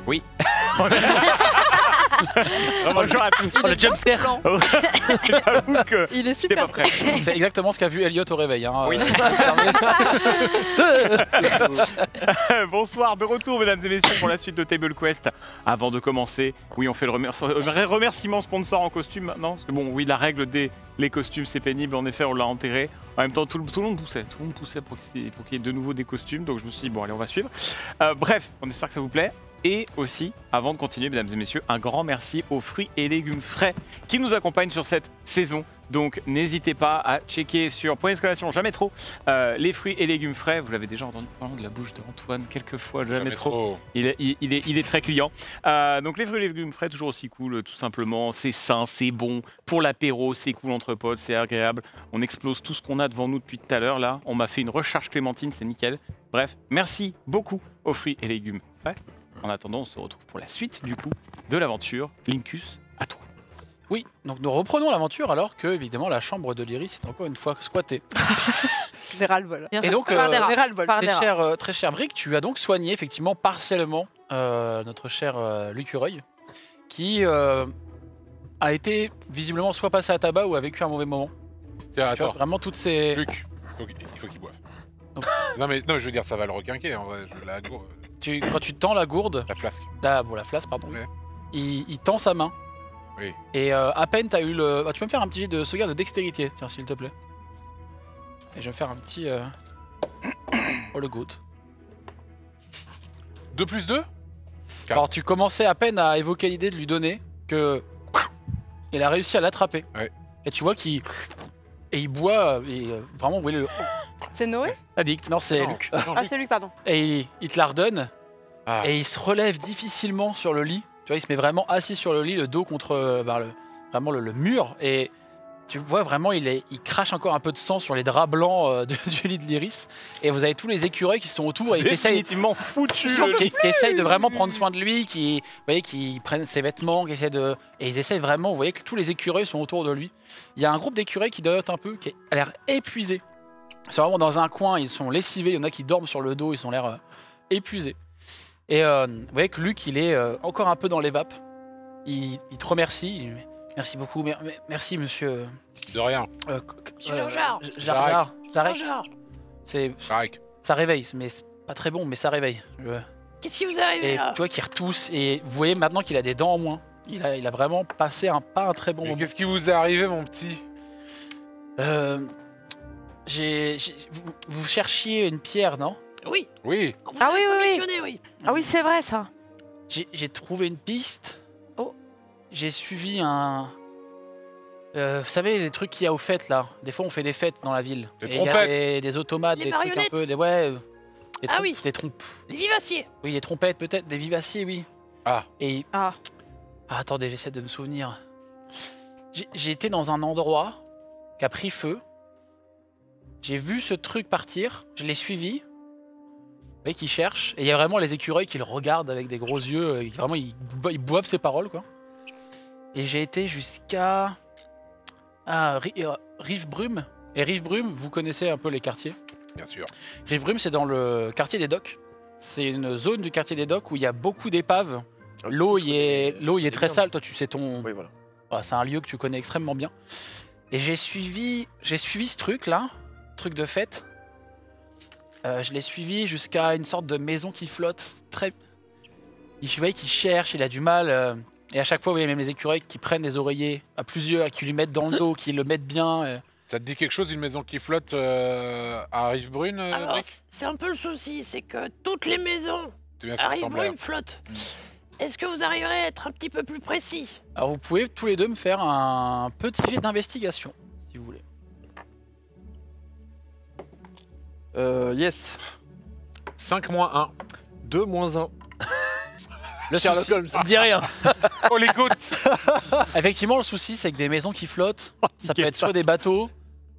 Oui. Bonjour à tous. Le jumpscare. J'avoue que Il est j'étais pas super. prêt. C'est exactement ce qu'a vu Elliot au réveil. Hein. Oui. Bonsoir, de retour mesdames et messieurs pour la suite de Table Quest. Avant de commencer, oui on fait le remerciement sponsor en costume maintenant. Parce que bon oui la règle des les costumes c'est pénible, en effet on l'a enterré. En même temps tout le monde poussait pour qu'il y ait de nouveau des costumes. Donc je me suis dit bon allez on va suivre. Bref, on espère que ça vous plaît. Et aussi, avant de continuer, mesdames et messieurs, un grand merci aux fruits et légumes frais qui nous accompagnent sur cette saison. Donc n'hésitez pas à checker sur point d'exclamation jamais trop les fruits et légumes frais. Vous l'avez déjà entendu parler de la bouche d'Antoine quelques fois, jamais trop. Il est très client. Donc les fruits et légumes frais, toujours aussi cool, tout simplement. C'est sain, c'est bon pour l'apéro, c'est cool entre potes, c'est agréable. On explose tout ce qu'on a devant nous depuis tout à l'heure. Là, on m'a fait une recharge clémentine, c'est nickel. Bref, merci beaucoup aux fruits et légumes frais. En attendant, on se retrouve pour la suite du coup de l'aventure. Linkus, à toi. Oui, donc nous reprenons l'aventure alors que évidemment la chambre de l'Iris est encore une fois squattée. Des ras-le-bol. Et donc, Des ras-le-bol. très cher Brick, tu as donc soigné effectivement partiellement notre cher Lucureuil, qui a été visiblement soit passé à tabac ou a vécu un mauvais moment. Tiens, Tu vois, attends, vraiment toutes ces... Luc, il faut qu'il boive. Donc- non, mais je veux dire, ça va le requinquer en vrai. Quand tu tends la gourde, La flasque. la flasque pardon, Ouais. il tend sa main. Oui. Et à peine tu as eu le... tu peux me faire un petit jet de sauvegarde de dextérité, tiens s'il te plaît. Et je vais me faire un petit... Oh le goût. 2 plus 2 Alors tu commençais à peine à évoquer l'idée de lui donner que... Il a réussi à l'attraper. Ouais. Et tu vois qu'il... Et il boit, et vraiment, vous voyez le... C'est Noé? Addict. Non, c'est Non. Luc. Ah, c'est lui, pardon. Et il te la redonne, Ah. et il se relève difficilement sur le lit. Tu vois, il se met vraiment assis sur le lit, le dos contre vraiment le mur. Et tu vois vraiment, il crache encore un peu de sang sur les draps blancs du lit de l'Iris. Et vous avez tous les écureuils qui sont autour et qui essayent... Définitivement foutu. qui essayent de vraiment prendre soin de lui, vous voyez, qui prennent ses vêtements, qui essaient de... Et ils essayent vraiment, vous voyez que tous les écureuils sont autour de lui. Il y a un groupe d'écureuils qui dote un peu, qui a l'air épuisé. C'est vraiment dans un coin, ils sont lessivés, il y en a qui dorment sur le dos, ils ont l'air épuisés. Et vous voyez que Luc, il est encore un peu dans les vapes. Il te remercie, il dit, merci beaucoup, merci monsieur... De rien. Jar-Jar. Jar-Jar. C'est... Jarek. Ça réveille, mais c'est pas très bon, mais ça réveille. Qu'est-ce qui vous est arrivé Et là? tu vois qu'il retousse, et vous voyez maintenant qu'il a des dents en moins. Il a vraiment passé pas un très bon Mais moment. qu'est-ce qui vous est arrivé, mon petit? Vous cherchiez une pierre, non? Oui. Oui. On vous Ah avait oui, oui, oui. commissionné, oui. Ah oui, c'est vrai ça. J'ai trouvé une piste. Oh. J'ai suivi un... vous savez, les trucs qu'il y a aux fêtes, là. Des fois, on fait des fêtes dans la ville. Des Et il y a trompettes. des automates, Les des trucs un marionnettes. peu... Des Ah oui. Des trompes. Les vivaciers. Oui, des trompettes, peut-être. Des vivaciers, oui. Ah. Et... Ah. Ah, attendez, j'essaie de me souvenir. J'ai été dans un endroit qui a pris feu. J'ai vu ce truc partir, je l'ai suivi. Vous voyez qu'il cherche. Et il y a vraiment les écureuils qui le regardent avec des gros yeux. Et vraiment, ils boivent ses paroles, quoi. Et j'ai été jusqu'à... Rive-Brume. Et Rive-Brume, vous connaissez un peu les quartiers. Bien sûr. Rive-Brume, c'est dans le quartier des docks. C'est une zone du quartier des docks où il y a beaucoup d'épaves. L'eau y est très sale. Toi, tu sais ton... Oui, voilà. Voilà, c'est un lieu que tu connais extrêmement bien. Et j'ai suivi ce truc-là, truc de fête. Je l'ai suivi jusqu'à une sorte de maison qui flotte. Vous voyez qu'il cherche, il a du mal. Et à chaque fois, vous voyez même les écureuils qui prennent des oreillers à plusieurs, qui lui mettent dans le dos, qui le mettent bien. Ça te dit quelque chose, une maison qui flotte à Rive-Brune, Alors, Brick? c'est un peu le souci, c'est que toutes les maisons C'est bien ça, me arrivent semblait. une flotte. Est-ce que vous arriverez à être un petit peu plus précis? Alors vous pouvez tous les deux me faire un petit jet d'investigation, si vous voulez. Yes. 5 moins 1. 2 moins 1. Le Sherlock souci, Holmes. dis rien. Oh, les gouttes. Effectivement, le souci, c'est que des maisons qui flottent, ça peut nickel, être soit des bateaux,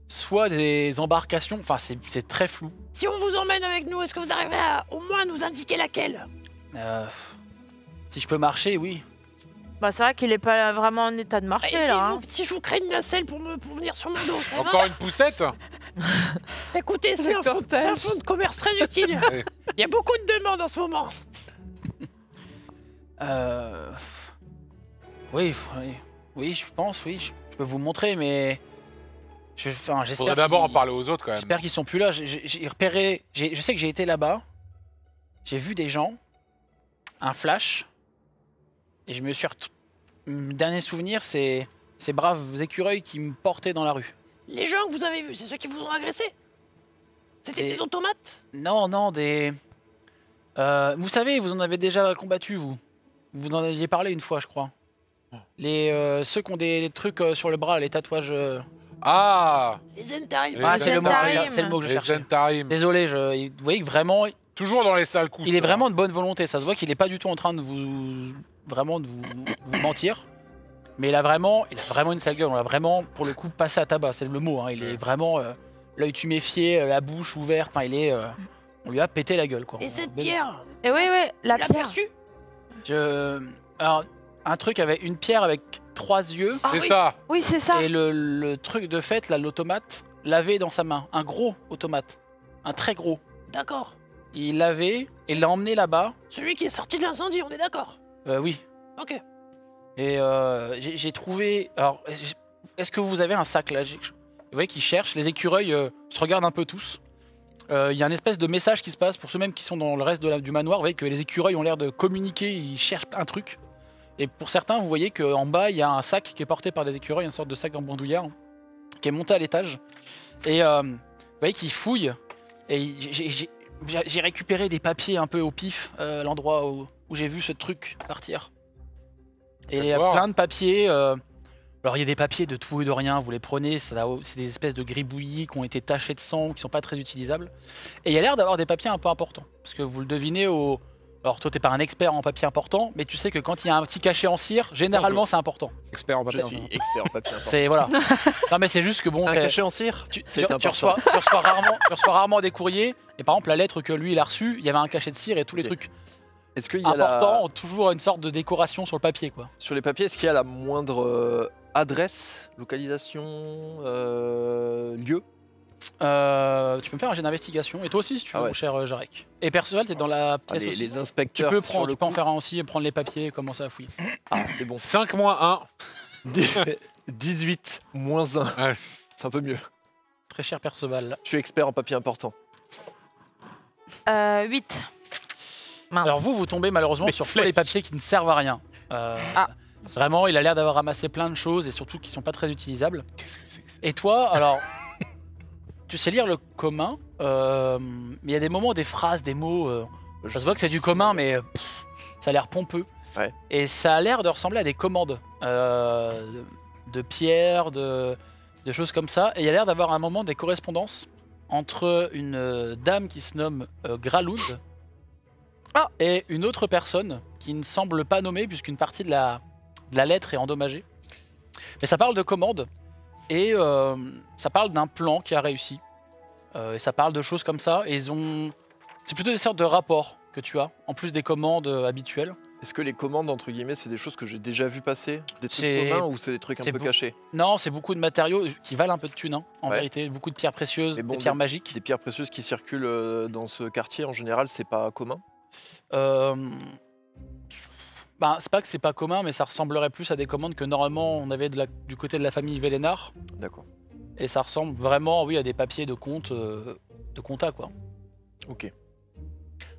soit des embarcations. Enfin, c'est très flou. Si on vous emmène avec nous, est-ce que vous arriverez à au moins nous indiquer laquelle? Si je peux marcher, oui. Bah, c'est vrai qu'il est pas vraiment en état de Et marcher si, là. Hein. si je vous crée une nacelle pour venir sur mon dos, ça va? Encore une poussette? Écoutez, c'est un fonds de commerce très utile. Ouais. Il y a beaucoup de demandes en ce moment. Oui, oui, je pense, oui, je peux vous montrer, mais j'espère. Faudrait d'abord en parler aux autres quand même. J'espère qu'ils sont plus là. J'ai repéré. Je sais que j'ai été là-bas. J'ai vu des gens, un flash, et je me suis. Mon dernier souvenir, c'est ces braves écureuils qui me portaient dans la rue. Les gens que vous avez vus, c'est ceux qui vous ont agressé? C'était Et- des automates? Non, non, des. Vous savez, vous en avez déjà combattu, vous. Vous en aviez parlé une fois, je crois. Ceux qui ont des trucs sur le bras, les tatouages. Ah, Les Zentarim. Les Ah, c'est le mot. Zentarim. C'est le mot que je les cherchais. Zentarim. Désolé, vous voyez que vraiment, Toujours dans les sales coups. il est vraiment de bonne volonté. Ça se voit qu'il est pas du tout en train de vous mentir. Mais il a vraiment une sale gueule. On l'a vraiment, pour le coup, passé à tabac. C'est le mot. Hein. Il est vraiment l'œil tuméfié, la bouche ouverte. Enfin, on lui a pété la gueule, quoi. Et cette pierre, Et oui, oui, la tu l'as pierre. perçue? Alors, un truc avec une pierre avec 3 yeux. Ah C'est oui. ça. Oui, c'est ça. Et le truc de fait, là, l'automate, l'avait dans sa main. Un gros automate. Un très gros. D'accord. Il l'avait et l'a emmené là-bas. Celui qui est sorti de l'incendie, on est d'accord? Oui. Ok. Et j'ai trouvé. Alors, est-ce que vous avez un sac là? Vous voyez qu'ils cherchent. Les écureuils se regardent un peu tous. Il y a une espèce de message qui se passe pour ceux même qui sont dans le reste du manoir. Vous voyez que les écureuils ont l'air de communiquer. Ils cherchent un truc. Et pour certains, vous voyez qu'en bas, il y a un sac qui est porté par des écureuils, une sorte de sac en bandoulière, qui est monté à l'étage. Et vous voyez qu'ils fouillent. Et j'ai récupéré des papiers un peu au pif, l'endroit où j'ai vu ce truc partir. Et il y a D'accord. plein de papiers. Alors il y a des papiers de tout et de rien, vous les prenez, c'est des espèces de gribouillis qui ont été tachés de sang, qui sont pas très utilisables. Et il y a l'air d'avoir des papiers un peu importants. Parce que vous le devinez au... Alors toi t'es pas un expert en papier important, mais tu sais que quand il y a un petit cachet en cire, généralement c'est important. Expert en papier. Je suis expert en papier. C'est voilà. Non mais c'est juste que bon... Un cachet en cire, Tu c'est important. reçois rarement des courriers, et par exemple la lettre que lui il a reçue, il y avait un cachet de cire et tous les Ok. trucs Est-ce qu'il y a importants ont toujours une sorte de décoration sur le papier quoi. sur les papiers, est-ce qu'il y a la moindre adresse, localisation, lieu? Tu peux me faire un jet d'investigation, et toi aussi si tu veux Ah ouais. mon cher Jarek. Et Perceval t'es dans la pièce les, aussi. les Tu inspecteurs peux, sur le tu peux en coup. faire un aussi et prendre les papiers et commencer à fouiller. Ah, c'est bon. 5 moins 18 moins 1. 1. Ouais. C'est un peu mieux. Très cher Perceval. Je suis expert en papier important. 8. Mince. Alors vous tombez malheureusement Les sur tous flèches. les papiers qui ne servent à rien. Ah. Vraiment, il a l'air d'avoir ramassé plein de choses et surtout qui sont pas très utilisables. Qu'est-ce que c'est que ça? Et toi, alors, tu sais lire le commun, mais il y a des moments, des phrases, des mots. Ça se voit que c'est du commun, mais ça a l'air pompeux. Ouais. Et ça a l'air de ressembler à des commandes de pierres, de choses comme ça. Et il y a l'air d'avoir un moment des correspondances entre une dame qui se nomme Graloud Ah. et une autre personne qui ne semble pas nommée puisqu'une partie de la lettre est endommagée. Mais ça parle de commandes et ça parle d'un plan qui a réussi. Et ça parle de choses comme ça. Et c'est plutôt des sortes de rapports que tu as, en plus des commandes habituelles. Est-ce que les commandes, entre guillemets, c'est des choses que j'ai déjà vu passer? Des trucs C'est- communs ou c'est des trucs un c'est peu beau. cachés? Non, c'est beaucoup de matériaux qui valent un peu de thunes, hein, en Ouais. vérité. Beaucoup de pierres précieuses, Mais bon, des pierres magiques. Des pierres précieuses qui circulent dans ce quartier, en général, c'est pas commun? C'est pas que c'est pas commun, mais ça ressemblerait plus à des commandes que normalement on avait du côté de la famille Vélénard. D'accord. Et ça ressemble vraiment, oui, à des papiers de compte, de compta, quoi. Ok.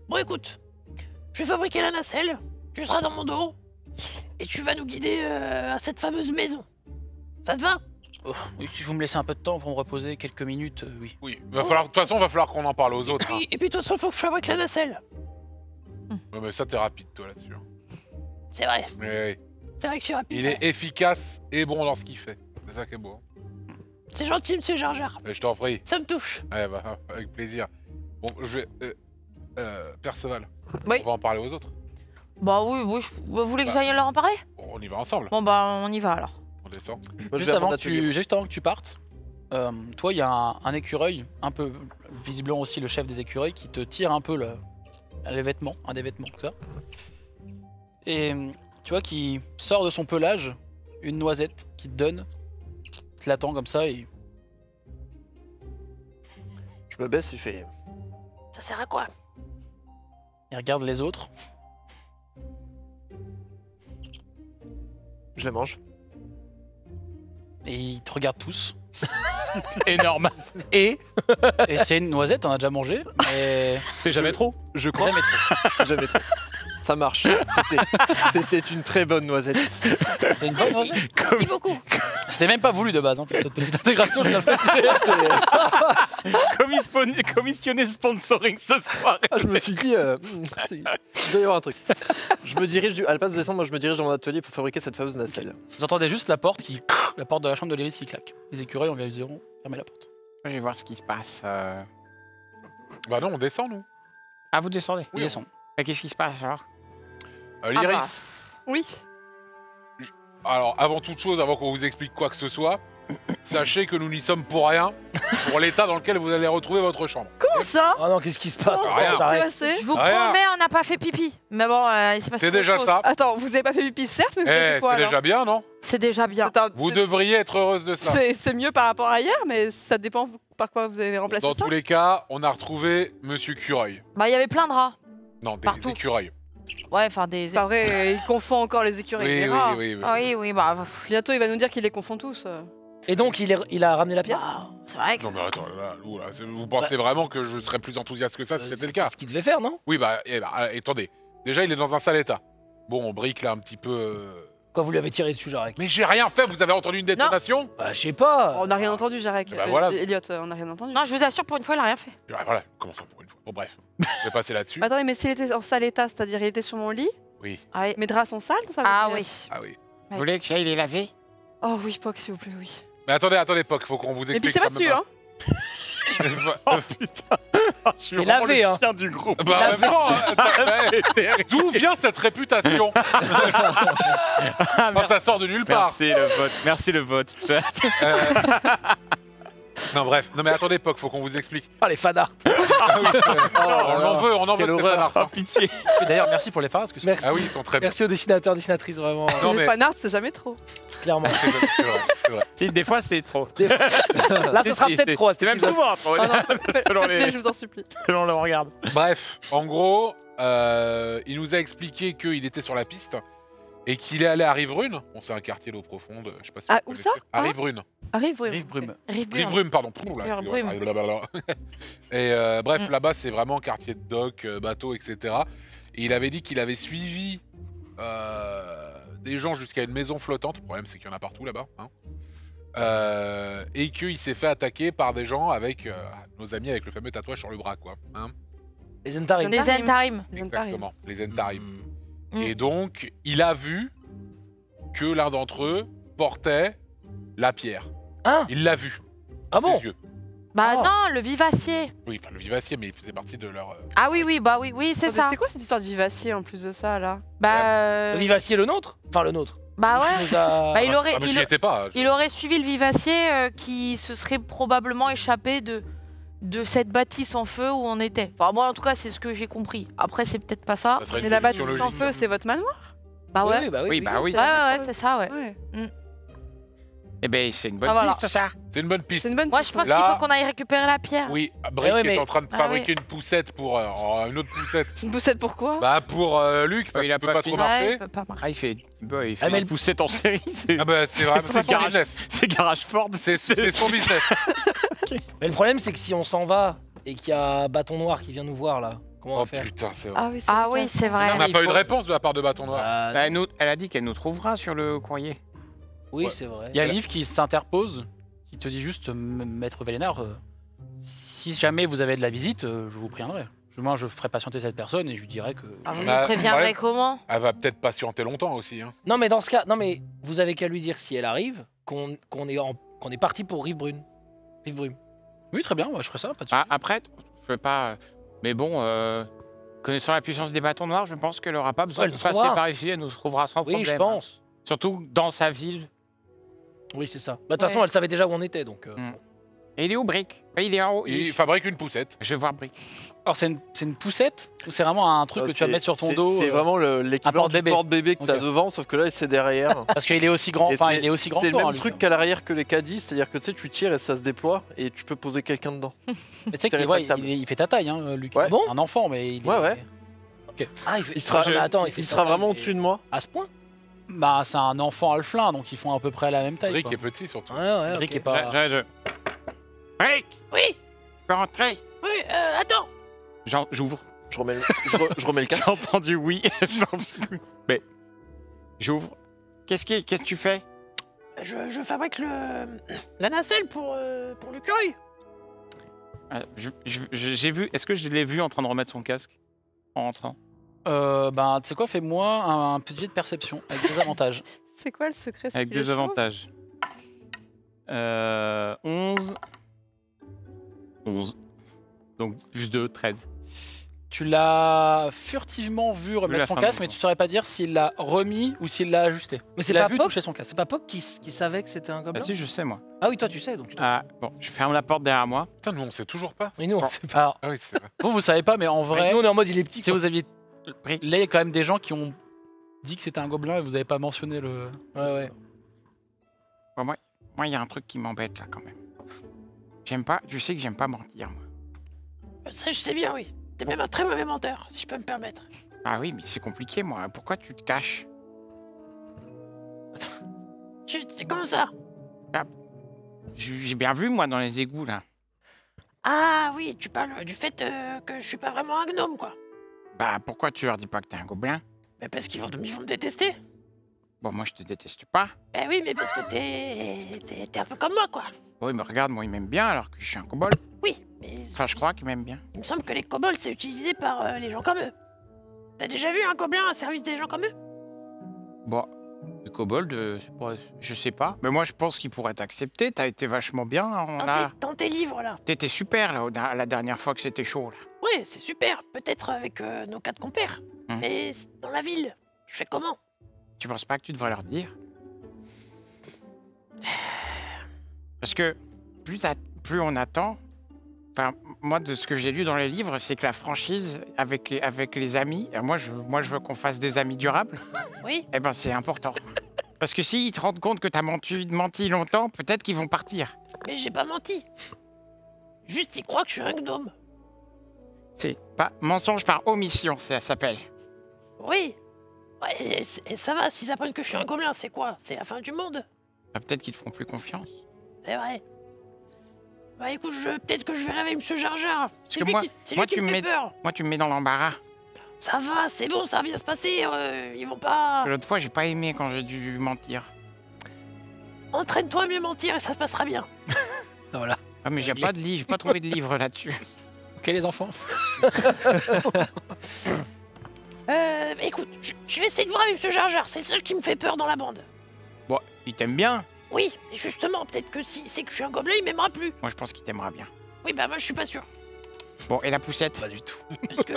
Bon, écoute, je vais fabriquer la nacelle, tu seras dans mon dos, et tu vas nous guider à cette fameuse maison. Ça te va? Oh, oui, si vous me laissez un peu de temps pour me reposer quelques minutes, oui. Oui, de toute façon, va falloir qu'on en parle aux autres. hein. Et puis, de toute façon, faut que je fabrique la nacelle. Ouais, mais ça, t'es rapide, toi, là-dessus. hein. C'est vrai, Mais c'est vrai que je suis rapide. il est efficace et bon dans ce qu'il fait. C'est ça qui est beau. hein. C'est gentil, monsieur Jar Jar. Je t'en prie. Ça me touche. Ouais, bah, avec plaisir. Bon, je vais. Perceval. Oui. On va en parler aux autres. Bah oui, vous voulez que Bah. j'aille leur en parler? Bon, on y va ensemble. Bon bah on y va alors. On descend. Moi, je Juste vais à avant, mon que atelier. juste avant que tu partes, toi, il y a un écureuil, un peu visiblement aussi le chef des écureuils, qui te tire un peu les vêtements, un des vêtements, tout ça. Et tu vois qu'il sort de son pelage une noisette qui te donne, il te l'attend comme ça et Je me baisse et je fais. Ça sert à quoi? il regarde les autres. Je les mange. Et ils te regardent tous. Énorme. Et c'est une noisette, on a déjà mangé. Mais C'est jamais trop. Je crois. jamais trop. C'est jamais trop. Ça marche. C'était une très bonne noisette. C'est une bonne noisette. Merci beaucoup. C'était même pas voulu de base, hein, pour cette petite intégration. Je viens de préciser. Commissionné sponsoring ce soir. Ah, je me suis dit, il doit y avoir un truc. Je me dirige, à la place de descendre, moi je me dirige dans mon atelier pour fabriquer cette fameuse nacelle. Vous entendez juste la porte de la chambre de l'Iris qui claque. Les écureuils, on vient diront fermer la porte. Je vais voir ce qui se passe. Bah non, on descend, nous. Ah, vous descendez. Ils descendent. Et qu'est-ce qui se passe alors? L'Iris. Oui. Alors, avant toute chose, avant qu'on vous explique quoi que ce soit, sachez que nous n'y sommes pour rien, pour l'état dans lequel vous allez retrouver votre chambre. Comment ça? Oh non, qu'est-ce qui se passe? Rien. J'arrête. Je vous Rien. promets, on n'a pas fait pipi. Mais bon, il s'est passé C'est quelque déjà chose. ça. Attends, vous avez pas fait pipi, certes, mais vous avez Eh, fait quoi c'est alors? déjà bien, non? C'est déjà bien. Vous devriez être heureuse de ça. C'est mieux par rapport à hier, mais ça dépend par quoi vous avez remplacé Dans ça. tous les cas, on a retrouvé Monsieur Cureuil. Bah, il y avait plein de rats. Non, des Partout. écureuils. Ouais, enfin des. C'est pas vrai, il confond encore les écureuils et les rats. oui. Ah oui, bah. Bientôt, il va nous dire qu'il les confond tous. Et donc, il a ramené la pierre? Bah, c'est vrai que. Non mais attends, vous pensez vraiment que je serais plus enthousiaste que ça si c'était le cas? C'est ce qu'il devait faire, non? Oui, attendez. Déjà, il est dans un sale état. Bon, on brique là un petit peu... Quoi, vous lui avez tiré dessus, Jarek? Mais j'ai rien fait, vous avez entendu une détonation? Bah, je sais pas. On n'a rien entendu, Jarek. Bah voilà. Elliot, on n'a rien entendu. Non, je vous assure, pour une fois, il a rien fait. Voilà, comment ça pour une fois? Bon bref, je vais passer là-dessus. Attendez, mais s'il était en sale état, c'est-à-dire il était sur mon lit, Oui. Ah oui. mes draps sont sales, ça veut Ah dire oui. Ah oui. Vous voulez que j'aille les laver? Oh oui, Poc, s'il vous plaît, oui. Mais attendez, Poc, faut qu'on vous Mais puis explique c'est pas quand même. dessus, hein. Oh putain. Je suis Il vraiment avait, le hein. chien du groupe. Bah, en même temps, d'où vient cette réputation? Enfin, ça sort de nulle part. Merci le vote. Merci le vote. Non bref, non mais attendez Poc, faut qu'on vous explique. Ah, les fanarts. On en veut Quelle de ces horreur. fanarts. Oh pitié. Et d'ailleurs, merci pour les phares. Merci. Ah oui, ils sont très bien. Merci aux dessinateurs, dessinatrices, vraiment. Non, Les mais- fanarts, c'est jamais trop. Clairement. C'est vrai, c'est vrai. Si, des fois c'est trop. Là, ce sera peut-être trop. à cet C'est même épisode. souvent trop. Oh non, Selon les- je vous en supplie. Selon le regard. Bref, en gros, il nous a expliqué qu'il était sur la piste et qu'il est allé à Riverune. Bon, c'est un quartier d'eau profonde, je sais pas si Ah, vous où connaissez. ça À Hein Riverune. Arrive, oui. Rive brume. Riverune, pardon. Riverune. Et bref, là-bas, c'est vraiment quartier de dock, bateau, etc. Et il avait dit qu'il avait suivi des gens jusqu'à une maison flottante. Le problème, c'est qu'il y en a partout là-bas. Hein. Et qu'il s'est fait attaquer par des gens avec nos amis avec le fameux tatouage sur le bras, quoi. Hein. Les Entarim. Les Entarim. Les Entarim. Exactement, les Entarim. Mm. Et donc, il a vu que l'un d'entre eux portait la pierre. Hein? Il l'a vu. Ah dans bon? ses yeux. Bah Oh. non, le vivacier. Oui, enfin le vivacier, mais il faisait partie de leur... Ah oui, bah oui, c'est ça. C'est quoi cette histoire de vivacier en plus de ça, là? Bah. Le vivacier, le nôtre? Enfin, le nôtre. Bah Il ouais. nous a- Bah, il aurait. Ah, mais j'y étais pas. Il aurait suivi le vivacier qui se serait probablement échappé de cette bâtisse en feu où on était. Enfin, moi, en tout cas, c'est ce que j'ai compris. Après, c'est peut-être pas ça. Ça serait Mais une la déduction bâtisse en logique. feu, c'est votre manoir? Bah ouais. Oui, bah oui. Oui, bah oui. Ouais, c'est ça, ouais. Ouais. Eh ben, c'est une bonne Ah, voilà. piste ça. C'est une bonne piste. C'est une bonne Moi, je pense Là- qu'il faut qu'on aille récupérer la pierre. Oui, Brick ouais, est mais- en train de Ah, fabriquer oui. une poussette pour... une autre poussette. Une poussette pourquoi? Bah pour Luc, parce il qu'il a peut pas pas fini. trop marcher. Ouais, il peut pas marcher. Ah, il fait Ah, mais une poussette en série. C'est Ah bah c'est vrai, c'est son garage. business. c'est Garage Ford. C'est son business. Mais le problème, c'est que si on s'en va et qu'il y a Bâton Noir qui vient nous voir, là, comment on Oh va faire? putain, c'est vrai. Ah oui, c'est Ah vrai. oui, c'est vrai. On n'a il pas eu faut- de réponse de la part de Bâton Noir. Bah, Elle a dit qu'elle nous trouvera sur le courrier. oui, Ouais. c'est vrai. Il y a Liv qui s'interpose, qui te dit juste, Maître Vélénard, si jamais vous avez de la visite, je vous préviendrai. Moi, je ferai patienter cette personne et je lui dirai que... Ah, vous Bah, nous préviendrez ouais. comment? Elle va peut-être patienter longtemps aussi. Hein. Non, mais dans ce cas, non, mais vous avez qu'à lui dire si elle arrive qu'on est parti pour Rive-Brume. Rive-Brume. Oui, très bien, moi, je ferai ça, pas de souci. Ah, après, je veux pas. Mais bon, connaissant la puissance des bâtons noirs, je pense qu'elle aura pas besoin Ouais, de elle passer trouvera. par ici. Elle nous trouvera sans problème. Oui, je pense. Surtout dans sa ville. Oui, c'est ça. Bah, de toute façon, Ouais. elle savait déjà où on était, donc. Et il est où, Brick? Il est en haut. Il fabrique une poussette. Je vais voir Brick. Alors, c'est une poussette ou c'est vraiment un truc que tu vas mettre sur ton dos C'est vraiment l'équivalent du porte-bébé. porte-bébé que tu as Ok. devant, sauf que là, c'est derrière. Parce qu'il est aussi grand, Et enfin, c'est- il est aussi grand C'est que le toi, même hein, lui. truc qu'à l'arrière que les caddies, c'est-à-dire que tu sais, tu tires et ça se déploie et tu peux poser quelqu'un dedans. Mais tu sais c'est qu'il ouais, rétractable. il fait ta taille, hein, Luc. Ouais. Bon un enfant, mais il est... Ouais, ouais. Ok. Ah, Il sera, mais attends, il fait il ça sera taille, vraiment mais- au-dessus de moi. À ce point? Bah, c'est un enfant alflin, donc ils font à peu près la même taille. Rick quoi. est petit surtout. Ouais, Rick ok. est pas. Rick, Oui, tu peux rentrer? oui, attends. J'ouvre. Je remets, je remets le casque. J'ai entendu oui. Mais j'ouvre. Qu'est-ce que tu fais? Je fabrique la nacelle pour l'écureuil. J'ai vu. Est-ce que je l'ai vu en train de remettre son casque en rentrant? Ben, tu sais quoi, fais-moi un petit jet de perception avec des avantages. C'est quoi le secret? c'est Avec qu'il est deux chauve avantages. 11. 11. Donc plus 2, 13. Tu l'as furtivement vu remettre la son fin casque, de mais mon tu saurais pas dire s'il l'a remis ou s'il l'a ajusté. Mais c'est Il a pas vu Pop toucher son casque. C'est pas Poc qui savait que c'était un Ah gobelin si, je sais moi. Ah oui, toi tu sais, donc tu Ah, bon, je ferme la porte derrière moi. Putain, nous on sait toujours pas. Mais nous, on Bon. sait pas. Alors, Ah oui, c'est vrai. vous savez pas, mais en vrai, Nous, on est en mode il est petit. si quoi. vous aviez. Là, il y a quand même des gens qui ont dit que c'était un gobelin et vous avez pas mentionné le. Ouais. Bon, moi, il y a un truc qui m'embête là quand même. J'aime pas, tu sais que j'aime pas mentir moi. Ça, je sais bien, oui. T'es même un très mauvais menteur, si je peux me permettre. Ah oui, mais c'est compliqué moi. Pourquoi tu te caches? C'est comme ça. J'ai bien vu moi dans les égouts là. Ah oui, tu parles du fait que je suis pas vraiment un gnome, quoi. Bah pourquoi tu leur dis pas que t'es un gobelin? Mais parce qu'ils vont me détester. Bon, moi je te déteste pas. Ben oui, mais parce que t'es un peu comme moi, quoi. Oui, mais regarde, moi il m'aime bien alors que je suis un kobold. Oui, mais Enfin, je crois qu'il m'aime bien. il me semble que les kobolds, c'est utilisé par les gens comme eux. T'as déjà vu un gobelin à service des gens comme eux? Bon, le kobold, c'est pas... je sais pas. Mais moi je pense qu'il pourrait t'accepter. T'as été vachement bien. Dans tes livres, là. T'étais super là, la dernière fois que c'était chaud là. Ouais, c'est super. Peut-être avec nos 4 compères. Hum. Mais dans la ville, je fais comment? Tu penses pas que tu devrais leur dire? Parce que plus on attend, enfin moi de ce que j'ai lu dans les livres, c'est que la franchise avec les amis, moi je veux qu'on fasse des amis durables. Oui. Eh ben c'est important. Parce que s'ils te rendent compte que t'as menti longtemps, peut-être qu'ils vont partir. Mais j'ai pas menti. Juste, ils croient que je suis un gnome. C'est pas mensonge par omission, ça s'appelle. Oui. Ouais, et ça va, s'ils apprennent que je suis un gobelin, c'est quoi? C'est la fin du monde? Bah, peut-être qu'ils te feront plus confiance. C'est vrai. Bah écoute, peut-être que je verrai avec Monsieur Jar Jar. C'est que lui moi- c'est moi, lui qui tu me me fait mets- peur. Moi tu me mets dans l'embarras. Ça va, c'est bon, ça va bien se passer. Ils vont pas... L'autre fois j'ai pas aimé quand j'ai dû mentir. Entraîne-toi à mieux mentir et ça se passera bien. Voilà. Ah mais j'ai pas de livre, j'ai pas trouvé de livre là-dessus. Ok, les enfants. Écoute, je vais essayer de voir avec Monsieur Jar Jar. C'est le seul qui me fait peur dans la bande. Bon, il t'aime bien. Oui, et justement, peut-être que si c'est que je suis un gobelin, il m'aimera plus. Moi je pense qu'il t'aimera bien. Oui, bah moi je suis pas sûr. Bon, et la poussette? Pas du tout. Parce que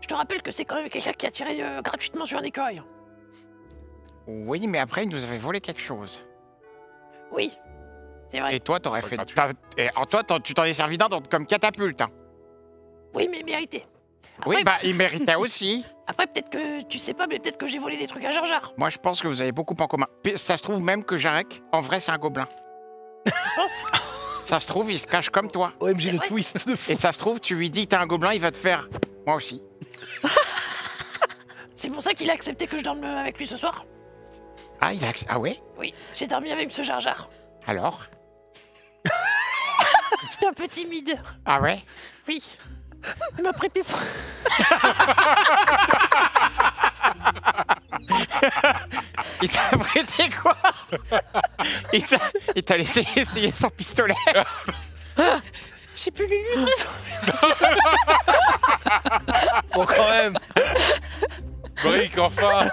je te rappelle que c'est quand même quelqu'un qui a tiré gratuitement sur un écureuil. Oui, mais après il nous avait volé quelque chose. Oui, c'est vrai. Et toi t'aurais Ouais, fait... gratuit. Tu t'en es servi d'un comme catapulte. Hein. Oui, mais mérité. Oui, Après, bah il méritait aussi. après peut-être que tu sais pas, mais peut-être que j'ai volé des trucs à Jar Jar. Moi je pense que vous avez beaucoup en commun. Puis, ça se trouve même que Jarek, en vrai c'est un gobelin. Tu penses? Ça se trouve, il se cache comme toi. OMG, C'est le vrai twist de fou. Et ça se trouve, tu lui dis t'es un gobelin, il va te faire... Moi aussi. C'est pour ça qu'il a accepté que je dorme avec lui ce soir. Ah, ah ouais? Oui, j'ai dormi avec Monsieur Jar Jar. Alors? J'étais un peu timide. Ah ouais? Oui. Il m'a prêté son... Il t'a prêté quoi? Il t'a laissé essayer son pistolet. J'ai pu lui livrer son... Bon, quand même. Brick, enfin.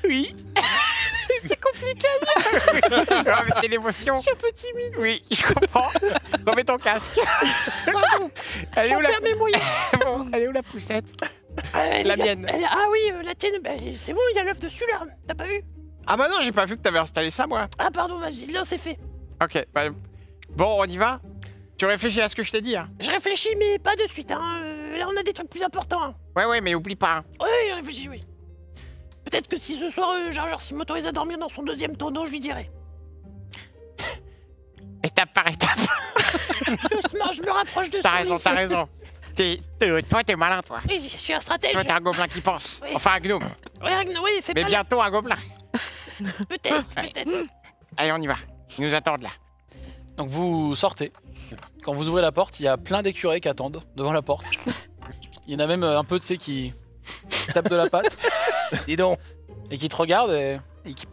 Oui. C'est compliqué. Ah, mais c'est l'émotion. Je suis un peu timide. Oui, je comprends. Remets ton casque. Elle est où la... Bon, elle est où la poussette? La mienne. Ah oui, la tienne, bah, c'est bon, il y a l'œuf dessus là. T'as pas vu? Ah bah non, j'ai pas vu que t'avais installé ça, moi. Ah pardon, vas-y, là c'est fait. Ok, bah, bon, on y va? Tu réfléchis à ce que je t'ai dit, hein? Je réfléchis, mais pas de suite. Hein. Là, on a des trucs plus importants. Hein. Ouais, mais oublie pas. Hein. Oui, je réfléchis, oui. Peut-être que si ce soir, Jar Jar s'il m'autorise à dormir dans son deuxième tonneau, je lui dirai. Étape par étape. Doucement, je me rapproche de T'as son raison, lit. t'as raison. Toi, t'es malin, toi. Oui, je suis un stratège. Toi, t'es un gobelin qui pense. Oui. Enfin, un gnome. Oui, fais Mais pas bientôt un gobelin. Peut-être, Ouais. peut-être. Allez, on y va. Ils nous attendent là. Donc vous sortez. Quand vous ouvrez la porte, il y a plein d'écureuils qui attendent devant la porte. Il y en a même un peu, tu sais, qui tapent de la patte. Dis donc. Et qui te regardent et qui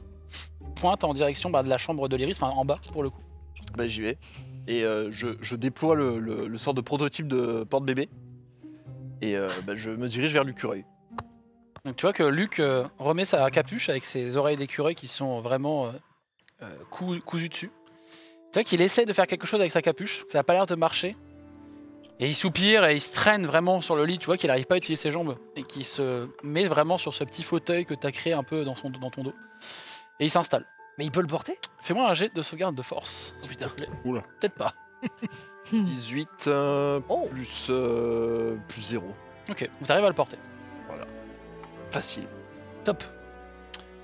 pointent en direction de la chambre de l'Iris, enfin en bas pour le coup. Bah j'y vais. Et je déploie le sort de prototype de porte-bébé. Et je me dirige vers l'écureuil. Donc tu vois que Luc remet sa capuche avec ses oreilles d'écureuil qui sont vraiment cousues dessus. Tu vois qu'il essaie de faire quelque chose avec sa capuche, ça n'a pas l'air de marcher. Et il soupire et il se traîne vraiment sur le lit, tu vois qu'il n'arrive pas à utiliser ses jambes. Et qu'il se met vraiment sur ce petit fauteuil que tu as créé un peu dans ton dos. Et il s'installe. Mais il peut le porter? Fais-moi un jet de sauvegarde de force. Oh putain. Oula. Peut-être pas. 18 Oh. plus 0. Ok, donc tu arrives à le porter. Facile. Top.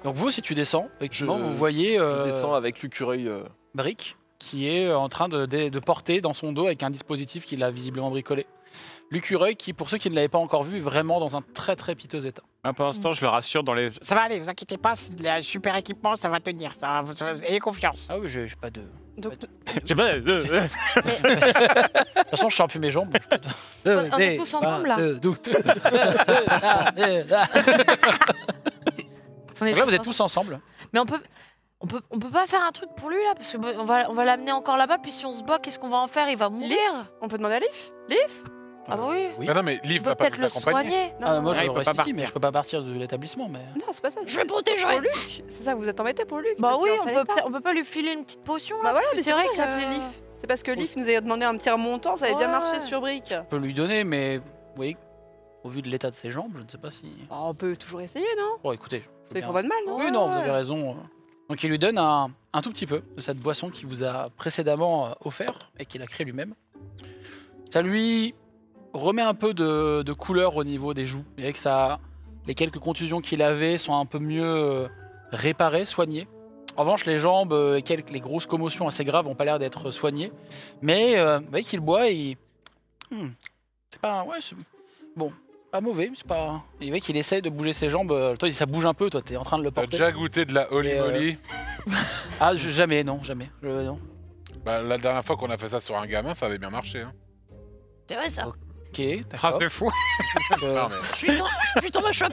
Donc vous, si tu descends, effectivement, Je- vous voyez Je descends avec l'écureuil. Brick qui est en train de porter dans son dos avec un dispositif qu'il a visiblement bricolé. L'écureuil qui, pour ceux qui ne l'avaient pas encore vu, est vraiment dans un très très piteux état. Pour l'instant, je le rassure dans les. Ça va aller, vous inquiétez pas, c'est de la super équipement, ça va tenir. Ayez confiance. Ah oui, j'ai pas de... Donc, Je sais pas. De toute façon, je sens plus mes jambes. donc je peux te- On est tous ensemble, là. Doute. on est Donc là, vous êtes ensemble. tous ensemble. Mais on peut pas faire un truc pour lui là, parce que on va l'amener encore là-bas. Puis si on se bat, qu'est-ce qu'on va en faire? Il va mourir. on peut demander à Leaf? Leaf? Ah bah oui. Oui. Mais non, mais Liv On peut va pas peut-être vous le accompagner. soigner. Ah, moi, Ah, il je peut reste pas ici, partir. mais je peux pas partir de l'établissement. Mais... Non, c'est pas ça. Je le protégerai. Pour Luc. C'est ça, vous êtes embêté pour Luc. Bah parce oui, qu'il est en sale état. on peut pas lui filer une petite potion là. Bah voilà, parce que mais c'est vrai que j'ai appelé Leaf. C'est parce que Leaf nous a demandé un petit remontant, ça avait bien Ouais. marché sur Brick. Je peux lui donner, mais vous voyez, au vu de l'état de ses jambes, je ne sais pas si... Oh, on peut toujours essayer, non? Bon, écoutez... Ça lui fera pas de mal, non? Oui, non, vous avez Ouais. raison. Donc il lui donne un tout petit peu de cette boisson qu'il vous a précédemment offert et qu'il a créé lui-même. Ça lui remet un peu de couleur au niveau des joues. Et avec ça, les quelques contusions qu'il avait sont un peu mieux réparées, soignées. En revanche, les jambes et les grosses commotions assez graves n'ont pas l'air d'être soignées. Mais vous voyez qu'il boit et... c'est pas... Ouais, c'est... Bon, pas mauvais, c'est pas... Et vous voyez qu'il essaie de bouger ses jambes. Toi, ça bouge un peu, toi, t'es en train de le T'as porter. déjà goûté de la Holy Et, Moly Ah, jamais, non, jamais. Non. Bah, la dernière fois qu'on a fait ça sur un gamin, ça avait bien marché. Hein. C'est vrai ça. Ok, Trace d'accord. de fou. Non, mais... Je suis dans ma shop.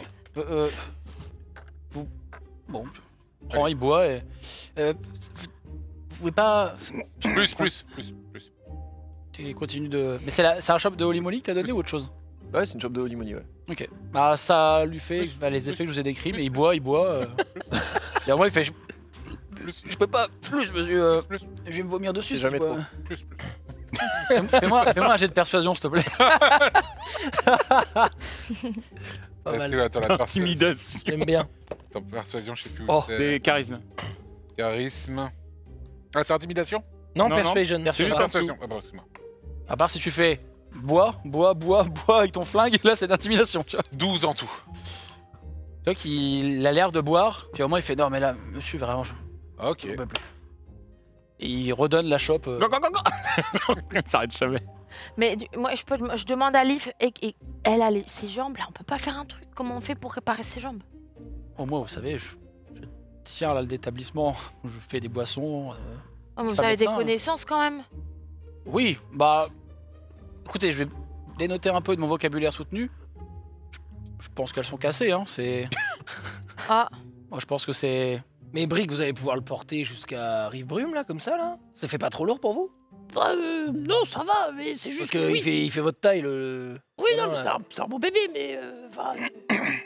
Bon, je prends, il boit et... vous pouvez pas... Plus. Tu continues de... Mais c'est un shop de Holy Moly que t'as donné ou autre chose? Ouais, c'est une job de Holy Money, ouais. Ok. Bah ça lui fait les effets que je vous ai décrits, mais il boit. Et à moi il fait... Je peux pas plus, monsieur. Je vais me vomir dessus. C'est jamais si je trop. bois. Plus. Fais-moi un jet de persuasion, s'il te plaît. Pas mal. C'est attends, la Intimidation. J'aime bien. Attends, persuasion, je sais plus où Oh, C'est charisme. Charisme. Ah, c'est intimidation? Non, Non, persuasion. C'est juste Ah, persuasion. Ah, bah, excuse-moi. À part si tu fais bois avec ton flingue, là c'est d'intimidation, tu vois. 12 en tout. Tu vois qu'il a l'air de boire, puis au moment il fait non mais là, monsieur vraiment, je Ok. peux plus. Et il redonne la chope. Go, go, go, go. Ça arrête jamais. Mais moi, je demande à Leaf, et elle a ses jambes là, on peut pas faire un truc? Comment on fait pour réparer ses jambes? Oh, moi, vous savez, je tiens là l'établissement, je fais des boissons. Oh, mais suis vous pas avez des médecin. connaissances quand même. Oui, bah, écoutez, je vais dénoter un peu de mon vocabulaire soutenu. Je pense qu'elles sont cassées, hein. C'est, Ah, moi, je pense que c'est. Mais Brick, vous allez pouvoir le porter jusqu'à Rive-Brume, là, comme ça, là? Ça fait pas trop lourd pour vous? Bah, non, ça va, mais c'est Parce juste qu'il que oui. il fait votre taille, le... Oui, non, Ouais. mais c'est un bon bébé, mais enfin,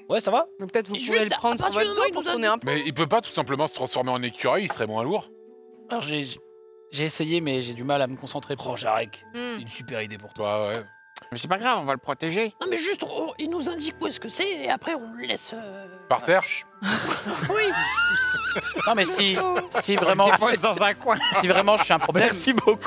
Ouais, ça va? Donc peut-être vous Juste pouvez le à prendre sur partir du votre moment où dos pour il nous tourner un peu. Mais il peut pas tout simplement se transformer en écureuil, il serait moins lourd. Alors, j'ai essayé, mais j'ai du mal à me concentrer. Oh, Jarek, hmm. une super idée pour toi. Toi, ouais. Mais c'est pas grave, on va le protéger. non, mais juste, il nous indique où est-ce que c'est et après on le laisse. Par terre. Oui. Non, mais si vraiment, Dépose dans un coin. si vraiment je suis un problème. Merci beaucoup.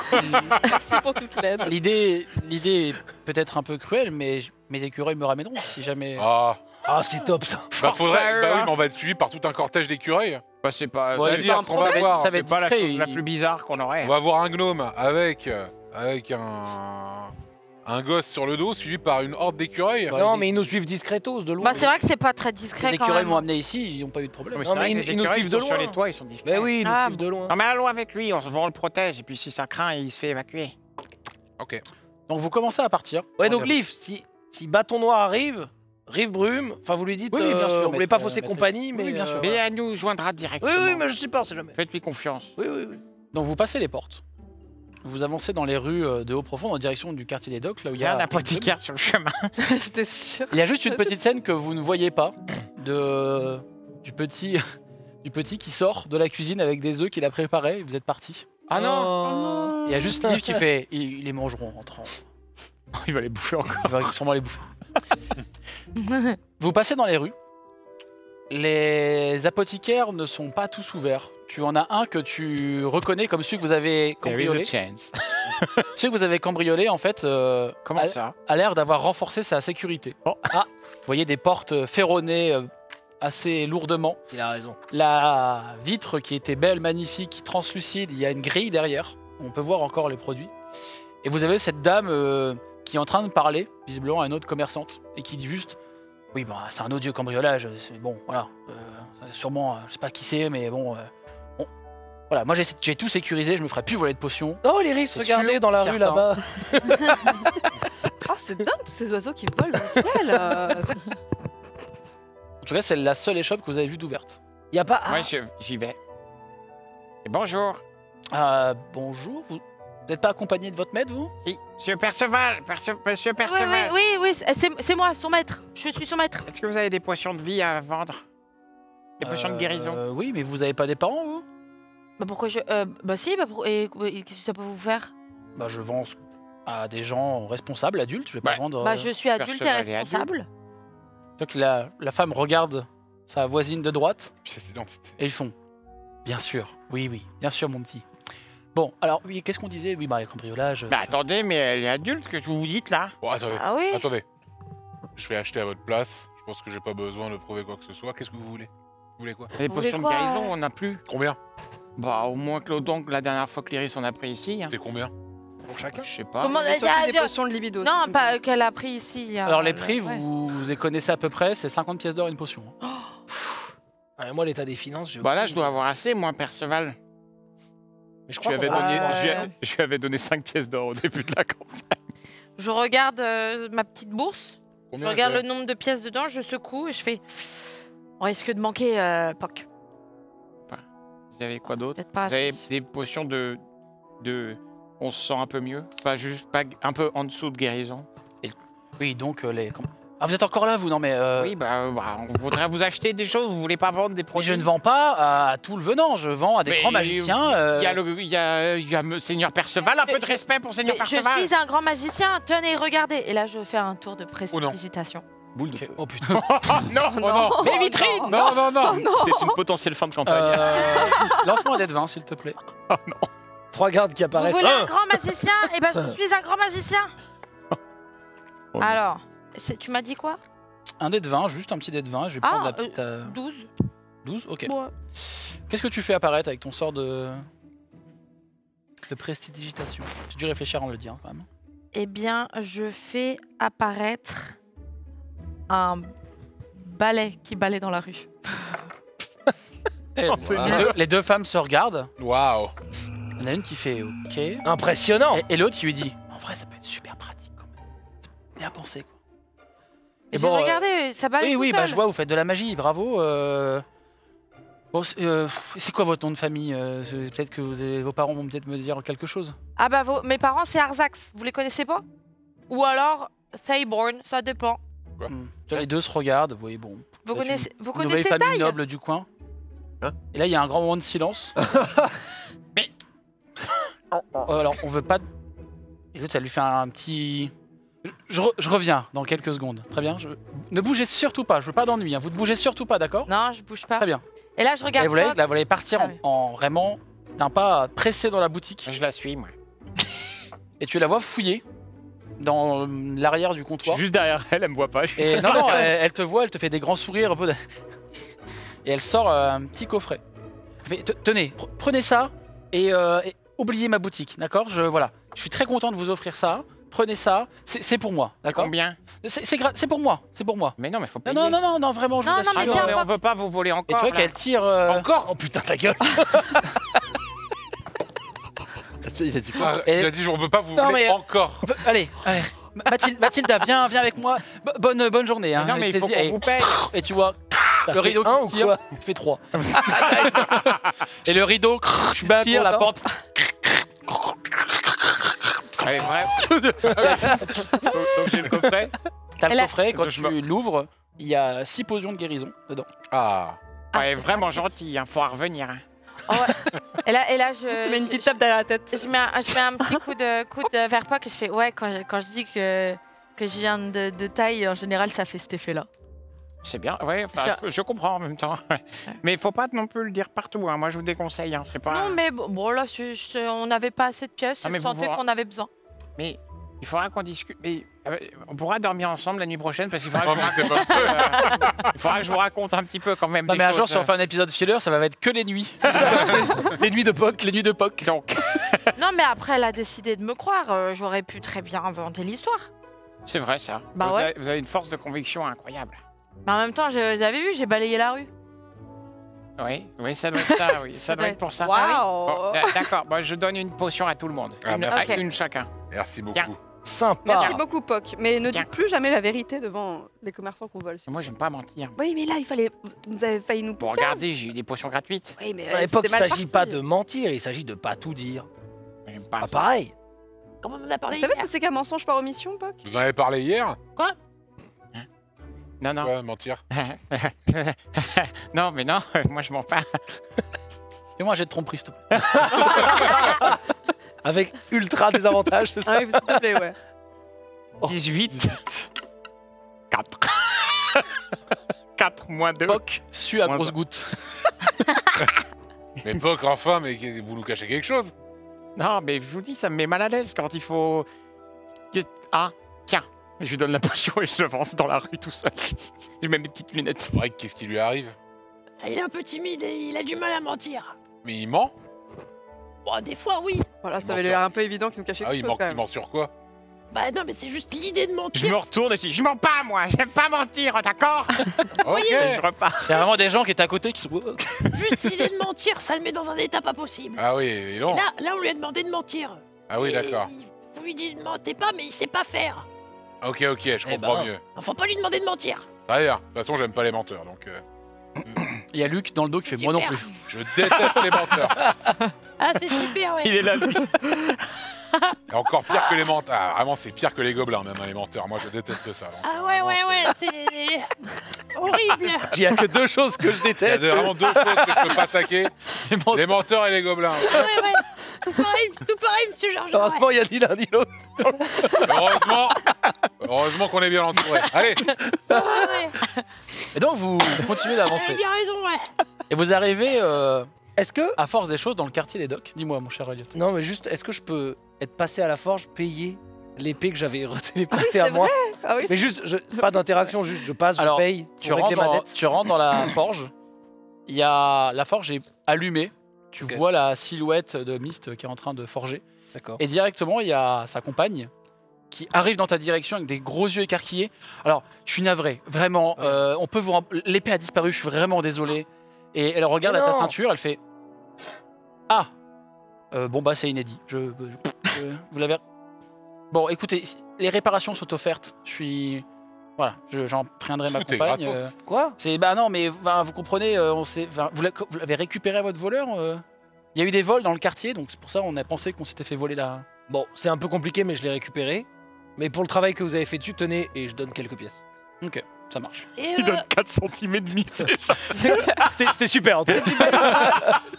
Merci pour toute l'aide. L'idée est peut-être un peu cruelle, mais mes écureuils me ramèneront si jamais. Ah. Ah, c'est top, ça. Bah, faudrait... à eux, bah oui, hein. mais on va être suivi par tout un cortège d'écureuils. Bah, c'est pas. Ouais, c'est c'est pas pas un un on va problème. voir. ça va C'est être pas la discret. chose la plus bizarre qu'on aurait. On va avoir un gnome avec Un gosse sur le dos suivi par une horde d'écureuils. Non, mais ils nous suivent discretos de loin. Bah, c'est vrai que c'est pas très discret Les quand écureuils même. m'ont amené ici, ils n'ont pas eu de problème. Mais Non, c'est vrai mais que les ils nous écureuils, suivent de sont sur loin. les toits, ils sont discrets. Mais oui, ils nous Ah, suivent de loin. Non mais allons avec lui, on le protège et puis si ça craint, il se fait évacuer. Ok. Donc vous commencez à partir. Ouais, donc Leaf, si Bâton Noir arrive, Rive Brume, enfin vous lui dites, Oui, oui, bien sûr, vous voulez maître, pas fausser maître. compagnie, mais Oui, bien sûr. Mais elle nous joindra Oui, directement. oui, mais je sais pas, on sait jamais. Faites-lui confiance. Oui, oui, oui. Donc vous passez les portes. Vous avancez dans les rues de Haut-Profond en direction du quartier des Docks, là où Il y a un apothicaire sur le chemin. J'étais sûre. Il y a juste une petite scène que vous ne voyez pas du petit qui sort de la cuisine avec des œufs qu'il a préparés et vous êtes partis. Ah non Oh. Il y a juste Liv qui fait ils les mangeront en rentrant. Il va les bouffer encore. Il va sûrement les bouffer. Vous passez dans les rues. Les apothicaires ne sont pas tous ouverts. Tu en as un que tu reconnais comme celui que vous avez cambriolé. chance. Celui que vous avez cambriolé, en fait, Comment a- ça a l'air d'avoir renforcé sa sécurité. Oh. Ah, vous voyez des portes ferronnées assez lourdement. Il a raison. La vitre qui était belle, magnifique, translucide, il y a une grille derrière. On peut voir encore les produits. Et vous avez cette dame qui est en train de parler, visiblement à une autre commerçante, et qui dit juste oui, bah, c'est un odieux cambriolage, c'est bon, voilà. Sûrement, je sais pas qui c'est, mais bon. Voilà, moi j'ai tout sécurisé, je me ferai plus voler de potions. Oh, les risques, C'est regardez sûr, dans la certain. rue là-bas. Ah, c'est dingue, tous ces oiseaux qui volent dans le ciel. En tout cas, c'est la seule échoppe que vous avez vue d'ouverte. Y a pas. Moi j'y vais. Et bonjour. Bonjour, vous n'êtes pas accompagné de votre maître, vous? Si, Monsieur Perceval, Monsieur Oui, Perceval. oui, c'est moi, son maître. Je suis son maître. Est-ce que vous avez des potions de vie à vendre? Des potions de guérison? Oui, mais vous avez pas des parents, vous? Bah pourquoi je... bah si, et qu'est-ce que ça peut vous faire? Bah, je vends à des gens responsables, adultes. Je vais pas Ouais. vendre. Bah je suis adulte et Perceval est responsable. Donc la femme regarde sa voisine de droite Pièce d'identité. et ils font bien sûr, oui, bien sûr, mon petit. Bon, alors oui, qu'est-ce qu'on disait? Oui, bah les cambriolages. Bah attendez, mais elle est adulte que je vous dites là. Bon, attendez. Ah oui? Attendez. Je vais acheter à votre place. Je pense que j'ai pas besoin de prouver quoi que ce soit. Qu'est-ce que vous voulez? Vous voulez quoi? Les Vous potions de voulez quoi, guérison, on n'a plus. Combien? Bah au moins que l'odoncle la dernière fois que l'Iris en a pris ici. Hein. C'est combien? Pour chacun. Je sais pas. Comment Mais surtout des potions de libido. Non, c'est pas tout. qu'elle a pris ici. Alors les prix, ouais. vous les connaissez à peu près, c'est 50 pièces d'or une potion. Moi, l'état des finances, j'ai. Bah là, je dois avoir assez, moi, Perceval. Mais je Je crois lui avais qu'on va- donné, Ouais. je lui avais donné 5 pièces d'or au début de la campagne. Je regarde ma petite bourse. Combien Je regarde j'ai le nombre de pièces dedans, je secoue et je fais... On risque de manquer, Poc. Vous avez quoi d'autre? Peut-être pas Vous avez assez. des potions de... On se sent un peu mieux? Pas juste... Pas un peu en dessous de guérison? Oui, donc Ah, vous êtes encore là, vous? Non, mais. Oui, bah, on voudrait vous acheter des choses, vous voulez pas vendre des Mais produits? je ne vends pas à tout le venant, je vends à des Mais grands magiciens. Il y a Seigneur Perceval, un peu de respect pour Seigneur Mais je Perceval. suis un grand magicien, tenez, regardez. Et là, je fais un tour de non. prestidigitation. Boule de feu. Oh putain. Non, oh non. Mais vitrine! Non, non, C'est une potentielle fin de campagne. Lance-moi un dé de 20, s'il te plaît. 3 gardes qui Vous apparaissent. voulez un Un. grand magicien? Eh ben, je suis un grand magicien. Oh non. Alors, tu m'as dit quoi? Un dé de 20, juste un petit dé de 20. Je vais Ah, prendre la petite. 12. 12, ok. Ouais. Qu'est-ce que tu fais apparaître avec ton sort de prestidigitation? J'ai dû réfléchir avant de le dire, quand même. Eh bien, je fais apparaître un balai qui balaie dans la rue. Et c'est les deux femmes se regardent. Waouh! Il y en a une qui fait OK. Et, Impressionnant. l'autre qui lui dit en vrai, ça peut être super pratique quand même. C'est bien pensé, quoi. Et J'ai bon, regardé, ça balaye oui, tout bah seul. je vois, vous faites de la magie, bravo. Bon, c'est quoi votre nom de famille? Peut-être que vos parents vont peut-être me dire quelque chose. Ah bah, mes parents, c'est Arzax. Vous les connaissez pas? Ou alors Sayborn, ça dépend. Les deux se regardent, oui, bon. Vous Peut-être connaissez, vous Une nouvelle connaissez famille Taille? noble du coin. Hein? Et là, il y a un grand moment de silence. Mais- Alors, on veut pas. Et l'autre, elle lui fait un petit. Je reviens dans quelques secondes. Très bien. Ne bougez surtout pas. Je veux pas d'ennui. Hein. Vous ne bougez surtout pas, d'accord? Non, je bouge pas. Très bien. Et là, je regarde Et vous allez, Poc. là, vous allez partir Ah oui. en vraiment d'un pas pressé dans la boutique. Je la suis, moi. Et tu la vois fouiller dans l'arrière du Je comptoir. suis juste derrière elle, elle me voit pas. je suis- Et non, non, elle te voit, elle te fait des grands sourires un peu. Et elle sort un petit coffret. Elle fait, tenez, prenez ça et oubliez ma boutique, d'accord? Voilà. Je suis très content de vous offrir ça. prenez ça, c'est pour moi, d'accord? Combien? C'est pour moi, c'est pour moi. Mais non, mais faut payer. Non, vraiment, je Non, vous non, assure. mais Ah viens, non, mais on veut pas vous voler Et encore. tu vois là. qu'elle tire... Encore? Oh putain, ta gueule. Il a dit quoi? Et- Il a dit je ne veux pas vous Non, voler mais- encore. Allez. Mathilda, viens avec moi. Bonne journée. Hein, Mais non, mais avec il faut plaisir. qu'on vous paye. Et tu vois, T'as le fait rideau un qui ou se tire, quoi il fait 3. Et le rideau qui se tire, la porte. Allez, bref. Donc j'ai le coffret. T'as le Elle a- coffret, quand Je tu l'ouvres, il y a 6 potions de guérison dedans. Ah. Ouais, vraiment gentil, hein, faut en revenir. Hein. Oh, ouais. Et là, Je te mets une petite tape derrière la tête. je mets un petit coup de vers Puck et je fais ouais, quand je dis que je viens de taille, en général, ça fait cet effet-là. C'est bien, ouais, enfin, je comprends en même temps. Ouais. Mais il faut pas non plus le dire partout, hein. Moi je vous déconseille, hein. C'est pas... Non, mais bon là, on n'avait pas assez de pièces, Ah, mais je vous sentais vous- qu'on avait besoin. Mais il faudra qu'on discute. Mais, on pourra dormir ensemble la nuit prochaine parce qu'il faudra, Oh, que, mais je vous c'est pas... raconte, il faudra que je vous raconte un petit peu quand même. Non, des mais un jour, choses, si on fait un épisode filler, ça va être que les nuits. Les nuits de POC. Les nuits de POC. Donc, Non, mais après, elle a décidé de me croire. J'aurais pu très bien inventer l'histoire. c'est vrai ça. Bah ouais. Vous avez une force de conviction incroyable. Mais en même temps, vous avez vu, j'ai balayé la rue. Oui, ça doit être ça, oui. Ça doit être pour ça. Waouh. Bon, d'accord, bon, je donne une potion à tout le monde. Ah, Une, merci. Ok. une chacun. Merci beaucoup. Tiens. Sympa. Merci beaucoup, Poc. Mais ne Tiens. dites plus jamais la vérité devant les commerçants qu'on vole. Moi, j'aime pas mentir. Oui, mais là, vous avez failli nous Bon, regardez, j'ai eu des potions gratuites. Oui, mais À l'époque, il c'était ne mal s'agit parti. pas de mentir, il s'agit de pas tout dire. J'aime pas. Pas pareil. Comment on en a parlé Vous savez hier ce que c'est qu'un mensonge par omission, Poc? Vous en avez parlé hier? Non, non. Ouais, mentir. Non, mais non, moi je mens pas. Et moi, j'ai de tromperie, s'il te plaît. Avec ultra désavantages, c'est ça? Ah oui, s'il te plaît, ouais. 18. 4. 4 moins 2. POC sue à Moins grosses un. gouttes. Mais Poc, enfin, mais vous nous cachez quelque chose? Non, mais je vous dis, ça me met mal à l'aise quand il faut. Ah, tiens. Je lui donne la potion et je avance dans la rue tout seul. Je mets mes petites lunettes. Ouais, qu'est-ce qui lui arrive? Il est un peu timide et il a du mal à mentir. Mais il ment? Bon, des fois, oui. Voilà, Il ça ment avait sur- l'air un peu évident qu'il nous cachait Ah oui, quelque chose quand il même. ment sur quoi? Bah non, mais c'est juste l'idée de Je mentir. me retourne et je dis, je mens pas moi, j'aime pas mentir, d'accord? Ok. Et je repars. Il y a vraiment des gens qui étaient à côté qui sont. Juste l'idée de mentir, ça le met dans un état pas possible. Ah oui, et non. Et là, on lui a demandé de mentir. Ah oui, Et d'accord. Vous lui dites mentez pas, mais il sait pas faire. Ok, je Eh comprends ben. mieux. Faut pas lui demander de mentir. Très bien. De toute façon, j'aime pas les menteurs, donc Il y a Luc dans le dos qui fait moi non Super. plus. je déteste les menteurs. Ah, c'est super, ouais. Il est là, lui. Et encore pire que les menteurs. Ah, vraiment, c'est pire que les gobelins, même, hein, les menteurs. Moi, je déteste ça. donc. Ah ouais, c'est horrible. Il y a que deux choses que je Il y a déteste. vraiment deux choses que je peux pas saquer. Les menteurs. Les menteurs et les gobelins. Ah ouais. Tout pareil, monsieur Georges. Heureusement, il y a ni l'un ni l'autre. Heureusement qu'on est bien entouré. Allez, Et donc, vous continuez Vous avez d'avancer. bien raison, ouais. Et vous arrivez, Est-ce que... à force des choses, dans le quartier des docks. Dis-moi, mon cher Elliot. Non, mais juste, est-ce que je peux être passé à la forge, payer l'épée que j'avais retéléportée c'est à moi? Ah oui, Mais juste, pas d'interaction, juste je passe, Alors, je paye pour Tu régler rentres, ma dans, dette. tu rentres dans la forge. La forge est allumée. Tu Ok. vois la silhouette de Mist qui est en train de forger. D'accord. Et directement, il y a sa compagne qui arrive dans ta direction avec des gros yeux écarquillés. Alors, je suis navré, vraiment. On peut vous l'épée a disparu. Je suis vraiment désolé. Et elle regarde Mais à ta non. ceinture. Elle fait ah bon bah c'est inédit. Vous l'avez. Bon, écoutez, les réparations sont offertes. Je suis voilà, j'en préviendrai ma Tout est compagne. gratos. Quoi? C'est bah non, mais vous comprenez, vous l'avez récupéré à votre voleur. Il y a eu des vols dans le quartier, donc c'est pour ça on a pensé qu'on s'était fait voler la. Bon, c'est un peu compliqué, mais je l'ai récupéré. Mais pour le travail que vous avez fait dessus, tenez, et je donne quelques pièces. Ok, ça marche. Et Il donne 4 cm et demi. C'était super, en tout cas.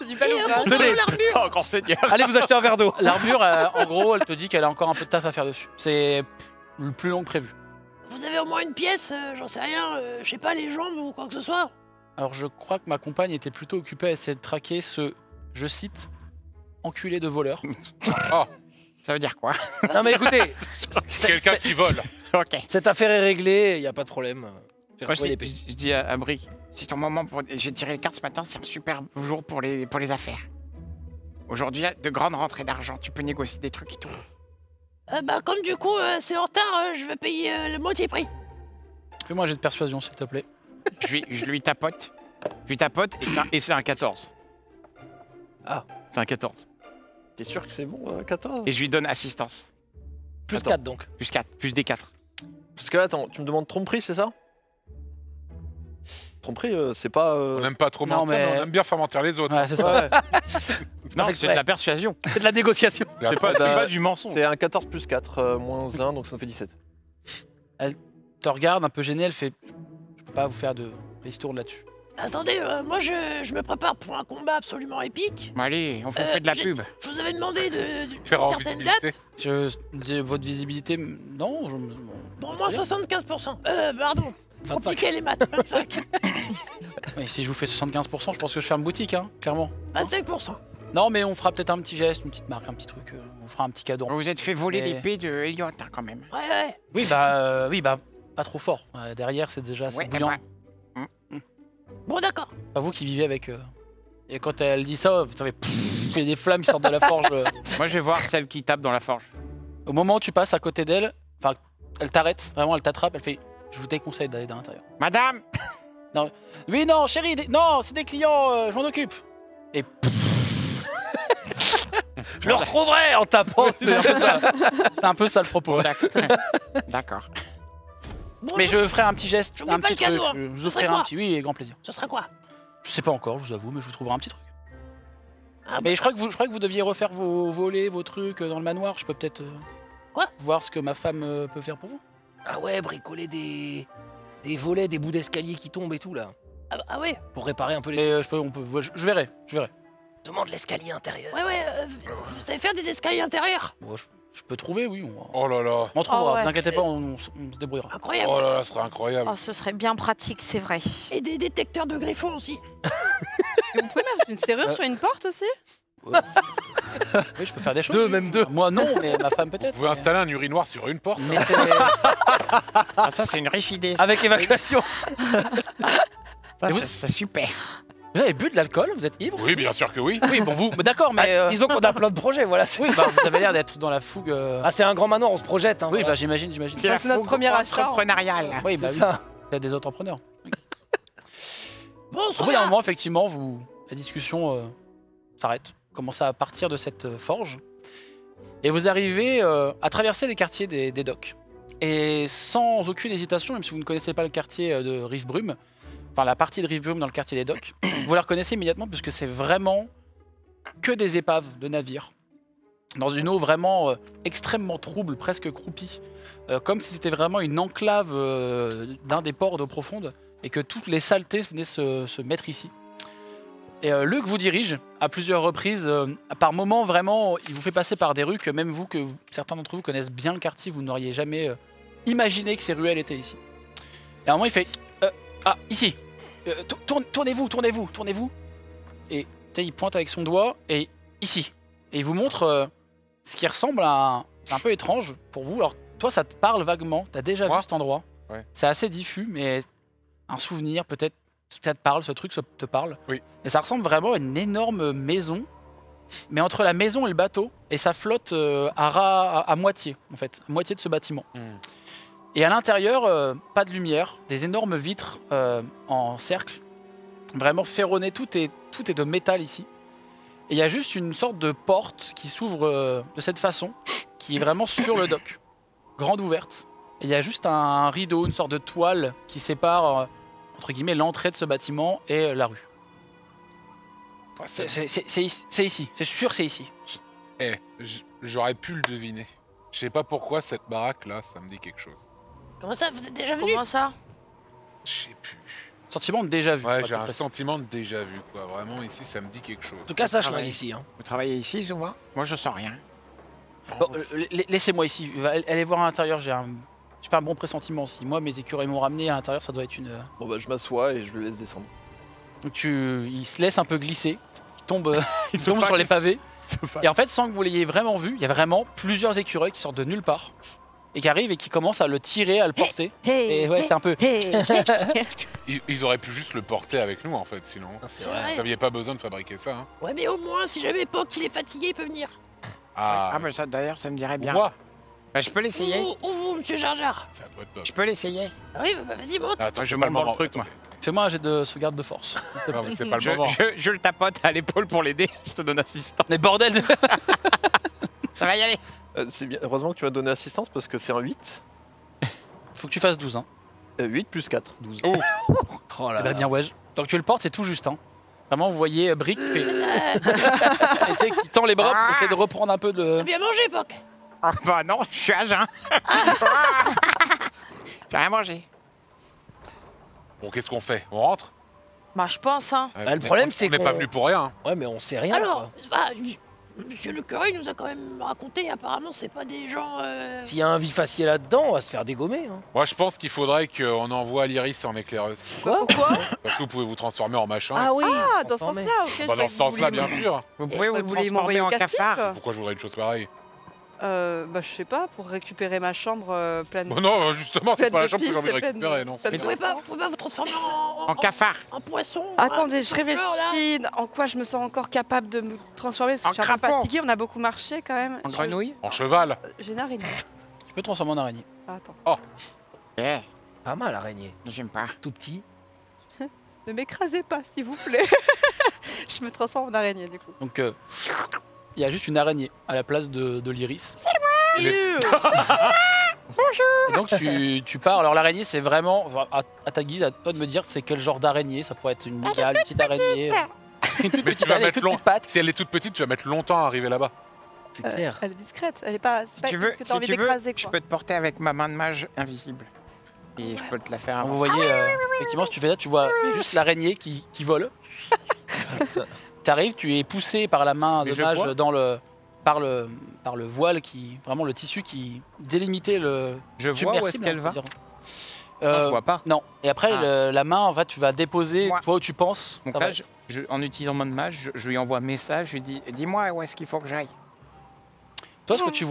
c'est du bel pour ouvrage. Tenez. trouver l'armure, Oh, grand seigneur. Allez vous acheter un verre d'eau. L'armure, en gros, elle te dit qu'elle a encore un peu de taf à faire dessus. C'est le plus long que prévu. vous avez au moins une pièce, j'en sais rien, je sais pas, les jambes ou quoi que ce soit. Alors je crois que ma compagne était plutôt occupée à essayer de traquer ce, je cite, enculé de voleur. Ça veut dire quoi? Non mais écoutez, quelqu'un qui vole. Ok. cette affaire est réglée, il n'y a pas de problème. J'ai Moi, je retrouvé dis, l'épée. je dis à Brick, c'est ton moment pour. J'ai tiré les cartes ce matin, c'est un super jour pour les affaires. Aujourd'hui, il y a de grandes rentrées d'argent, tu peux négocier des trucs et tout. Bah comme du coup c'est en retard, je vais payer le moitié prix. Fais-moi un jet de persuasion, s'il te plaît. Je lui tapote. Je lui tapote et c'est un 14. Ah. C'est un 14. T'es sûr que c'est bon, 14? Et je lui donne assistance. Plus Attends. 4 donc. Plus 4, plus des 4. Parce que là, attends, tu me demandes tromperie, c'est ça? Tromperie, c'est pas... On n'aime pas trop Non, mentir, mais mais- on aime bien faire mentir les autres. Ouais, c'est ça. Ouais, Non, fait c'est de la persuasion. C'est de la négociation. Et après, C'est bah, pas du mensonge. c'est un 14 plus 4, moins 1, donc ça me fait 17. Te regarde un peu gêné, elle fait. Je peux pas vous faire de ristourne là-dessus. Attendez, moi je me prépare pour un combat absolument épique. Bon, allez, on vous fait de la j'ai- pub. Je vous avais demandé de faire en certaines dates. visibilité. Votre visibilité. Non, Bon, moi 75%. Pardon. 25. Compliqué les maths, 25. Oui, si je vous fais 75%, je pense que je ferme boutique, hein, clairement. 25%. Non, mais on fera peut-être un petit geste, une petite marque, un petit truc. On fera un petit cadeau. Vous vous êtes fait voler Mais- l'épée de Elliot, hein, quand même. Ouais. Oui, bah, pas trop fort. Derrière, c'est déjà assez Ouais, bouillant. Bon, d'accord. Pas vous qui vivez avec. Et quand elle dit ça, vous savez, il y a des flammes qui sortent de la forge. Moi, je vais voir celle qui tape dans la forge. Au moment où tu passes à côté d'elle, enfin, elle t'arrête, vraiment, elle t'attrape, elle fait. Je vous déconseille d'aller dans l'intérieur. Madame! Oui, non, chérie, non, c'est des clients, je m'en occupe. Et je le retrouverai en tapant. C'est un peu ça. C'est un peu ça le propos. D'accord. Bon, Mais je ferai un petit geste, J'oublie un pas petit le cadeau, truc. hein. Je Ce vous serait ferai un quoi petit, oui, avec grand plaisir. ce serait quoi? Je sais pas encore, je vous avoue, mais je vous trouverai un petit truc. Ah, Mais je crois que vous deviez refaire vos volets, vos trucs dans le manoir. Je peux peut-être Quoi voir ce que ma femme peut faire pour vous. Ah ouais, bricoler des volets, des bouts d'escalier qui tombent et tout là. ah ouais. Pour réparer un peu les. Mais je verrai. Demande l'escalier intérieur. Ouais, vous savez faire des escaliers intérieurs? Bon, je peux trouver, oui. Oh là là. On trouvera, Oh ouais. vous inquiétez pas, on se débrouillera. Incroyable. Oh là là, ce serait incroyable. Oh, ce serait bien pratique, c'est vrai. Et des détecteurs de griffons aussi. Et vous pouvez mettre une serrure sur une porte aussi? Oui, je peux faire des choses. Même deux. Moi non, mais ma femme peut-être. Vous pouvez installer un urinoir sur une porte. Mais c'est Ah, ça, c'est une riche idée. avec évacuation. Ça, Et vous- c'est super. Vous avez bu de l'alcool? Vous êtes ivre? Oui, bien sûr que oui. Oui, bon vous. D'accord, mais Ah, disons qu'on a plein de projets, voilà. oui, bah vous avez l'air d'être dans la fougue. Ah, c'est un grand manoir, on se projette. Hein, Oui, voilà. bah j'imagine. C'est la c'est notre fougue premier achat. entrepreneuriale. Oui, bah C'est oui. ça. Il y a des entrepreneurs. Bon, on se Au bout d'un reverra. moment, effectivement, la discussion s'arrête. Vous commencez à partir de cette forge. Et vous arrivez à traverser les quartiers des docks. Et sans aucune hésitation, même si vous ne connaissez pas le quartier de Rive-Brume, enfin la partie de Rive-Brume dans le quartier des docks, vous la reconnaissez immédiatement puisque c'est vraiment que des épaves de navires. Dans une eau vraiment extrêmement trouble, presque croupie. Comme si c'était vraiment une enclave d'un des ports d'eau profonde et que toutes les saletés venaient se mettre ici. Et Luc vous dirige à plusieurs reprises. Par moments, vraiment, il vous fait passer par des rues que même vous, certains d'entre vous connaissent bien le quartier, vous n'auriez jamais imaginé que ces ruelles étaient ici. Et à un moment, il fait ici. Tournez-vous. Et il pointe avec son doigt et ici. Et il vous montre ce qui ressemble à c'est un peu étrange pour vous. Alors toi, ça te parle vaguement. T'as déjà Moi vu cet endroit. Ouais. C'est assez diffus, mais un souvenir peut-être. Ça te parle, ce truc te parle. Oui. Et ça ressemble vraiment à une énorme maison, mais entre la maison et le bateau, et ça flotte à moitié, en fait, à moitié de ce bâtiment. Et à l'intérieur, pas de lumière, des énormes vitres en cercle, vraiment ferronnées, tout est de métal ici. Et il y a juste une sorte de porte qui s'ouvre de cette façon, qui est vraiment sur le dock, grande ouverte. Et il y a juste un rideau, une sorte de toile qui sépare entre guillemets l'entrée de ce bâtiment et la rue. C'est ici, c'est sûr, c'est ici. Eh, j'aurais pu le deviner. Je sais pas pourquoi cette baraque là, ça me dit quelque chose. Comment ça, vous êtes déjà venu? Comment ça? Je sais plus. Sentiment de déjà vu. Ouais, pour j'ai être un précis. sentiment de déjà vu quoi. Vraiment ici, ça me dit quelque chose. En tout cas, ça Ah ouais. schlingue ici. Hein. Vous travaillez ici, souvent? Moi, je sens rien. Bon, laissez-moi ici. Allez voir à l'intérieur. J'ai pas un bon pressentiment aussi. Moi, mes écureuils m'ont ramené à l'intérieur. Ça doit être une. Bon bah je m'assois et je le laisse descendre. Donc il se laisse un peu glisser. Il tombe, il se tombe sur les faxe. pavés. Et en fait, sans que vous l'ayez vraiment vu, il y a vraiment plusieurs écureuils qui sortent de nulle part et qui arrivent et qui commencent à le tirer, à le porter. Hey, Et ouais, c'est un peu. Ils auraient pu juste le porter avec nous en fait, sinon. C'est C'est vrai. vrai. Vous n'aviez pas besoin de fabriquer ça. Hein. Ouais, mais au moins, si jamais Poc il est fatigué, il peut venir. Ah, Ah, bah ça, d'ailleurs, ça me dirait bien. moi Bah, je peux l'essayer. Où vous, monsieur Jar Jar? Ça doit être top. Je peux l'essayer. Ah oui, bah vas-y, monte. Attends, Je c'est pas mal le mord le moment. truc, moi. Fais-moi un jet de sauvegarde de force. Non, mais c'est pas le moment. Je le tapote à l'épaule pour l'aider. Je te donne assistant. Mais bordel de... Ça va y aller. C'est bien. Heureusement que tu m'as donné assistance parce que c'est un 8. Faut que tu fasses 12, hein. 8 plus 4, 12. Oh. Oh là Eh ben, là. bien, ouais. Donc tu le portes, c'est tout juste, hein. Vraiment, vous voyez Brick qui fait... Et tu sais, qui tend les bras pour essayer de reprendre un peu de... Bien mangé, Poc. Ah, bah non, je suis à jeun. J'ai rien mangé. Bon, qu'est-ce qu'on fait? On rentre? Bah, je pense, hein. Bah, le problème, c'est On n'est qu'on- pas venu pour rien. Ouais, mais on sait rien. Alors, quoi. monsieur le curé nous a quand même raconté, apparemment, c'est pas des gens. S'il y a un vifacier là-dedans, on va se faire dégommer. Hein. Moi, je pense qu'il faudrait qu'on envoie l'Iris en éclaireuse. Quoi Pourquoi? Parce que vous pouvez vous transformer en machin. Ah oui. Ah, dans ce transformer. sens-là, ok. je Bah, croyais dans que ce sens-là, vous bien vouliez- sûr. Vous pouvez vous Vous voulez transformer m'envoyer en au casse-pipe cafard. Pourquoi je voudrais une chose pareille? Bah, je sais pas, pour récupérer ma chambre pleine Bon, non, justement, c'est pleine pas la de chambre que j'ai envie de pisse et pleine récupérer, non. pleine Vous de pouvez sang. pas vous transformer En cafard. en poisson? Attendez, je un fleur, là réfléchis. En quoi je me sens encore capable de me transformer? Parce que En je suis un peu crapaud. fatiguée, on a beaucoup marché quand même. En grenouille. En cheval. J'ai une araignée. Tu peux te transformer en araignée. Ah, attends. Eh, Pas mal, araignée. j'aime pas. Tout petit. Ne m'écrasez pas, s'il vous plaît. Je me transforme en araignée, du coup. Donc, il y a juste une araignée à la place de l'iris. Et donc, tu pars. Alors, l'araignée, c'est vraiment, enfin, à ta guise, à toi de me dire c'est quel genre d'araignée. Ça pourrait être une migale, une petite araignée. Une toute Mais petite tu vas araignée, mettre toute long. petite patte. Si elle est toute petite, tu vas mettre longtemps à arriver là-bas. C'est clair. Elle est discrète, elle est pas. C'est Si pas tu veux, que t'as envie d'écraser, je quoi. peux te porter avec ma main de mage invisible. Et je peux te la faire Donc, avant. vous voyez, effectivement, si tu fais ça, tu vois juste l'araignée qui vole. Tu arrives, tu es poussé par la main Mais de je mage vois. par le voile qui, vraiment le tissu qui délimitait le Je vois où est-ce submersible, qu'elle on va. peut dire. Non, je vois pas. Non. Et après, Ah. la main, en fait, tu vas déposer, Moi. toi où tu penses. Donc ça là, va être. en utilisant mon mage, je lui envoie un message. Je lui dis dis-moi où est-ce qu'il faut que j'aille. Toi, ce que tu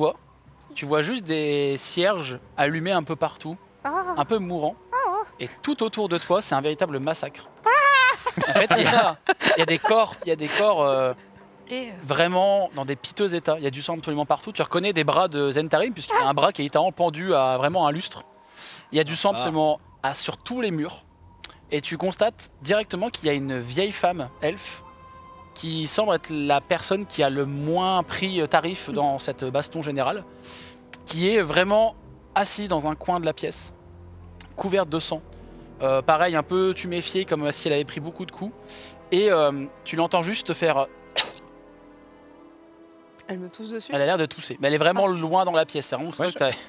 vois juste des cierges allumés un peu partout, un peu mourants. Et tout autour de toi, c'est un véritable massacre. En fait, il y a des corps, Et vraiment dans des piteux états. Il y a du sang absolument partout. Tu reconnais des bras de Zentarim, puisqu'il y a un bras qui est littéralement pendu à vraiment un lustre. Il y a du sang absolument sur tous les murs. Et tu constates directement qu'il y a une vieille femme, elfe, qui semble être la personne qui a le moins pris tarif dans cette baston générale, qui est vraiment assise dans un coin de la pièce, couverte de sang. Pareil, un peu tuméfiée, comme si elle avait pris beaucoup de coups. Et tu l'entends juste faire... Elle me tousse dessus. Elle a l'air de tousser, mais elle est vraiment loin dans la pièce. C'est vraiment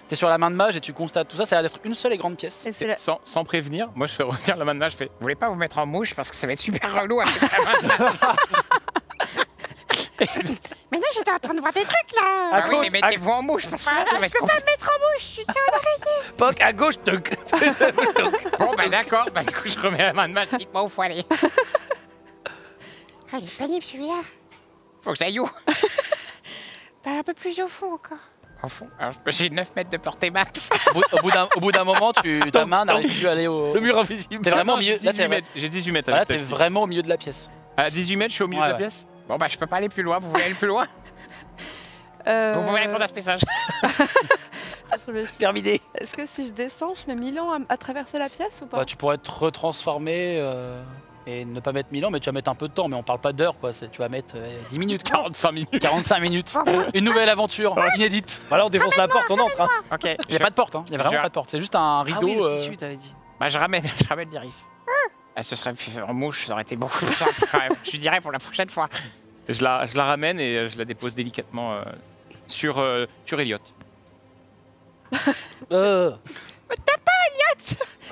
t'es sur la main de mage et tu constates tout ça. Ça a l'air d'être une seule et grande pièce. Et c'est la... Sans prévenir, moi je fais revenir la main de mage. Je fais vous voulez pas vous mettre en mouche parce que ça va être super relou avec la main de mage. Mais non, j'étais en train de voir des trucs là. À Ah oui, gauche, mais mettez-vous en mouche parce que là ça va être compliqué. Poc à gauche, toc. Bon bah d'accord, bah du coup je remets la main de mage. Dites-moi où faut aller. Ah, il est pénible celui-là. Faut que j'aille où? Bah, un peu plus au fond encore. Au fond. Alors j'ai 9 mètres de portée max. Au bout d'un moment, ta main n'arrive plus à aller au... Le mur invisible. T'es vraiment au milieu. Là, 18 mètres. J'ai 18 mètres. Voilà, avec t'es celle-ci. vraiment au milieu de la pièce. À 18 mètres, je suis au milieu Ouais, de la ouais. pièce. Bon bah je peux pas aller plus loin. Vous voulez aller plus loin? Vous pouvez répondre à ce message. Terminé. Est-ce que si je descends, je mets 1000 ans à traverser la pièce ou pas? Bah, tu pourrais te retransformer et ne pas mettre 1000 ans, mais tu vas mettre un peu de temps. Mais on parle pas d'heures, quoi. Tu vas mettre 10 minutes. 45 minutes. 45 minutes. Une nouvelle aventure inédite. Voilà, on défonce la porte, on entre. Hein. Ok. Il n'y a pas de porte, hein. Il y a vraiment Je- pas de porte. C'est juste un rideau. Ah oui, le tissu, t'avais dit. Bah je ramène l'Iris. Ah, ce serait en mouche, ça aurait été beaucoup plus simple quand même. Je lui dirais pour la prochaine fois. Je la ramène et je la dépose délicatement sur Elliot.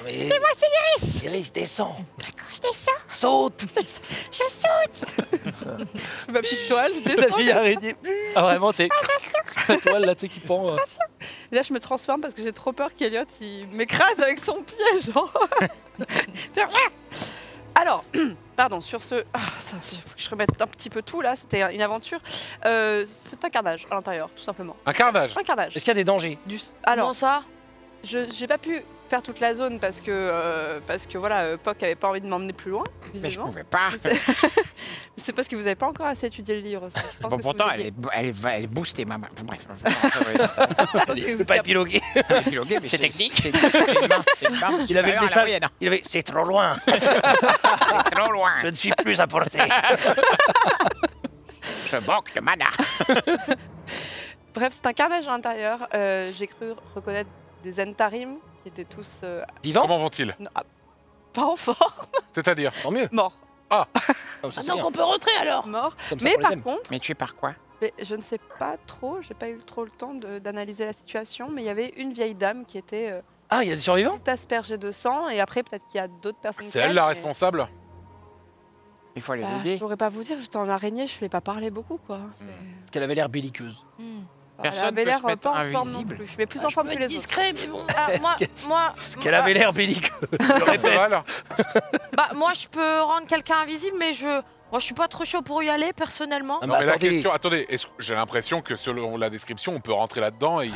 C'est moi, c'est l'Iris. Iris, descends. D'accord, je descends. Saute. Je saute. Ma petite toile, je La descends. vieille araignée. Ah, vraiment, tu sais. La toile, là, tu sais, qui pend. Et là, je me transforme parce que j'ai trop peur qu'Eliott il m'écrase avec son pied, genre. Alors, pardon, sur ce. Ah, il faut que je remette un petit peu tout là, c'était une aventure. C'est un carnage à l'intérieur, tout simplement. Un carnage. Un carnage. Est-ce qu'il y a des dangers? Alors, Comment ça? j'ai pas pu faire toute la zone parce que voilà, Poc avait pas envie de m'emmener plus loin. Mais je visiblement. pouvais pas. C'est parce que vous n'avez pas encore assez étudié le livre. Ça. Je pense Bon, que si pourtant, vous elle aviez- est boostée, maman. Bref. parce que Je vous peux pas avez- épiloguer. C'est technique. Il avait le message. Il avait. C'est trop loin. trop loin. Je ne suis plus à portée. Je manque de mana. Bref, c'est un carnage à l'intérieur. J'ai cru reconnaître des Entarim qui étaient tous Vivant. Comment vont-ils? pas en forme, C'est-à-dire? Tant mieux. morts. Ah, ça, Ah c'est donc bien. on peut rentrer alors. Morts. Comme ça, Mais pour les par aime. contre, Mais tu es par quoi? je ne sais pas trop, j'ai pas eu trop le temps d'analyser la situation, mais il y avait une vieille dame qui était Ah, il y a des survivants. toute aspergée de sang, et après peut-être qu'il y a d'autres personnes. C'est elle la responsable? Il faut aller Je l'aider. pourrais pas vous dire, j'étais en araignée, je ne vais pas parler beaucoup quoi. Parce qu'elle avait l'air belliqueuse. Personne Elle avait peut l'air se mettre pas en forme non invisible. plus, mais plus Ah, en je forme peux que être les autres. discret, mais bon. moi, Parce qu'elle avait l'air belliqueuse. Je C'est répète. mal. moi, je peux rendre quelqu'un invisible, mais moi, je suis pas trop chaud pour y aller personnellement. Ah, Non, mais la attendez. question, attendez, j'ai l'impression que selon la description, on peut rentrer là-dedans et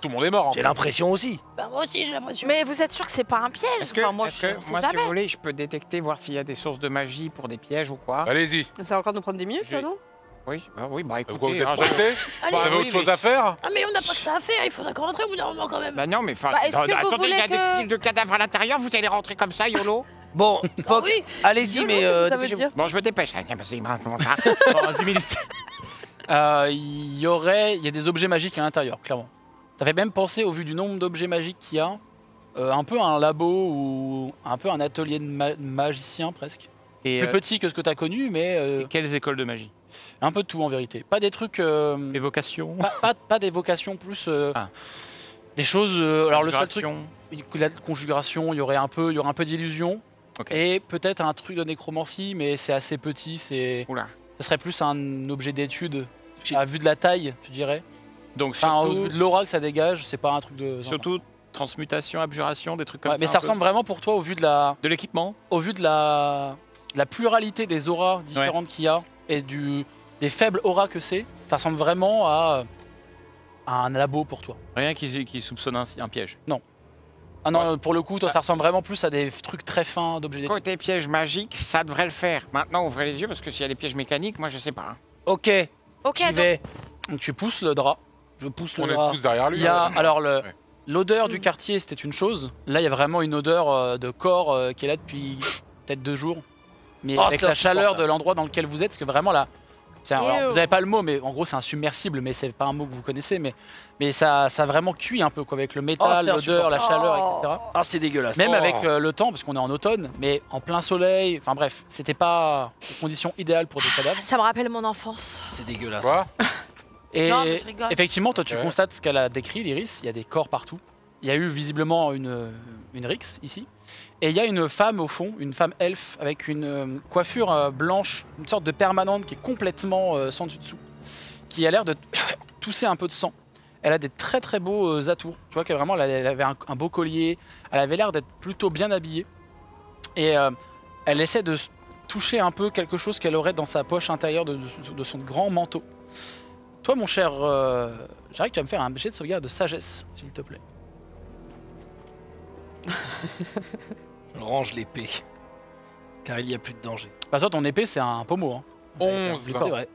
tout le monde est mort. En J'ai fait. l'impression aussi. Bah moi aussi j'ai l'impression. Mais vous êtes sûr que c'est pas un piège? Est-ce que, Enfin, moi, est-ce je que sais moi, si jamais. vous voulez, je peux détecter, voir s'il y a des sources de magie pour des pièges ou quoi? Allez-y. Ça va encore nous prendre des minutes, ça, non? Oui, bah écoutez. Vous êtes ah, pressés? Allez, Vous avez oui, autre chose mais- à faire? Ah mais on n'a pas que ça à faire, il faudra qu'on rentre au bout d'un moment quand même. Bah non, mais enfin, Bah, est-ce que vous attendez, il y a voulez que- des piles de cadavres à l'intérieur, vous allez rentrer comme ça, YOLO? Bon, Poc, oui. allez-y, mais Ça veut dépêchez-vous. dire. Bon, je me dépêche. Ah, parce qu'il me reste mon chat. Dans 10 minutes. Il y a des objets magiques à l'intérieur, clairement. Ça fait même penser, au vu du nombre d'objets magiques qu'il y a, un peu un labo ou un peu un atelier de magicien presque. Et Plus petit que ce que tu as connu, mais quelles écoles de magie? un peu de tout en vérité. Pas des trucs. Évocation? Pas des vocations, plus Ah. des choses. Alors le seul truc, Conjuration. la conjuration, il y aurait un peu d'illusion. Ok. Et peut-être un truc de nécromancie, mais c'est assez petit. Oula. Ça serait plus un objet d'étude. À vue de la taille, tu dirais. Donc Enfin, au vu surtout, de l'aura que ça dégage, c'est pas un truc de. surtout transmutation, abjuration, des trucs comme Ouais, ça. mais un ça peu. ressemble vraiment pour toi au vu de la, De l'équipement? la pluralité des auras différentes qu'il y a et des faibles auras que c'est. Ça ressemble vraiment à un labo pour toi. Rien qui soupçonne un piège. Ah non, pour le coup, toi, ça ressemble vraiment plus à des trucs très fins d'objets d'étude. Côté piège magique, ça devrait le faire. Maintenant, ouvrez les yeux parce que s'il y a des pièges mécaniques, moi je sais pas. Hein. Ok, Ok, j'y donc, vais. Donc tu pousses le drap. Je pousse On le est drap. tous derrière lui. Il y a hein. alors Ouais. l'odeur du quartier, c'était une chose. Là, il y a vraiment une odeur de corps qui est là depuis peut-être 2 jours. Mais Oh, avec c'est la chaleur insupportable. de l'endroit dans lequel vous êtes, parce que vraiment là, alors, Ew. vous n'avez pas le mot, mais en gros c'est un submersible, mais c'est pas un mot que vous connaissez, mais ça vraiment cuit un peu quoi, avec le métal, c'est l'odeur, la chaleur, Oh. etc. Ah, c'est dégueulasse. Même Oh. avec le temps, parce qu'on est en automne, mais en plein soleil, enfin bref, c'était pas les conditions idéales pour des cadavres. ça me rappelle mon enfance. C'est dégueulasse. Quoi? Et Non, mais je rigole. effectivement, toi tu Ok. constates ce qu'elle a décrit, l'Iris, il y a des corps partout. Il y a eu visiblement une rixe ici. Et il y a une femme au fond, une femme elfe, avec une coiffure blanche, une sorte de permanente qui est complètement sans du dessous, qui a l'air de tousser un peu de sang. Elle a des très très beaux atours. Tu vois qu'elle vraiment, elle avait un beau collier, elle avait l'air d'être plutôt bien habillée. Et elle essaie de toucher un peu quelque chose qu'elle aurait dans sa poche intérieure de son grand manteau. Toi, mon cher Jarek, tu vas me faire un jet de sauvegarde de sagesse, s'il te plaît. Je range l'épée. Car il n'y a plus de danger. Bah, toi, ton épée, c'est un pommeau. Hein. 11. C'est vrai.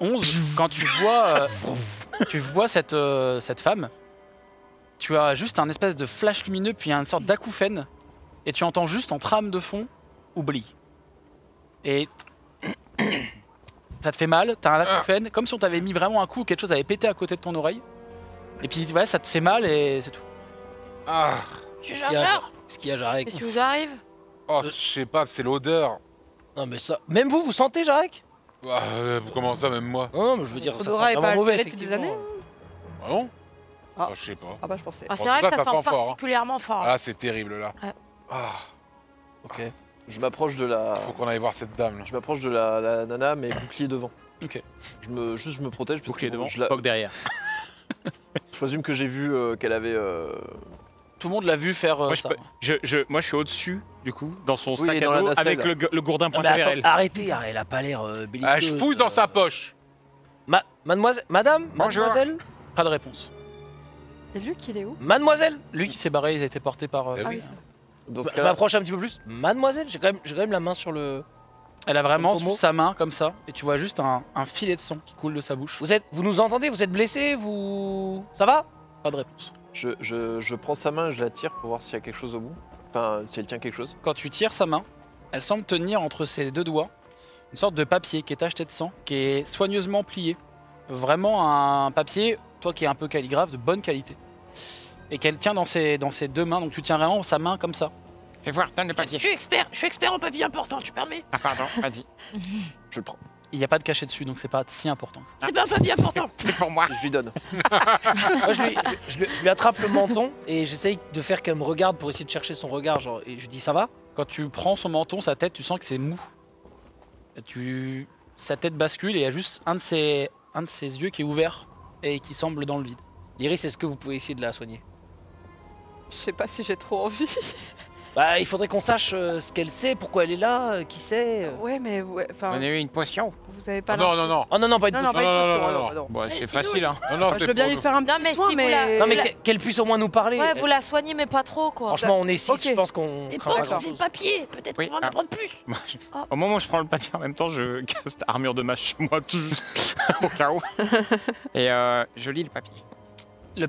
11, quand tu vois cette femme, tu as juste un espèce de flash lumineux, puis une sorte d'acouphène, et tu entends juste en trame de fond, oublie. Et ça te fait mal, t'as un acouphène, comme si on t'avait mis vraiment un coup, quelque chose avait pété à côté de ton oreille. Et puis ouais, ça te fait mal et c'est tout. Ah. Tu Qu'est-ce qu'il y a, Jar Qu'est-ce qu'il y a, Jarek? Qu'est-ce qui vous arrive? Oh, je sais pas, c'est l'odeur. Non, mais ça. Même vous, vous sentez, Jarek? Ah, comment ça, même moi? Non, mais je veux dire, ça Odorat sent est vraiment pas mauvais, altéré depuis des effectivement. années, Ah bon? Ah. Ah, je sais pas. Ah bah je pensais. Ah, c'est En vrai tout que cas, ça ça sent sent fort, hein. particulièrement fort. Ah, c'est terrible là. Ouais. Ah, Ok. Je m'approche de la. faut qu'on aille voir cette dame là. Je m'approche de la nana, mais bouclier devant. Ok. Je me protège parce Bouclier que devant, je Poc derrière. présume que j'ai vu qu'elle avait. Tout le monde l'a vu faire Moi, ça. moi, je suis au-dessus, du coup, dans son Oui, sac dans à la dos, nacelle. avec le gourdin Non, mais pointé vers attends, elle. arrêtez, elle a pas l'air belliqueuse. Ah, je fouille dans sa poche. Mademoiselle, madame, Bonjour. mademoiselle, Pas de réponse. Et Luc, il est où? mademoiselle. Lui qui s'est barré, il a été porté par. Eh Ah oui. oui, ça. Dans ce Je cas-là, m'approche un petit peu plus. Mademoiselle, j'ai quand même la main sur le. Elle a vraiment Un pommeau. sous sa main comme ça, et tu vois juste un filet de sang qui coule de sa bouche. Vous nous entendez? Vous êtes blessé? Vous... Ça va? Pas de réponse. Je prends sa main et je la tire pour voir s'il y a quelque chose au bout. Enfin, si elle tient quelque chose. Quand tu tires sa main, elle semble tenir entre ses deux doigts une sorte de papier qui est tacheté de sang, qui est soigneusement plié. Vraiment un papier, toi qui es un peu calligraphe, de bonne qualité. Et qu'elle tient dans ses deux mains, donc tu tiens vraiment sa main comme ça. Fais voir, donne le Je papier. suis expert en papier important, tu permets? Ah, pardon, vas-y. Je le prends. Il n'y a pas de cachet dessus, donc c'est pas si important. C'est pas un papier important. C'est pour moi. Je lui donne. Moi, je lui attrape le menton et j'essaye de faire qu'elle me regarde pour essayer de chercher son regard. Genre, et je dis ça va? Quand tu prends son menton, sa tête, tu sens que c'est mou. Sa tête bascule et il y a juste un de ses yeux qui est ouvert et qui semble dans le vide. Iris, est-ce que vous pouvez essayer de la soigner? Je sais pas si j'ai trop envie. Bah, il faudrait qu'on sache ce qu'elle sait, pourquoi elle est là, qui c'est. Ouais, mais enfin, Donnez-lui une potion. vous avez pas. Non, non, non. Oh non, pas une Non, non, potion. pas une Non, non, potion. non, non, non. Bon, c'est sinon, facile, hein. Non, non, Moi, je c'est veux bien pour lui nous. faire un bien Non, mais soin, si, mais. vous la- Non, mais la- qu'elle puisse au moins nous parler. Ouais, vous la soignez, mais pas trop, quoi. Franchement, on est 6, Ok. je pense qu'on Et craint pas pas grand c'est le chose. papier, peut-être Oui, qu'on va en ah. apprendre plus. Moi, Au moment où je prends le papier, en même temps, je caste armure de mage chez moi, au cas où. Et je lis le papier.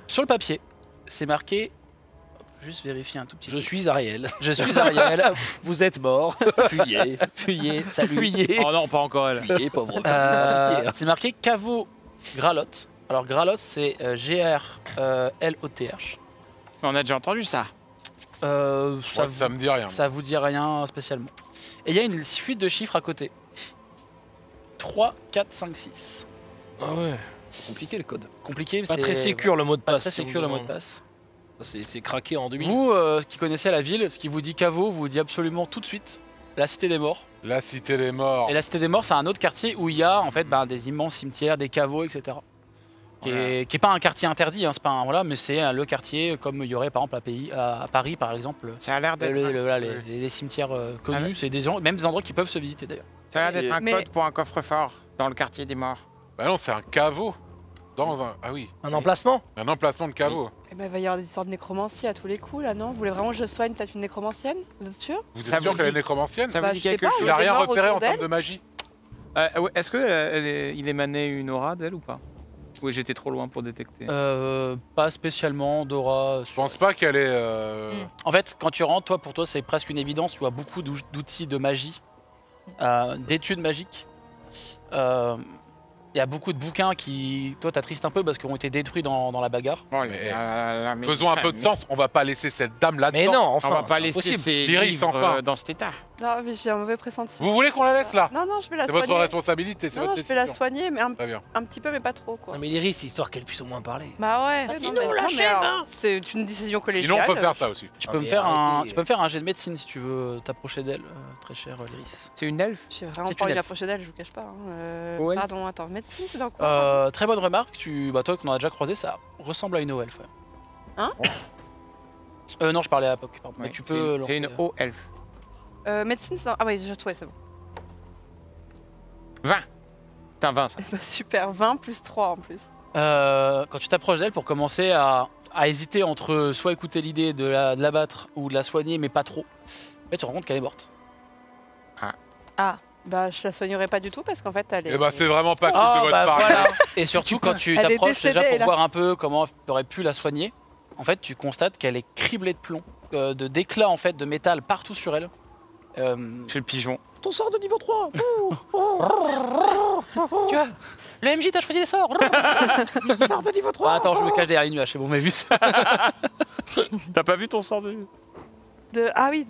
Sur le papier, c'est marqué. Juste vérifier un tout petit Je peu. suis Ariel. Je suis Ariel. Vous êtes mort. Fuyez. Fuyez, salut. Fuyez. Oh non, pas encore elle. Fuyez, pauvre. C'est marqué caveau Gralotte. Alors Gralotte, c'est G-R-L-O-T-H. On a déjà entendu ça. Moi, ça me dit rien. Ça vous dit rien spécialement. Et il y a une suite de chiffres à côté. 3, 4, 5, 6. Ah ouais. Compliqué le code. Compliqué, Pas c'est très sécure le mot de pas passe. très sécure le mot de passe. C'est craqué en 2000. Vous qui connaissez la ville, ce qui vous dit caveau vous dit absolument tout de suite la Cité des Morts. La cité des morts. Et la Cité des Morts, c'est un autre quartier où il y a en fait des immenses cimetières, des caveaux, etc. Qui est pas un quartier interdit, hein, c'est pas un, voilà, mais c'est le quartier comme il y aurait par exemple à Paris par exemple. Ça a l'air d'être Les cimetières connus, c'est même des endroits qui peuvent se visiter d'ailleurs. ça a l'air d'être un Mais- code pour un coffre-fort dans le quartier des morts. Bah non, c'est un caveau. Dans un. Ah oui. Un emplacement? Un emplacement de caveau. Eh ben, il va y avoir des histoires de nécromancie à tous les coups là, non? Vous voulez vraiment que je soigne peut-être une nécromancienne? Vous êtes sûr? Vous Ça êtes sûr vous qu'elle est dit- nécromancienne Ça Bah, vous dit je sais quelque pas, chose Il a des rien morts repéré en autour termes d'elle. de magie. Ouais, est-ce que il émanait une aura d'elle ou pas? Oui, j'étais trop loin pour détecter. Pas spécialement Dora. Je pense pas qu'elle est. En fait, quand tu rentres, pour toi, c'est presque une évidence. Tu vois beaucoup d'outils de magie, d'études magiques. Il y a beaucoup de bouquins qui, toi, t'attristent un peu parce qu'ils ont été détruits dans la bagarre. Bon, Mais, mais- Faisons un peu de sens. On va pas laisser cette dame là-dedans. Mais non, On enfin. va pas c'est laisser impossible. ces L'iris, livres enfin. dans cet état. Non, mais j'ai un mauvais pressentiment. Vous voulez qu'on la laisse là? Non, non, je vais la C'est soigner. votre responsabilité, c'est Non, votre non, je vais la décision. soigner, mais Très bien. un petit peu, mais pas trop quoi. Non, mais l'Iris, histoire qu'elle puisse au moins parler. Bah ouais. Ouais, sinon, non, mais- on non, l'achève, mais alors, hein. C'est une décision collégiale. Sinon, on peut faire ça aussi. Tu Ah, peux me mais faire arrêtez. tu peux me faire un jet de médecine si tu veux t'approcher d'elle, très cher Lyris. C'est une elfe? J'ai vraiment C'est pas une envie elfe. d'approcher d'elle, je vous cache pas. hein. Ouais. Pardon, attends, médecine, c'est dans quoi? Très bonne remarque. Toi qu'on a déjà croisé, ça ressemble à une elfe. Ouais. Hein Non, je parlais à Puck. Pardon. Mais Oui, tu c'est peux. une- C'est une lancer- haut elfe. Médecine, c'est dans... Ah oui, j'ai trouvé, c'est bon. 20. Putain, 20 ça. Bah, super, 20 plus 3 en plus. Quand tu t'approches d'elle pour commencer à hésiter entre soit écouter l'idée de l'abattre ou de la soigner, mais pas trop, en fait, tu te rends compte qu'elle est morte. Ah, bah je la soignerai pas du tout parce qu'en fait elle est. Eh bah, c'est vraiment pas cool Ah, de votre bah, part. voilà. Et surtout, quand tu Elle est t'approches déjà décédée, pour là. voir un peu comment tu aurais pu la soigner, en fait, tu constates qu'elle est criblée de plomb, d'éclats en fait, de métal partout sur elle. Chez le pigeon. Ton sort de niveau 3 Tu vois, le MJ t'a choisi des sorts Sort de niveau 3 Attends, je me cache derrière les nuages, c'est bon, mais vu ça. T'as pas vu ton sort de... Ah oui,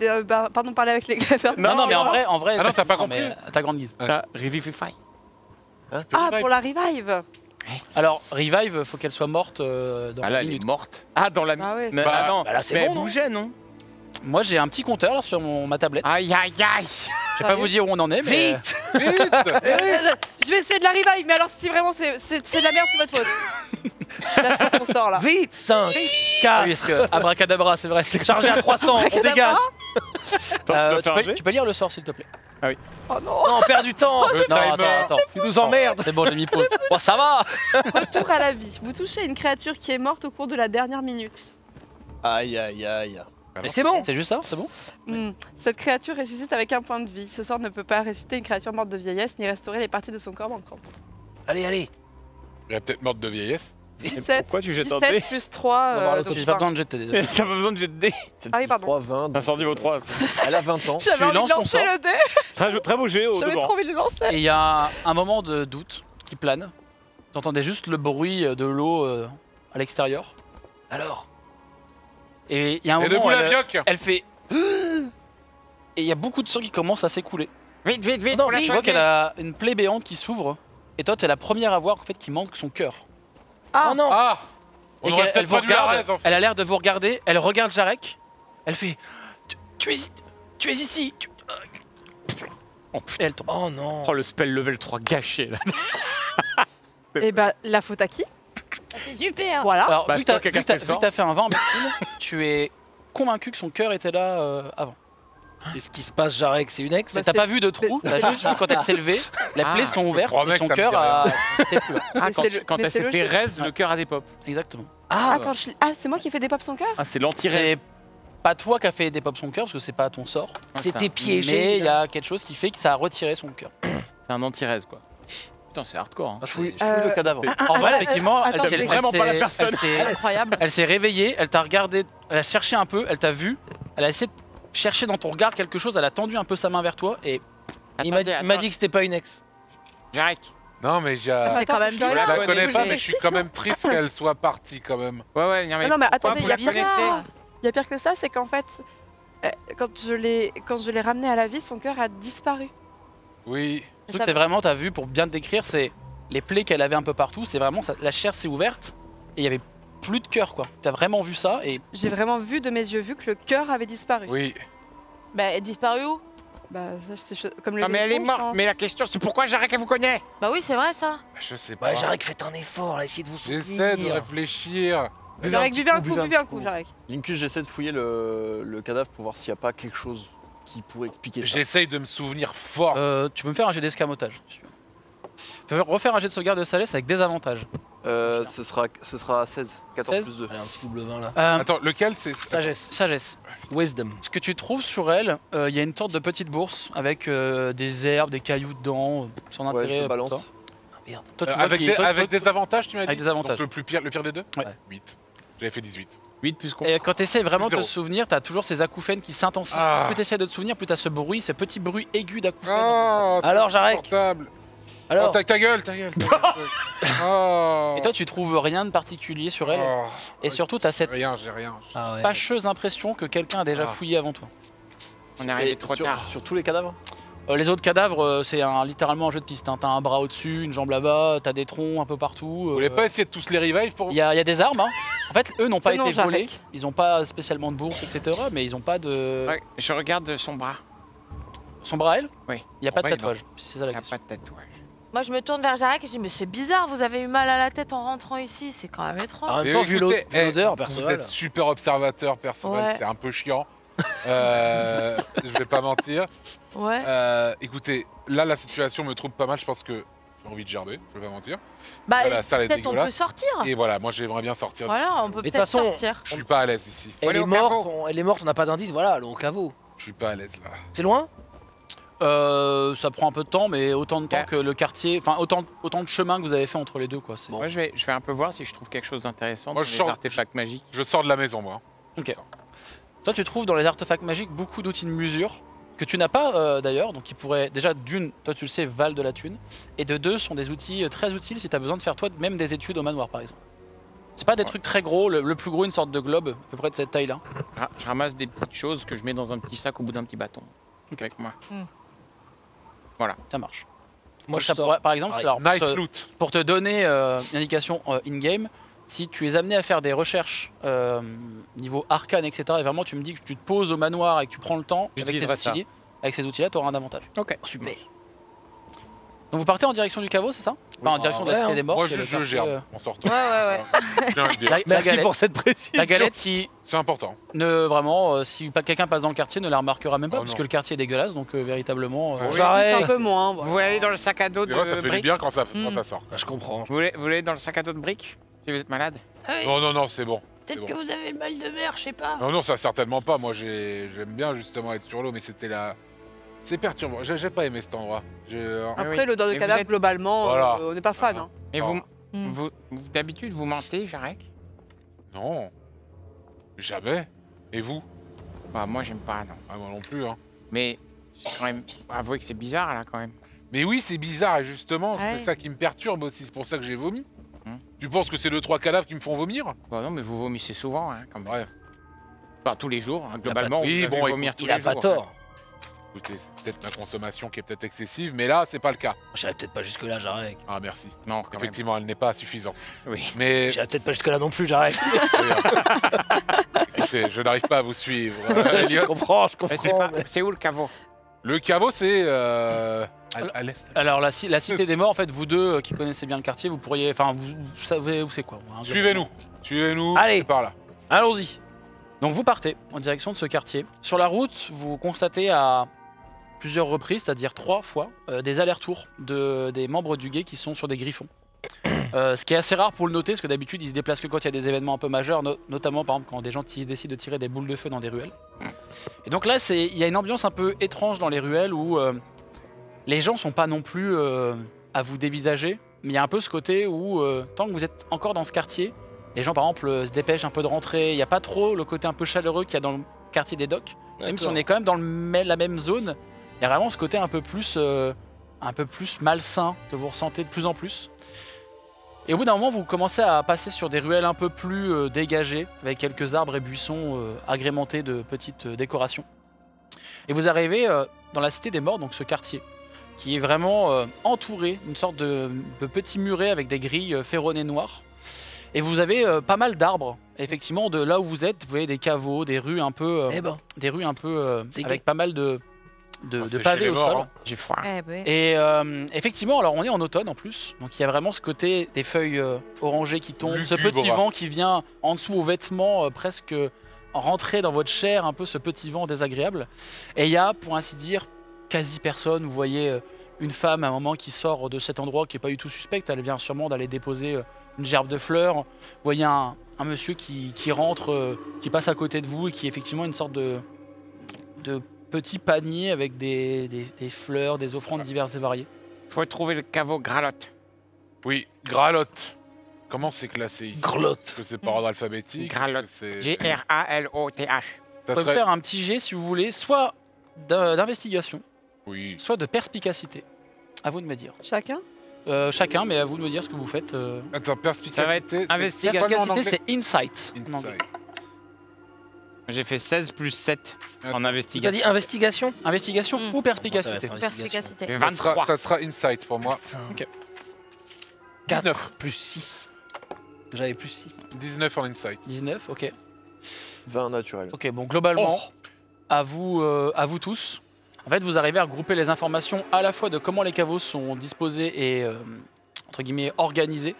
pardon, parler avec les greffeurs. Non, mais en vrai. Ah non, t'as pas mais compris. à ta grande guise. T'as Revivify. Ah, pour la revive. Alors, Revive, faut qu'elle soit morte dans Ah là, une elle est minute. morte. Ah, dans la... Ah ouais. Mais, Bah, ah non, bah là, c'est mais bon, elle non bougeait, non? Moi, j'ai un petit compteur là sur ma tablette. Aïe, aïe, aïe. Je vais pas vous dire où on en est, mais... Vite Vite Je vais essayer de la revive, mais alors si vraiment c'est de la merde, c'est votre faute. La fait son sort là. Vite 5, Ah oui, 4, parce que Abracadabra, c'est vrai, c'est chargé à 300, on dégage. Attends, tu dois faire un jet tu peux lire le sort, s'il te plaît. Oh non. Non, on perd du temps. Le Non, timer. attends. Tu nous emmerdes. C'est bon, j'ai mis pause. Oh, ça va. Retour à la vie. Vous touchez une créature qui est morte au cours de la dernière minute. Aïe, aïe, aïe. Mais c'est bon. C'est juste ça, c'est bon? Cette créature ressuscite avec un point de vie. Ce sort ne peut pas ressusciter une créature morte de vieillesse ni restaurer les parties de son corps manquantes. Allez, allez. Il est peut-être morte de vieillesse. 17, pourquoi tu jettes un 17 dé plus 3. On va voir le donc J'ai pas 20. besoin de jeter des dés. T'as pas besoin de jet de dés. Ah oui, pardon. 3, 20. Incendie au 3. Elle a 20 ans. J'avais Tu envie de lances ton lancer sort. le dé. Très beau jet au J'avais devant. trop envie de le lancer. Et il y a un moment de doute qui plane. Vous entendez juste le bruit de l'eau à l'extérieur. Alors. Et il y a un Et moment debout où la vioque. elle fait... Et il y a beaucoup de sang qui commence à s'écouler. Vite, vite, vite, Non, on la vite. Tu vois qu'elle soigner. a une plaie béante qui s'ouvre. Et toi, t'es la première à voir en fait, qu'il manque son cœur. Ah, Oh non. Ah On Et aurait qu'elle peut-être vous pas dû la regarde, raise en fait. elle a l'air de vous regarder, elle regarde Jarek, elle fait tu es ici. Oh Et putain. elle tombe. Oh non. Oh le spell level 3 gâché là. Et bah, la faute à qui? C'est super. Voilà. Alors, Bah, vu c'est que toi qui as t'as casté le sort. fait un 20 en médecine, tu es convaincu que son cœur était là avant. Et ce qui se passe, Jarek, c'est une ex. Bah, T'as c'est- pas vu de trou, t'as juste vu quand elle s'est levée, les Ah, plaies sont ouvertes crois, et mec, son ça me cœur dit a... était plus là. Ah, Mais quand, c'est tu- le- quand mais elle c'est s'est fait logique. raise, le cœur a des pop. Exactement. Ah, c'est moi qui ai fait des pops son cœur? Ah, c'est l'anti-raise. C'est pas toi qui as fait des pops son cœur parce que c'est pas ton sort. C'était Mais piégé. il y a quelque chose qui fait que ça a retiré son cœur. C'est un anti-raise quoi. Putain, c'est hardcore. Hein. Je fouille le cadavre. En vrai, effectivement, attends, elle t'es vraiment pas la personne. Incroyable. Elle s'est réveillée, elle t'a regardé, elle a cherché un peu, elle t'a vu, elle a essayé de chercher dans ton regard quelque chose, elle a tendu un peu sa main vers toi et Il m'a dit que c'était pas une ex. Jarek. Non mais j'ai... C'est quand même Je bizarre. la Ouais, connais mais pas je- mais je suis quand même triste qu'elle soit partie quand même. Ouais, ouais, non mais. Non, mais pourquoi attendez, vous il y a la connaissez pire. Il y a pire que ça, c'est qu'en fait, quand je l'ai ramené à la vie, son cœur a disparu. Oui. surtout que c'est vraiment, t'as vu, pour bien te décrire, c'est les plaies qu'elle avait un peu partout, c'est vraiment, la chair s'est ouverte et il y avait plus de cœur quoi. T'as vraiment vu ça et J'ai vraiment vu de mes yeux, vu que le cœur avait disparu. Oui. Bah, elle est disparue où? Bah, ça, c'est comme le Non mais elle est griffon, je morte. pense. Mais la question c'est pourquoi Jarek elle vous connaît? Bah oui, c'est vrai ça. Je sais pas. Ouais, Jarek, faites un effort, là, essayez de vous soutenir. J'essaie de réfléchir. Jarek, buvez un coup, Jarek. Linkus, j'essaie de fouiller le cadavre pour voir s'il n'y a pas quelque chose qui pourrait expliquer ça. J'essaye de me souvenir fort. tu peux me faire un jet d'escamotage. si tu veux. Tu peux refaire un jet de sauvegarde de sagesse avec des avantages. Ce sera 16. 14 16. plus 2. Allez, un petit double 20 là. Attends, lequel c'est Sagesse. Sagesse. Wisdom. Ce que tu trouves sur elle, il y a une sorte de petite bourse avec des herbes, des cailloux dedans, sans Ouais, intérêt. je le pour balance. toi. Ah, merde. Toi, tu vois avec qu'il- des, toi- avec toi- des avantages tu m'as dit Avec des avantages. Donc le pire des deux Ouais. 8. J'avais fait 18. 8 plus con. Et quand tu essaies vraiment de te Zéro. souvenir, tu as toujours ces acouphènes qui s'intensifient. Ah. Plus tu essaies de te souvenir, plus tu as ce bruit, ce petit bruit aigu d'acouphènes. Oh, c'est Alors, Jarek. insupportable. Alors, Oh, ta gueule, ta gueule. Oh. Et toi, tu trouves rien de particulier sur elle. Oh. Et surtout, tu as cette J'ai rien. ah ouais. fâcheuse impression que quelqu'un a déjà Ah. fouillé avant toi. On est arrivé Et trop sur, tard. sur tous les cadavres Les autres cadavres, c'est littéralement un jeu de piste. Hein. T'as un bras au-dessus, une jambe là-bas, t'as des troncs un peu partout. Vous voulez pas essayer de tous les revive pour Il y, a des armes. Hein. En fait, eux n'ont pas Non, été Jarek. volés. Ils n'ont pas spécialement de bourse, etc. Mais ils n'ont pas de. Ouais, je regarde son bras. Son bras, elle Oui. Il n'y a pas de Ouais, non. tatouage, si c'est ça Il la n'y a question. pas de tatouage. Moi, je me tourne vers Jarek et je dis mais c'est bizarre, vous avez eu mal à la tête en rentrant ici, c'est quand même étrange. En même Et temps, vu écoutez, l'odeur, vous Perceval. êtes super observateur, Perceval, Ouais. c'est un peu chiant. Je vais pas mentir. Ouais. Écoutez, là la situation me trouble pas mal, je pense que j'ai envie de gerber, je vais pas mentir. Bah, Voilà, ça, elle est peut-être on peut dégueulasse. sortir. Et voilà, moi j'aimerais bien sortir. Voilà, on peut Mais de peut-être toute façon- sortir. Je suis pas à l'aise ici. Elle Allez est au morte, caveau. elle est morte, on n'a pas d'indice, voilà, allons au caveau. Je suis pas à l'aise là. C'est loin Ça prend un peu de temps, mais autant de temps Ouais. que le quartier. Enfin, autant de chemin que vous avez fait entre les deux, quoi. C'est- Moi je vais un peu voir si je trouve quelque chose d'intéressant Moi, dans je les sors- artefacts magiques. Je sors de la maison moi. Toi, tu trouves dans les artefacts magiques beaucoup d'outils de mesure que tu n'as pas d'ailleurs, donc qui pourraient déjà d'une, toi tu le sais, valent de la thune, et de deux sont des outils très utiles si tu as besoin de faire toi même des études au manoir par exemple. C'est pas des trucs très gros, le plus gros une sorte de globe à peu près de cette taille là. Je ramasse des petites choses que je mets dans un petit sac au bout d'un petit bâton. Avec moi. Ça marche. Moi, je Ça sors. pourrait- par exemple, Pareil. alors, Nice pour te- loot. pour te donner une indication in-game, si tu es amené à faire des recherches niveau arcane, etc., et vraiment tu me dis que tu te poses au manoir et que tu prends le temps avec J'utiliserai ça. avec ces outils-là, tu auras un avantage. Ok. Super. Donc vous partez en direction du caveau, c'est ça? Enfin, en direction de la ouais, cité des morts. Moi qui est je le quartier, gerbe en sortant. Ouais, ouais, ouais. J'ai envie de dire. la Merci galette, pour cette précision. la galette qui C'est important. ne vraiment, si quelqu'un passe dans le quartier, ne la remarquera même pas, Oh parce non. que le quartier est dégueulasse, donc véritablement. Ouais. C'est Jarek. un peu moins. bon. Vous voulez aller dans le sac à dos Mais de ouais, ça fait du briques? bien quand ça Mm. sort. Ah, je comprends. Vous voulez aller dans le sac à dos de briques? Si vous êtes malade? Non, non, non, c'est bon. Peut-être C'est que bon. vous avez le mal de mer, je sais pas. Non, non, ça certainement pas. Moi, j'aime bien justement être sur l'eau, mais c'était là. C'est perturbant. J'ai pas aimé cet endroit. Après, oui. l'odeur de Et vous cadavre, êtes- globalement, Voilà. on n'est pas fan. Hein. Et Non. d'habitude, vous mentez, Jarek? Non. Jamais. Et vous? Bah, moi, j'aime pas, non. Ah, moi non plus, hein. Mais, j'ai quand même avouer que c'est bizarre, là, quand même. Mais oui, c'est bizarre, et justement, Ouais. c'est ça qui me perturbe aussi. C'est pour ça que j'ai vomi. Hmm. Tu penses que c'est 2-3 cadavres qui me font vomir? Bah, non, mais vous vomissez souvent, hein, quand même. Ouais. Pas tous les jours, hein, globalement. Oui, vous bon, devez écoute, vomir tous Il les a jours. pas tort. Écoutez, c'est peut-être ma consommation qui est peut-être excessive, mais là, c'est pas le cas. J'irai peut-être pas jusque-là, Jarek. Ah, merci. Non, quand même. Effectivement, elle n'est pas suffisante. Oui. Mais J'irai peut-être pas jusque-là non plus, Jarek. écoutez, je n'arrive pas à vous suivre. je Elliot. comprends, je Mais c'est comprends. pas... c'est où le caveau? Le caveau, c'est à l'est. Alors la cité des morts, en fait, vous deux qui connaissez bien le quartier, vous pourriez, enfin, vous savez où c'est quoi. Hein, Suivez-nous. Suivez-nous. Allez. C'est par là. Allons-y. Donc vous partez en direction de ce quartier. Sur la route, vous constatez à plusieurs reprises, c'est-à-dire 3 fois, des allers-retours des membres du guet qui sont sur des griffons. Ce qui est assez rare pour le noter, parce que d'habitude ils se déplacent que quand il y a des événements un peu majeurs, notamment par exemple quand des gens décident de tirer des boules de feu dans des ruelles. Et donc là, il y a une ambiance un peu étrange dans les ruelles où les gens sont pas non plus à vous dévisager, mais il y a un peu ce côté où tant que vous êtes encore dans ce quartier, les gens par exemple se dépêchent un peu de rentrer, il n'y a pas trop le côté un peu chaleureux qu'il y a dans le quartier des docks. Même si on est quand même dans la même zone, il y a vraiment ce côté un peu plus malsain que vous ressentez de plus en plus. Et au bout d'un moment, vous commencez à passer sur des ruelles un peu plus dégagées, avec quelques arbres et buissons agrémentés de petites décorations. Et vous arrivez dans la cité des morts, donc ce quartier, qui est vraiment entouré d'une sorte de petits murets avec des grilles ferronnées noires. Et vous avez pas mal d'arbres. Effectivement, de là où vous êtes, vous voyez des caveaux, des rues un peu, Eh ben, avec gay. pas mal de c'est chez pavés les au morts, sol. hein. J'ai froid. Eh ben. Et effectivement, alors on est en automne en plus, donc il y a vraiment ce côté des feuilles orangées qui tombent, ce Lugubre. petit vent qui vient en dessous aux vêtements, presque rentrer dans votre chair, un peu ce petit vent désagréable. Et il y a, pour ainsi dire, quasi personne. Vous voyez une femme à un moment qui sort de cet endroit qui n'est pas du tout suspecte, elle vient sûrement d'aller déposer une gerbe de fleurs. Vous voyez un monsieur qui rentre, qui passe à côté de vous et qui est effectivement une sorte de petit panier avec des fleurs, des offrandes diverses et variées. Faut trouver le caveau Gralotte. Oui, Gralotte. Comment c'est classé ici? Grlotte. Est-ce que c'est par ordre alphabétique? Gralotte. Est-ce que c'est- G-R-A-L-O-T-H. Ça Vous pouvez serait... faire un petit jet si vous voulez, soit d'investigation, Oui. soit de perspicacité. À vous de me dire. Chacun. Chacun, mais à vous de me dire ce que vous faites. Attends, perspicacité. Ça va être c'est- investigation. c'est quoi le nom en Perspicacité, anglais? c'est insight. en anglais. Insight. J'ai fait 16 plus 7 en Tu t'as investigation. dit investigation? Investigation Mm. ou perspicacité. Perspicacité. J'ai Ça sera, 23. ça sera insight pour moi. Putain. Ok. 19. Plus 6. J'avais plus 6. 19 en insight. 19, ok. 20 naturel. Ok, bon, globalement, Oh. à vous tous. En fait, vous arrivez à regrouper les informations à la fois de comment les caveaux sont disposés et, entre guillemets, organisés.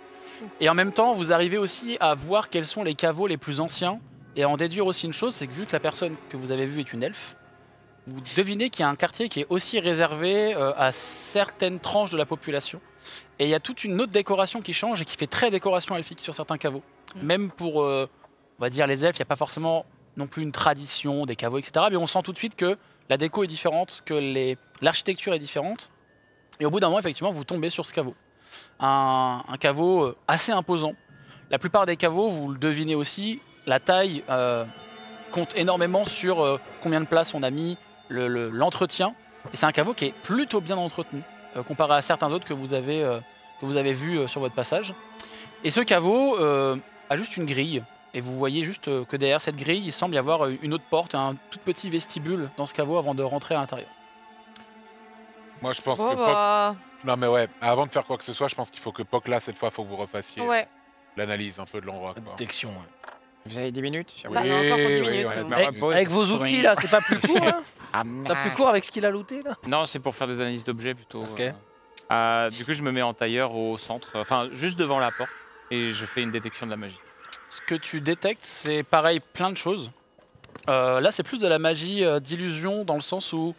Et en même temps, vous arrivez aussi à voir quels sont les caveaux les plus anciens. Et à en déduire aussi une chose, c'est que vu que la personne que vous avez vue est une elfe, vous devinez qu'il y a un quartier qui est aussi réservé à certaines tranches de la population. Et il y a toute une autre décoration qui change et qui fait très décoration elfique sur certains caveaux. Même pour, on va dire, les elfes, il n'y a pas forcément non plus une tradition des caveaux, etc. Mais on sent tout de suite que la déco est différente, que l'architecture est différente. Et au bout d'un moment, effectivement, vous tombez sur ce caveau. Un caveau assez imposant. La plupart des caveaux, vous le devinez aussi, la taille compte énormément sur combien de place on a mis, l'entretien. Et c'est un caveau qui est plutôt bien entretenu, comparé à certains autres que vous avez vus sur votre passage. Et ce caveau a juste une grille. Et vous voyez juste que derrière cette grille, il semble y avoir une autre porte, un tout petit vestibule dans ce caveau avant de rentrer à l'intérieur. Moi, je pense Bon, que Poc... bah. Non, mais ouais, avant de faire quoi que ce soit, je pense qu'il faut que Poc, là, cette fois, il faut que vous refassiez Ouais. l'analyse un peu de l'endroit. La quoi. détection. Ouais. Vous avez 10 minutes? Bah, on a encore pour 10 minutes, ouais, nous. bah, Avec, pause. avec vos outils là, c'est pas plus court hein? Ah, T'as plus court avec ce qu'il a looté là? Non, c'est pour faire des analyses d'objets plutôt. Ok. Du coup, je me mets en tailleur au centre, enfin juste devant la porte, et je fais une détection de la magie. Ce que tu détectes, c'est pareil, plein de choses. Là, c'est plus de la magie d'illusion dans le sens où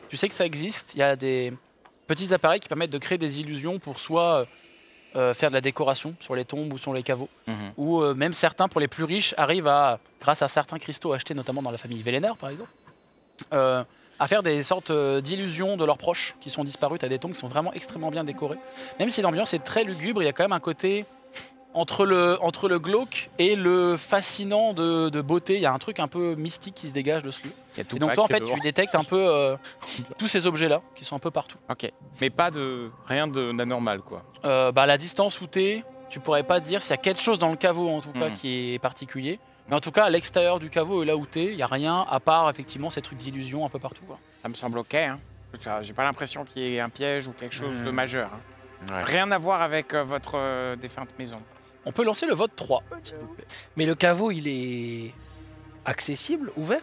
tu sais que ça existe. Il y a des petits appareils qui permettent de créer des illusions pour soit faire de la décoration sur les tombes ou sur les caveaux. Mhm. Ou même certains, pour les plus riches, arrivent grâce à certains cristaux achetés notamment dans la famille Vélénaire par exemple, à faire des sortes d'illusions de leurs proches qui sont disparus. T'as des tombes qui sont vraiment extrêmement bien décorées. Même si l'ambiance est très lugubre, il y a quand même un côté entre le glauque et le fascinant de beauté. Il y a un truc un peu mystique qui se dégage de ce lieu. Il y a tout Et donc toi en fait tu détectes un peu tous ces objets-là qui sont un peu partout. Ok, mais rien d'anormal quoi. À la distance où t'es, tu pourrais pas dire s'il y a quelque chose dans le caveau en tout cas qui est particulier. Mais en tout cas, à l'extérieur du caveau et là où t'es, il n'y a rien à part effectivement ces trucs d'illusion un peu partout. Quoi. Ça me semble ok. Hein. J'ai pas l'impression qu'il y ait un piège ou quelque chose de majeur. Hein. Ouais. Rien à voir avec votre défunte maison. On peut lancer le vote 3, s'il vous plaît. Mais le caveau, il est accessible, ouvert?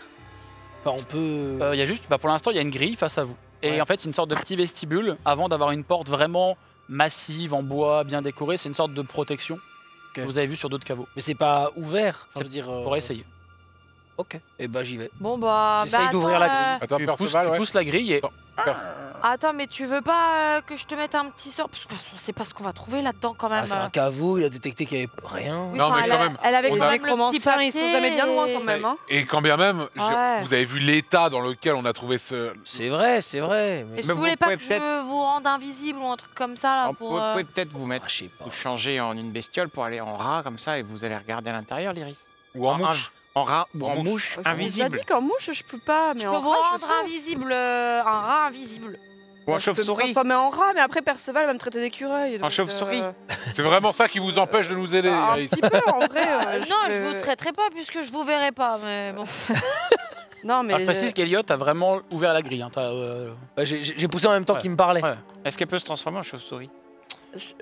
Enfin, on peut. Il y a juste, pour l'instant, il y a une grille face à vous. Et Ouais. en fait, une sorte de petit vestibule avant d'avoir une porte vraiment massive, en bois, bien décorée. C'est une sorte de protection que vous avez vu sur d'autres caveaux. Mais c'est pas ouvert. Enfin, Ça je veux dire. faudrait essayer. Ok. Et bah j'y vais. Bon bah. J'essaye d'ouvrir la grille. Attends, Tu Perceval, ouais. pousses la grille et Attends, mais tu veux pas que je te mette un petit sort? Parce qu'on sait pas ce qu'on va trouver là-dedans quand même. Ah, c'est un caveau, il a détecté qu'il y avait rien. Oui, Non, enfin, mais elle, quand même, elle avait on quand a- même le petit Nécromanciens, papier. ils sont jamais bien loin quand même. Hein. Et quand bien même, Ouais. vous avez vu l'état dans lequel on a trouvé ce. C'est vrai, c'est vrai. Mais... Est-ce que Mais vous vous voulez pas pouvez que peut-être- je vous rende invisible ou un truc comme ça là Alors, pour, vous pouvez peut-être vous mettre, Ah, je sais pas. vous changer en une bestiole pour aller en rat comme ça et vous allez regarder à l'intérieur, l'Iris. Ou en mouche. En rat ou En en mouche. mouche Je vous ai invisible. dit qu'en mouche, je peux pas. Mais Je en peux vous rat, je rendre peux. invisible, un rat invisible. Ou en Je peux me chauve-souris. transformer en rat, mais après Perceval va me traiter d'écureuil. donc, chauve-souris. C'est vraiment ça qui vous empêche de nous aider, Un Iris. petit peu, en vrai. Non, je vous traiterai pas puisque je vous verrai pas, mais bon. Non, mais. Alors, je précise qu'Eliott a vraiment ouvert la grille. Hein. Ouais, j'ai poussé en même temps Ouais. qu'il me parlait. Ouais. Est-ce qu'elle peut se transformer en chauve-souris?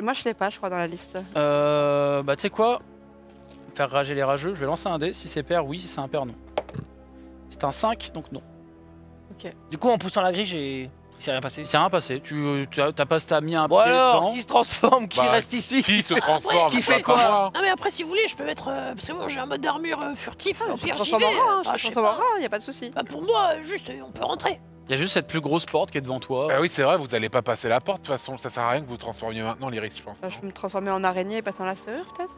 Moi, je l'ai pas, je crois, dans la liste. Tu sais quoi? Faire rager les rageux. Je vais lancer un dé. Si c'est pair, oui. Si c'est impair, non. C'est un 5, donc non. Du coup, en poussant la grille, il s'est rien passé. C'est rien passé. T'as mis un Bon pied alors, dedans. qui se transforme, qui Bah, reste ici? Qui se transforme Qui bah, fait pas quoi? moi. Non mais après si vous voulez je peux mettre parce que moi j'ai un mode d'armure furtif au Je pire me j'y vais. transforme en rat, Ah, je me je sais transforme en pas. rat, y a pas de souci. Bah, pour moi juste on peut rentrer. Il y a juste cette plus grosse porte qui est devant toi. Bah oui, c'est vrai, vous allez pas passer la porte, de toute façon, ça sert à rien que vous transformiez maintenant, l'Iris, je pense. Je peux me transformer en araignée et passer dans la serrure, peut-être.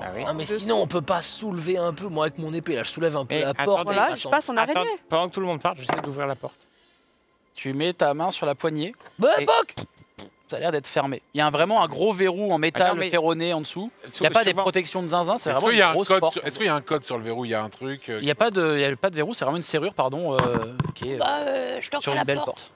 Ah oui. Ah mais Dessous. sinon on peut pas soulever un peu, moi avec mon épée là je soulève un peu Et la attendez, porte. Voilà, et je passe en araignée. Attends, pendant que tout le monde parle, j'essaie d'ouvrir la porte. Tu mets ta main sur la poignée. Bah, Et- Poc Ça a l'air d'être fermé. Il y a vraiment un gros verrou en métal Ah non, mais- ferronné en dessous. Il n'y a pas des Souvent- protections de zinzin, c'est Est-ce vraiment qu'il y a une un grosse code porte. sur... Est-ce qu'il y a un code sur le verrou? Il y a un truc Il n'y a pas de verrou, c'est vraiment une serrure, pardon, qui est Bah je toque sur à une la belle porte. porte.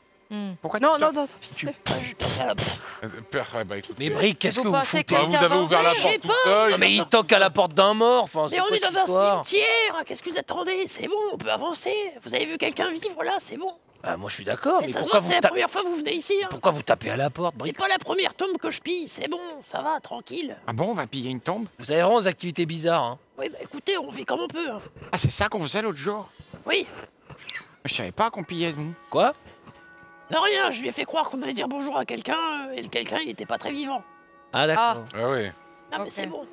Pourquoi Non, tu non, non, Tu- Bah, je toque à la porte. Bah écoute. Mais Brick, qu'est-ce Vous que vous pensez foutez que- Bah, vous avez ouvert la J'ai porte tout pas- seul. Non mais il toque à la porte d'un mort, enfin Mais c'est on quoi est cette dans un histoire? cimetière. Qu'est-ce que vous attendez? C'est bon, on peut avancer. Vous avez vu quelqu'un vivre là, c'est bon. Ah, moi je suis d'accord, Mais mais ça se pourquoi voit, vous, c'est la première fois que vous venez ici. Hein. pourquoi vous tapez à la porte, C'est Brick? pas la première tombe que je pille, c'est bon, ça va, tranquille. Ah bon, on va piller une tombe? Vous avez vraiment des activités bizarres, hein. Oui, bah écoutez, on vit comme on peut. Hein. Ah, c'est ça qu'on faisait l'autre jour? Oui, Je savais pas qu'on pillait, nous. Quoi? non rien, je lui ai fait croire qu'on allait dire bonjour à quelqu'un, et le quelqu'un il était pas très vivant. Ah d'accord. Ah oui. Non mais Ok. c'est bon.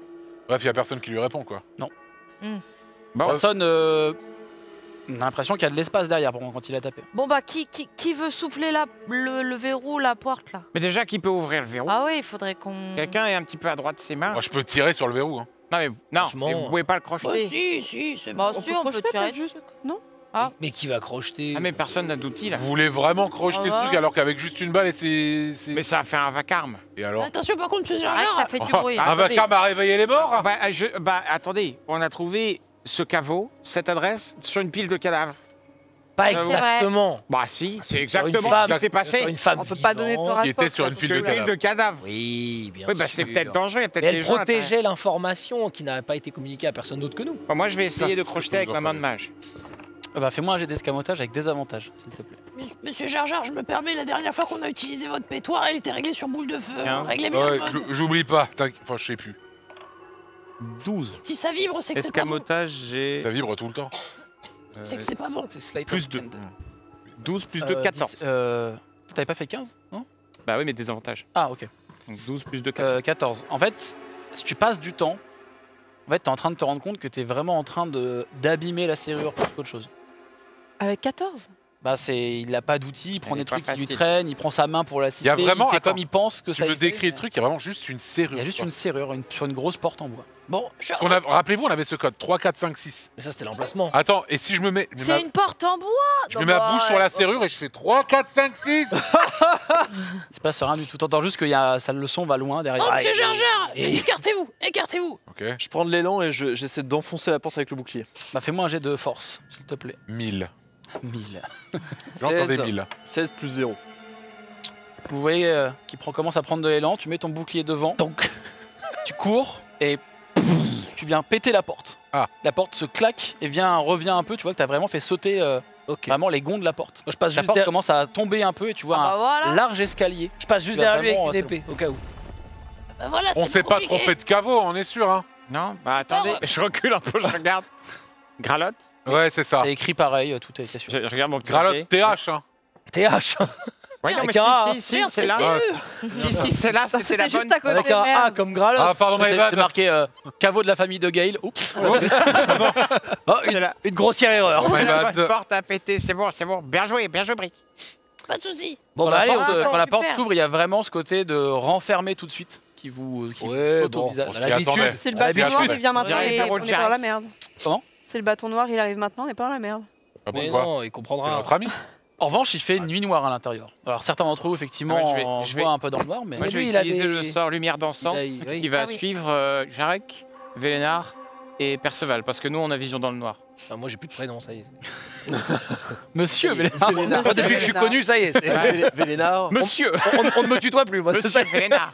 Bref, il y a personne qui lui répond, quoi. Bon, Personne. On a l'impression qu'il y a de l'espace derrière quand il a tapé. Bon bah qui veut souffler le verrou, la porte là? mais déjà, qui peut ouvrir le verrou? Ah oui, il faudrait qu'on. Quelqu'un est un petit peu à droite de ses mains? Moi, je peux tirer sur le verrou. Hein. Non, mais, non, Franchement, mais vous pouvez pas le Bah crocheter. si, c'est Bah bon. si, on peut crocheter, tirer peut-être, juste. Non. Mais qui va crocheter? Ah, mais personne n'a d'outils, là. Vous voulez vraiment crocheter Ah le truc ouais. alors qu'avec juste une balle et c'est... Mais ça a fait un vacarme. Et alors Attention par contre, monsieur Ah, Jar ça Jar, fait du bruit. Un Attendez. vacarme a réveillé les morts? Bah, attendez, on a trouvé ce caveau, cette adresse, sur une pile de cadavres. Pas C'est vrai. exactement. Bah si, c'est Sur une exactement femme, ce qui s'est sur passé. une femme On peut pas donner vivante. Torah Qui était sur une pile Sur de une pile cadavres. de cadavres. Oui, bien Oui, bah sûr. c'est peut-être dangereux, il y a peut-être Mais des elle gens à l'intérieur. protégeait l'information qui n'a pas été communiquée à personne d'autre que nous. Bon, moi, je vais essayer Ça, de c'est crocheter ce avec que ma vous main en de mage. Bah fais-moi un jet d'escamotage avec des avantages, s'il te plaît. Monsieur Jar Jar, je me permets, la dernière fois qu'on a utilisé votre pétoire, elle était réglée sur boule de feu. Tiens. Réglez bien Ouais, le mode. j'oublie pas. Enfin, je sais plus. 12. Si ça vibre, c'est que c'est pas bon. Escamotage, j'ai. Ça vibre tout le temps. C'est que c'est pas bon. C'est Slate Plus of 2. Hand. 12 plus 2, 14. T'avais pas fait 15, non? Bah oui, mais des avantages. Ah ok. Donc 12 plus 2, 14. 14. En fait, si tu passes du temps, en fait, t'es en train de te rendre compte que t'es vraiment en train d'abîmer la serrure plus qu'autre chose. Avec 14. Bah il a pas d'outils, il prend Elle est des trucs pas qui lui facile. traînent, il prend sa main pour l'assister, Il y a vraiment- fait attends, comme il pense que Tu ça me y fait, décris le mais truc, il y a vraiment juste une serrure. Il y a juste quoi. une serrure sur une grosse porte en bois. Bon, Parce qu'on a- Rappelez-vous, on avait ce code 3, 4, 5, 6. Mais ça, c'était l'emplacement. Attends, et si je me mets. C'est une porte en bois. Je me mets ma bouche sur la serrure et je fais 3, 4, 5, 6. Il se passe rien du tout. T'entends juste que le son va loin derrière. Oh, monsieur Ah, Jar Jar, écartez-vous, écartez-vous. Ok. Je prends de l'élan et j'essaie d'enfoncer la porte avec le bouclier. Bah fais-moi un jet de force, s'il te plaît. 1000. 1000. J'en sors des 1000. 16 plus 0. Vous voyez qu'il commence à prendre de l'élan, tu mets ton bouclier devant, donc tu cours et tu viens péter la porte. Ah. La porte se claque et revient un peu, tu vois que tu as vraiment fait sauter vraiment les gonds de la porte. Moi, je passe La juste, porte commence à tomber un peu et tu vois Ah bah un voilà. large escalier. je passe juste Tu vas derrière lui avec vraiment, une épée, au cas où. Bah voilà, On c'est s'est bon, pas compliqué. trompé de caveau, on est sûr, hein. Non, bah attendez, je recule un peu, je regarde. Gralotte. Ouais, c'est ça. C'est écrit pareil, tout est sûr. Je regarde mon petit Gralotte papier. TH, hein. TH. Oui, non, mais Avec un A, si, Merde, c'est là. Si, c'est là, c'est la C'était bonne. juste à côté. Avec un A merde. comme Gralotte. Ah, pardon, my C'est bad. marqué caveau de la famille de Gale. Oups. Oh, C'est là. une grossière erreur. My La bad. bonne porte à péter, c'est bon. Bien joué, Brick. Pas de soucis. Bon, Quand bah la allez, porte, on peut- quand la porte super. s'ouvre, il y a vraiment ce côté de renfermer tout de suite qui vous Ouais, saute au bon, visage. on s'y l'habitude. attendait. C'est le À bâton noir l'habitude. qui vient maintenant J'arrive et vers on est Jack. pas dans la merde. Comment C'est le bâton noir, il arrive maintenant, on n'est pas dans la merde. Ah bon, Mais quoi non, il C'est comprendra. notre ami. En revanche, il fait une nuit noire à l'intérieur. Alors certains d'entre vous, effectivement, Ouais, je vais- voient un peu dans le noir, mais Moi, je vais lui, il a utiliser des- le sort lumière dansante oui. qui va Ah oui. suivre Jarek, Vélénar et Perceval, parce que nous, on a vision dans le noir. Ah, moi, j'ai plus de prénom, ça y est. Monsieur Vélénar. Vélénar. Moi, depuis que je suis connu, ça y est. Vélénar. Monsieur On ne me tutoie plus, moi. c'est ça. Monsieur Vélénar.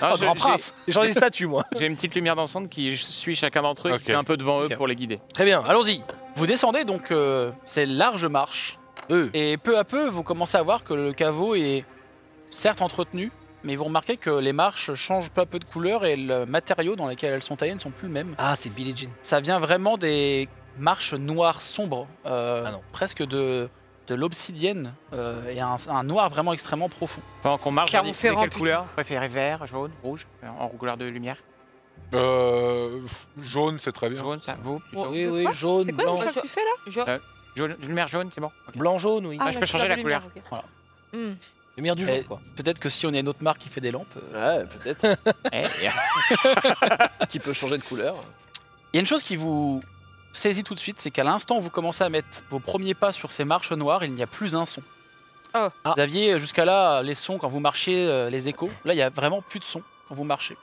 Oh, grand prince. J'ai changé de statut, moi. J'ai une petite lumière dansante qui suit chacun d'entre eux, Ok. qui se met un peu devant eux Ok. pour les guider. Très bien, allons-y. Vous descendez donc ces larges marches. Et peu à peu, vous commencez à voir que le caveau est certes entretenu, mais vous remarquez que les marches changent peu à peu de couleur et le matériau dans lequel elles sont taillées ne sont plus le même. Ah, c'est Billie Jean. Ça vient vraiment des marches noires sombres, non. presque de l'obsidienne et un noir vraiment extrêmement profond. Pendant qu'on marche, on dit Clermont-Ferrand, quelle putain. couleur Vous préférez vert, jaune, rouge, en couleur de lumière Jaune, c'est très bien. Jaune, ça Vous plutôt Oui, De oui, quoi jaune, C'est quoi blanc. le choix que tu fais là Jaune, lumière jaune, c'est bon. Ok. Blanc, jaune, oui. je peux changer la couleur. ok. Hmm. Lumière du jour, Et quoi. peut-être que si on a une autre marque qui fait des lampes. Ouais, peut-être. Eh, Qui peut changer de couleur. Il y a une chose qui vous saisit tout de suite, c'est qu'à l'instant où vous commencez à mettre vos premiers pas sur ces marches noires, il n'y a plus un son. Oh. Vous aviez jusqu'à là les sons quand vous marchiez, les échos. Là, il n'y a vraiment plus de son quand vous marchez.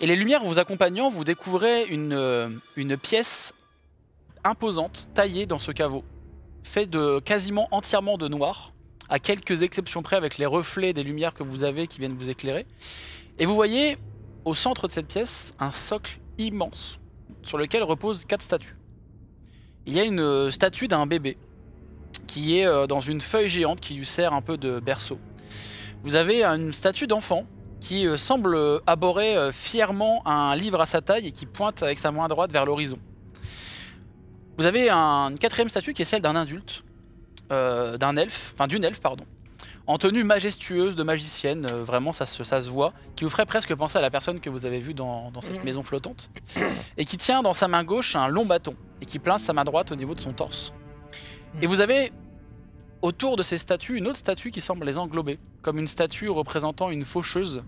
Et les lumières vous accompagnant, vous découvrez une pièce imposante, taillée dans ce caveau, fait de quasiment entièrement de noir, à quelques exceptions près avec les reflets des lumières que vous avez qui viennent vous éclairer. Et vous voyez au centre de cette pièce un socle immense sur lequel reposent 4 statues. Il y a une statue d'un bébé qui est dans une feuille géante qui lui sert un peu de berceau. Vous avez une statue d'enfant qui semble arborer fièrement un livre à sa taille et qui pointe avec sa main droite vers l'horizon. Vous avez une 4e statue qui est celle d'un adulte, d'une elfe, pardon, en tenue majestueuse de magicienne, vraiment ça se voit, qui vous ferait presque penser à la personne que vous avez vue dans cette maison flottante, et qui tient dans sa main gauche un long bâton, et qui place sa main droite au niveau de son torse. Et vous avez autour de ces statues une autre statue qui semble les englober, comme une statue représentant une faucheuse,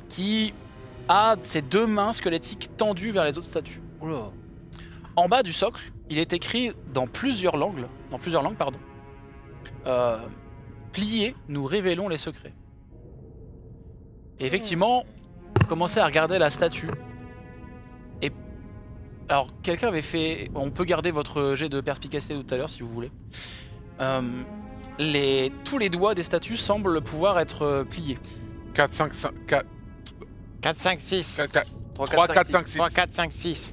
qui a ses 2 mains squelettiques tendues vers les autres statues. Oula. En bas du socle, il est écrit dans plusieurs langues, pardon. Pliez, nous révélons les secrets. Et effectivement, vous commencez à regarder la statue. Et alors, quelqu'un avait fait. On peut garder votre jet de perspicacité tout à l'heure si vous voulez. Tous les doigts des statues semblent pouvoir être pliés. 4, 5, 5, 4, 4, 5, 6. 3, 4, 5, 6. 3, 4, 5, 6.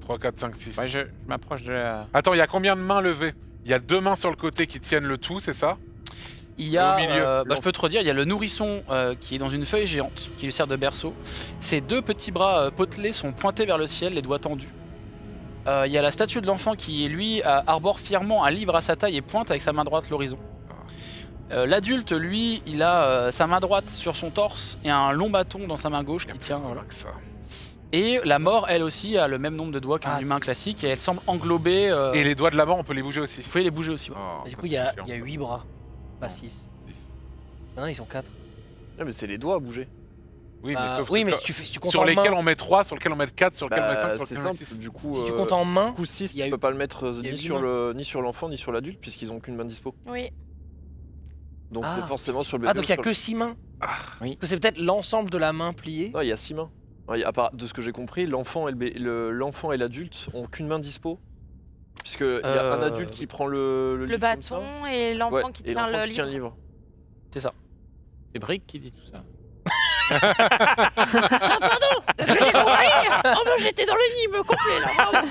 3, 4, 5, 6. Ouais, je m'approche de la... Attends, il y a combien de mains levées? Il y a 2 mains sur le côté qui tiennent le tout, c'est ça? Il y a, Au milieu, je peux te redire, il y a le nourrisson qui est dans une feuille géante, qui lui sert de berceau. Ses 2 petits bras potelés sont pointés vers le ciel, les doigts tendus. Il y a la statue de l'enfant qui, lui, arbore fièrement un livre à sa taille et pointe avec sa main droite l'horizon. L'adulte, lui, il a sa main droite sur son torse et un long bâton dans sa main gauche qui tient. Voilà. Que ça. Et la mort, elle aussi, a le même nombre de doigts qu'un Ah, humain classique et elle semble englober. Et les doigts de la mort, on peut les bouger aussi. Vous pouvez les bouger aussi. Ouais. Oh, Du ça, coup, il c'est y a chiant. 8 bras, pas 6. Non, ils sont 4. Ah, mais c'est les doigts à bouger. Oui, mais sauf oui, que mais quand- si tu comptes sur en lesquels main, on met 3, sur lesquels on met 4, sur lesquels on met 5, sur C'est lesquels on met simple, 6. du coup, si tu comptes en main, 6, il y a tu eu- peux pas le mettre il y a ni eu sur humain. ni sur l'enfant ni sur l'adulte puisqu'ils ont qu'une main dispo. Oui. Donc Ah. c'est forcément sur le bébé. donc il y a que 6 mains. Oui. Parce que c'est peut-être l'ensemble de la main pliée. Non, il y a 6 mains. Ouais, à part, de ce que j'ai compris, l'enfant et l'adulte ont qu'une main dispo. Puisque il y a un adulte qui prend le Le livre comme ça. bâton et l'enfant Ouais, qui et tient l'enfant le qui tient livre. C'est ça. C'est Brick qui dit tout ça. Oh, moi j'étais dans l'énigme complet là. Pardon.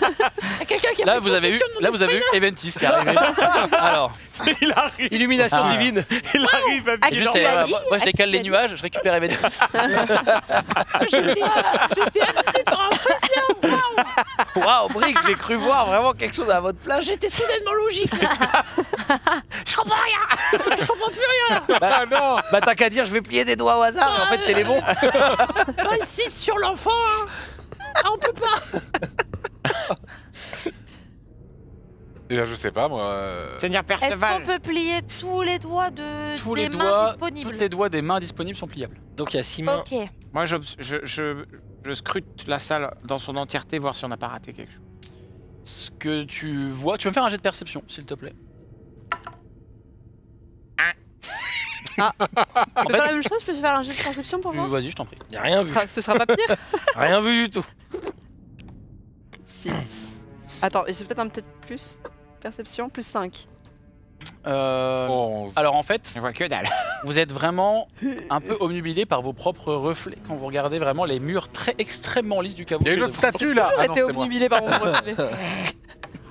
Y a quelqu'un qui a Là, pris vous avez eu, possession de mon là, vous avez eu esprit, Eventis qui est arrivé. Alors, Il arrive, Illumination Ah. divine. il arrive à Ah, pied je non, sais, mais- moi je décale les nuages, je récupère Eventis. là. J'étais habité par un truc. Waouh, Brick, j'ai cru voir vraiment quelque chose à votre place. J'étais soudainement logique. Je comprends rien. Je comprends plus rien. Ah non Bah t'as qu'à dire je vais plier des doigts au hasard, mais en fait c'est les bons. Pas le 6 sur l'enfant. Hein. Ah, on peut pas. Eh ben, je sais pas, moi. Seigneur Est-ce Perceval. qu'on peut plier tous les doigts de Tous des les mains doigts, disponibles? tous les doigts des mains disponibles sont pliables. Donc il y a 6 mains. Ok. Moi, je scrute la salle dans son entièreté, voir si on n'a pas raté quelque chose. Ce que tu vois, tu veux me faire un jet de perception, s'il te plaît. Tu peux faire la même chose, je peux faire un jet de perception pour voir Vas-y, je t'en prie. Y a rien vu. Ce sera pas pire. Rien vu du tout. 6. Attends, j'ai peut-être un peut-être plus. Perception, plus 5. 11. Alors en fait, Je vois que dalle. vous êtes vraiment un peu omnubilé par vos propres reflets quand vous regardez vraiment les murs très extrêmement lisses du caveau. Il y a une autre statue là Ah non, T'es c'est moi. obnubilé par mon reflet.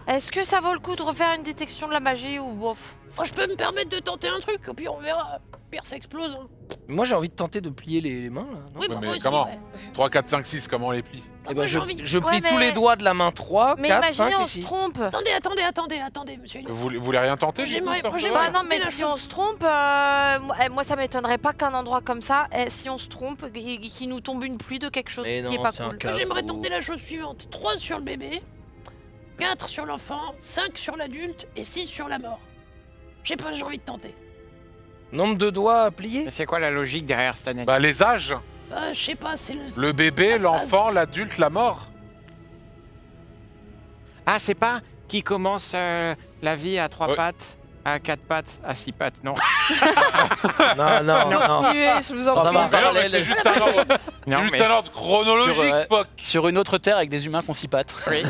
Est-ce que ça vaut le coup de refaire une détection de la magie ou bof? Moi, je peux me permettre de tenter un truc, et puis on verra. Pire, ça explose. Hein. Moi j'ai envie de tenter de plier les mains là. non Oui, Ouais, bah, mais moi aussi. comment Ouais. 3, 4, 5, 6, comment on les plie Bah, Eh moi, ben j'ai envie. je Ouais, plie tous mais- les doigts de la main 3, Mais 4, imaginez 5 on et se 6. trompe. Attendez, monsieur. Vous voulez rien tenter J'aimerais- du coup, moi, faire j'aimerais- ça Bah non, mais la si chose. on se trompe, moi ça m'étonnerait pas qu'un endroit comme ça, si on se trompe, qu'il nous tombe une pluie de quelque chose Mais qui est non, pas c'est un cool. cas. Moi, j'aimerais ou- tenter la chose suivante 3 sur le bébé, 4 sur l'enfant, 5 sur l'adulte et 6 sur la mort. Je sais pas, j'ai envie de tenter. Nombre de doigts à plier. Mais c'est quoi la logique derrière cette analyse? Bah les âges Je sais pas, c'est Le bébé, la l'enfant, l'adulte, la mort Ah, c'est pas qui commence la vie à 3 Ouais. pattes, à 4 pattes, à 6 pattes, non? Non. Continuez, je vous en Ça prie. va, Mais non, mais parallèle. c'est juste un ordre, Non, juste mais- un ordre chronologique, Sur, Poc. Sur une autre terre avec des humains qu'on s'y patte. Oui.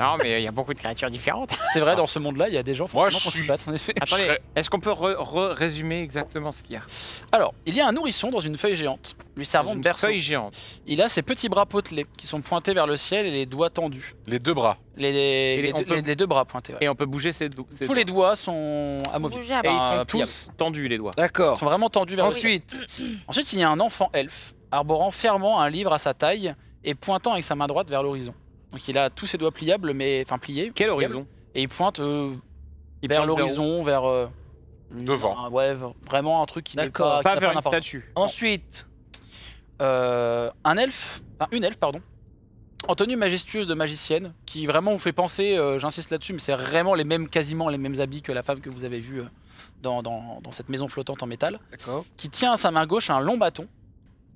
Non, mais il y a beaucoup de créatures différentes. C'est vrai, dans ce monde-là, il y a des gens Moi, forcément qu'on je s'y suis- battent, en effet. Attendez, serais- est-ce qu'on peut résumer exactement ce qu'il y a? Alors, il y a un nourrisson dans une feuille géante, lui servant de Une berceau. feuille géante. Il a ses petits bras potelés qui sont pointés vers le ciel et les doigts tendus. Les deux bras. on peut- Les deux bras pointés. Ouais. Et on peut bouger ces Tous les doigts sont amovibles. Bouger à Et ils Enfin, sont pliables. tous tendus, les doigts. Ils D'accord. sont vraiment tendus vers le ciel. Ensuite, Ensuite, il y a un enfant elfe, arborant fièrement un livre à sa taille et pointant avec sa main droite vers l'horizon. Donc il a tous ses doigts pliables, mais enfin pliés. Quel pliables, horizon? Et il pointe Il vers pointe l'horizon, vers Devant. ouais, vraiment un truc qui n'est D'accord. pas, Pas qui n'a vers une d'importance. statue. ensuite, Une elfe, pardon, en tenue majestueuse de magicienne, qui vraiment vous fait penser, j'insiste là-dessus, mais c'est vraiment quasiment les mêmes habits que la femme que vous avez vue dans cette maison flottante en métal, d'accord, qui tient à sa main gauche un long bâton.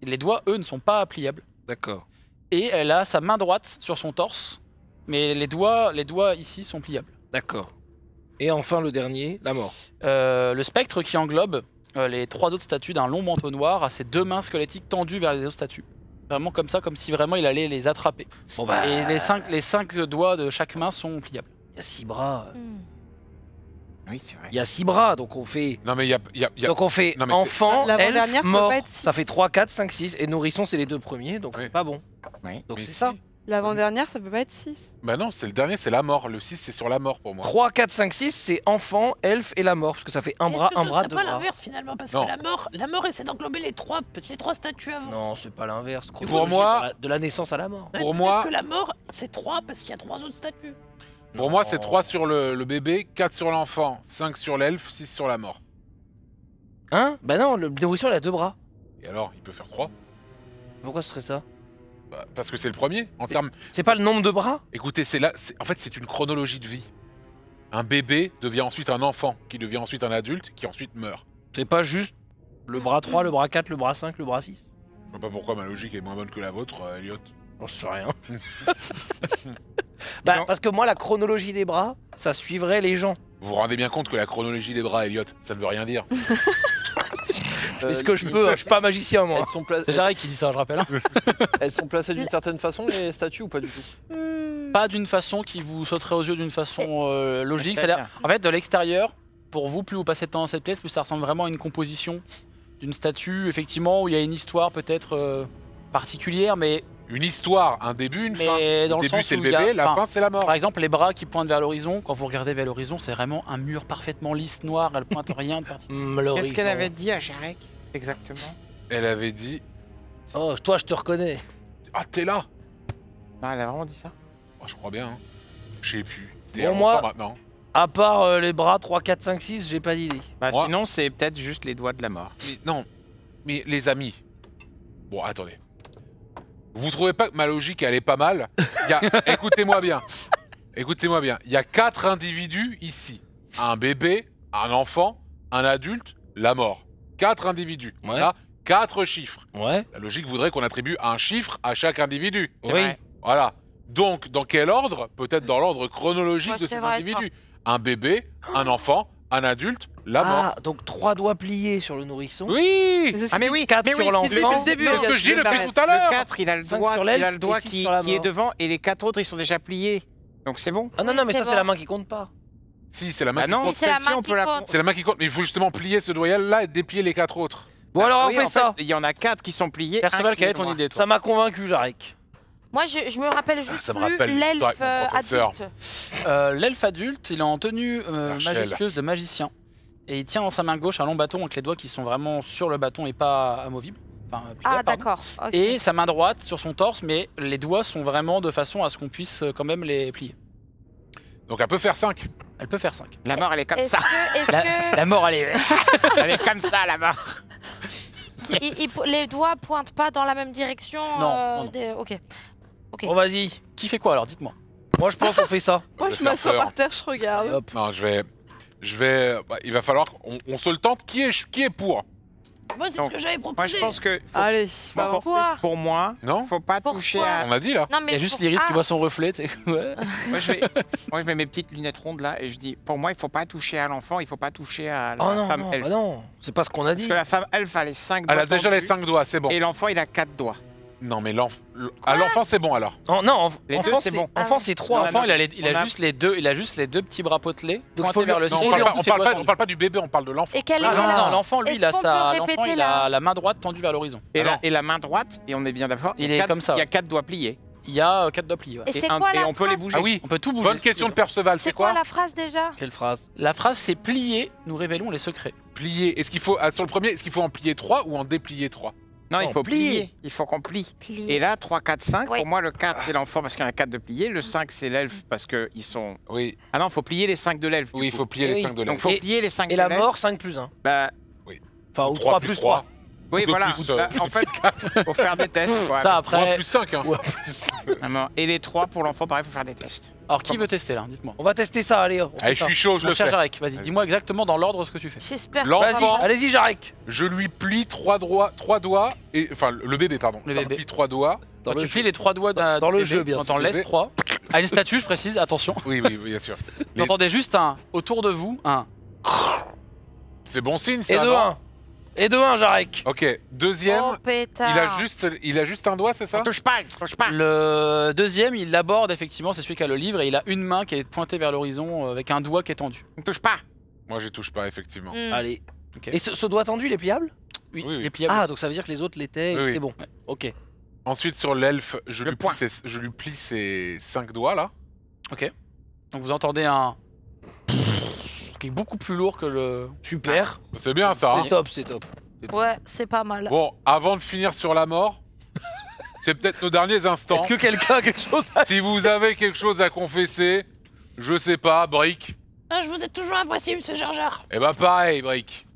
Les doigts, eux, ne sont pas pliables. d'accord. Et elle a sa main droite sur son torse, mais les doigts ici sont pliables. D'accord. Et enfin le dernier, la mort. Le spectre qui englobe les 3 autres statues d'un long manteau noir a ses 2 mains squelettiques tendues vers les autres statues. Vraiment comme ça, comme si vraiment il allait les attraper. Bon bah, Et les 5 doigts de chaque main sont pliables. il y a 6 bras. Hmm. Oui, c'est vrai. Il y a 6 bras, donc on fait... Non mais il y a... Donc on fait Non, mais c'est- enfant, L'avant-dernière elfe, peut mort. pas être Ça fait 3, 4, 5, 6. Et nourrisson, c'est les 2 premiers, donc Oui. c'est pas bon. Oui. Donc Mais c'est si. ça. L'avant-dernière, ça peut pas être 6. Bah non, c'est le dernier, c'est la mort. Le 6, c'est sur la mort pour moi. 3, 4, 5, 6, c'est enfant, elfe et la mort. Parce que ça fait un bras, Est-ce que un ce bras, serait 2 pas bras. l'inverse finalement parce Non. que la mort essaie d'englober les trois statues avant. Non, c'est pas l'inverse. Pour moi- De la naissance à la mort. Pour Peut-être moi- que la mort c'est 3 parce qu'il y a 3 autres statues. Pour moi, c'est 3 sur le bébé, 4 sur l'enfant, 5 sur l'elfe, 6 sur la mort. Hein? Bah non, le nourrisson, il a 2 bras. Et alors, il peut faire 3 Pourquoi ce serait ça? Bah, parce que c'est le premier en termes. C'est pas le nombre de bras? Écoutez, en fait, c'est une chronologie de vie. Un bébé devient ensuite un enfant, qui devient ensuite un adulte, qui ensuite meurt. C'est pas juste le bras 3, le bras 4, le bras 5, le bras 6? Je sais pas pourquoi ma logique est moins bonne que la vôtre, Elliot. J'en sais rien. Bah, Non. parce que moi, la chronologie des bras, ça suivrait les gens. Vous vous rendez bien compte que la chronologie des bras, Elliot, ça ne veut rien dire. Je fais ce que je peux, hein, je suis pas magicien moi. C'est Jarek qui dit ça, je rappelle. Hein. Elles sont placées d'une certaine façon, les statues, ou pas du tout? Pas d'une façon qui vous sauterait aux yeux d'une façon logique. C'est-à-dire C'est-à-dire, en fait, de l'extérieur, pour vous, plus vous passez de temps dans cette pièce, plus ça ressemble vraiment à une composition d'une statue, effectivement, où il y a une histoire peut-être particulière, mais Une histoire, un début, une fin. Mais dans Le le début, sens c'est le où il y a- bébé, la enfin, fin, c'est la mort. par exemple, les bras qui pointent vers l'horizon, quand vous regardez vers l'horizon, c'est vraiment un mur parfaitement lisse, noir, elle pointe rien de particulier. Qu'est-ce qu'elle avait dit à Jarek exactement? Elle avait dit Oh, toi, je te reconnais. Ah, t'es là Non, elle a vraiment dit ça. Oh, je crois bien. Hein. Je sais plus. C'était Bon, il y a moi- longtemps maintenant. À part les bras 3, 4, 5, 6, j'ai pas d'idée. Bah, Moi- sinon, c'est peut-être juste les doigts de la mort. Mais non, mais les amis. Bon, attendez. Vous trouvez pas que ma logique, elle est pas mal? Il y a- Écoutez-moi bien. Écoutez-moi bien. Il y a 4 individus ici. Un bébé, un enfant, un adulte, la mort. 4 individus. Ouais. Là, 4 chiffres. Ouais. La logique voudrait qu'on attribue un chiffre à chaque individu. C'est Oui. vrai. Voilà. Donc, dans quel ordre? Peut-être dans l'ordre chronologique Ouais, de c'est ces vrai, individus. Un bébé, un enfant, un adulte, la mort. Ah, donc 3 doigts pliés sur le nourrisson. Oui! Ah mais oui, 4 mais sur oui, l'enfant. depuis le début. C'est ce que je dis depuis Arrête. tout à Le l'heure! 4, il a le 5 doigt, sur il a l'elfe le doigt et 6 qui sur la est mort. devant et les 4 autres ils sont déjà pliés. Donc c'est bon. Ah non, non, mais C'est ça, c'est bon. la main qui compte pas. Si, c'est la main Bah qui non, compte. c'est la celle-ci, main on qui peut la compte. C'est la main qui compte, mais il faut justement plier ce doigt-là et déplier les 4 autres. Bon, Bah alors on oui, fait en ça. fait, il y en a 4 qui sont pliés. Perceval, un qui quelle est est ton droit. idée, toi Ça m'a convaincu, Jarek. Moi, je me rappelle juste ça me plus rappelle l'histoire l'elfe avec mon professeur. adulte. L'elfe adulte, il est en tenue Rachel. majestueuse de magicien. Et il tient dans sa main gauche un long bâton avec les doigts qui sont vraiment sur le bâton et pas amovibles. Enfin, pliables, Ah, pardon. d'accord. ok. Et sa main droite sur son torse, mais les doigts sont vraiment de façon à ce qu'on puisse quand même les plier. Donc elle peut faire 5. Elle peut faire 5. La mort elle est comme Est-ce ça. que La mort, elle est... Elle est comme ça la mort. les doigts pointent pas dans la même direction Non, non. Ok. Ok. Bon, vas-y. Qui fait quoi alors, dites-moi. Moi, je pense qu'on fait ça. Moi, Je je vais faire m'assois peur. par terre, je regarde. Et hop. Non, je vais. Bah, il va falloir qu'on se le tente. Qui est pour? Moi, c'est ce Donc, que j'avais Moi proposé. je pense que Allez, Bon, bah, Pourquoi pour moi, Non? faut pas Pourquoi toucher à. On a dit là. Non, Il mais y a juste pour- l'Iris qui Ah, voit son reflet, tu sais. Ouais. Moi je mets mes petites lunettes rondes là et je dis pour moi il faut pas toucher à l'enfant, il faut pas toucher à la Oh non, femme non, elfe. bah non. C'est pas ce qu'on a Parce dit. que la femme elfe a les 5 doigts. Elle a déjà les tendus, 5 doigts, c'est bon. Et l'enfant il a 4 doigts. Non, mais à l'enfant, c'est bon alors. Non, non, Les deux, enfant, c'est bon. Enfant, c'est 3. Non, L'enfant, non, il on a a- juste les deux petits bras potelés, Donc, pointés faut lui- vers le Non, ciel. on parle, et pas, en on, plus, ses parle doigts pas, on tendus. parle pas du bébé, on parle de l'enfant. Et quelle est Ah non, la- non, l'enfant, lui, Est-ce qu'on peut répéter il a la main droite tendue vers l'horizon. Et, Ah et la main droite, et on est bien d'accord, Il est comme ça, Il y a ouais. 4 doigts pliés. Il y a 4 doigts pliés. Ouais. Et c'est quoi et la on peut les phrase bouger. Ah oui, On peut tout bouger. bonne question de Perceval, C'est c'est quoi quoi? la phrase déjà Quelle phrase? La phrase, c'est plier, nous révélons les secrets. Plier. Est-ce qu'il faut, sur le premier, est-ce qu'il faut en plier 3 ou en déplier 3? Non, il Non, faut plier. plier. Il faut qu'on plie. Plier. Et là, 3, 4, 5. Oui. Pour moi, le 4, c'est l'enfant parce qu'il y en a 4 de pliés. Le 5, c'est l'elfe parce qu'ils sont. Oui, Ah non, il faut plier les 5 de l'elfe. du oui, il coup. faut plier les Oui. 5 de Donc, l'elfe. il faut Et- plier les 5 Et de la l'elfe. mort, 5 plus 1. Bah, Enfin, ou 3 3 plus plus 3. 3. oui, De voilà. plus, Bah, en fait, faut faire des tests. quoi. Ça, 3 après. plus 5, hein. Vraiment. Et les 3 pour l'enfant, pareil, il faut faire des tests. Alors, qui veut tester là? Dites-moi. On va tester ça, allez. On fait Allez, je ça. suis chaud, je Mon le cher fais. Jarek, vas-y, Vas-y. dis-moi exactement dans l'ordre ce que tu fais. J'espère. L'enfant. Vas-y, allez-y, Jarek. Je lui plie 3 doigts, et enfin le bébé, pardon. Le Je lui bébé. plie 3 doigts. Dans Quand le tu jeu. plies les 3 doigts Dans du le bébé, jeu, bien on sûr. t'en laisse 3. À une statue, je précise, attention. Oui, oui, bien sûr. Vous entendez juste un, autour de vous, un. C'est bon signe, Et ça, de non? 1. Et de 1, Jarek. Ok, deuxième, Oh pétard. il a juste un doigt, c'est ça? Touche pas, touche pas. Le deuxième, il l'aborde effectivement, c'est celui qui a le livre, et il a une main qui est pointée vers l'horizon avec un doigt qui est tendu. Touche pas. Moi, j'y touche pas, effectivement. Hmm. Allez. Ok. Et ce doigt tendu, il est pliable? Oui, Oui, oui. il est pliable. Ah, donc ça veut dire que les autres l'étaient. et Oui, oui. C'est bon. Ok. Ensuite, sur l'elfe, je Le lui point. plie ses 5 doigts, là. Donc vous entendez un. qui est beaucoup plus lourd que le. Super. C'est bien, ça. hein. C'est top, c'est top. Ouais, c'est pas mal. Bon, avant de finir sur la mort, c'est peut-être nos derniers instants. Est-ce que quelqu'un a quelque chose à... Si vous avez quelque chose à confesser, je sais pas, Brick. Ah, je vous ai toujours apprécié, monsieur Jar Jar. Eh ben pareil, Brick.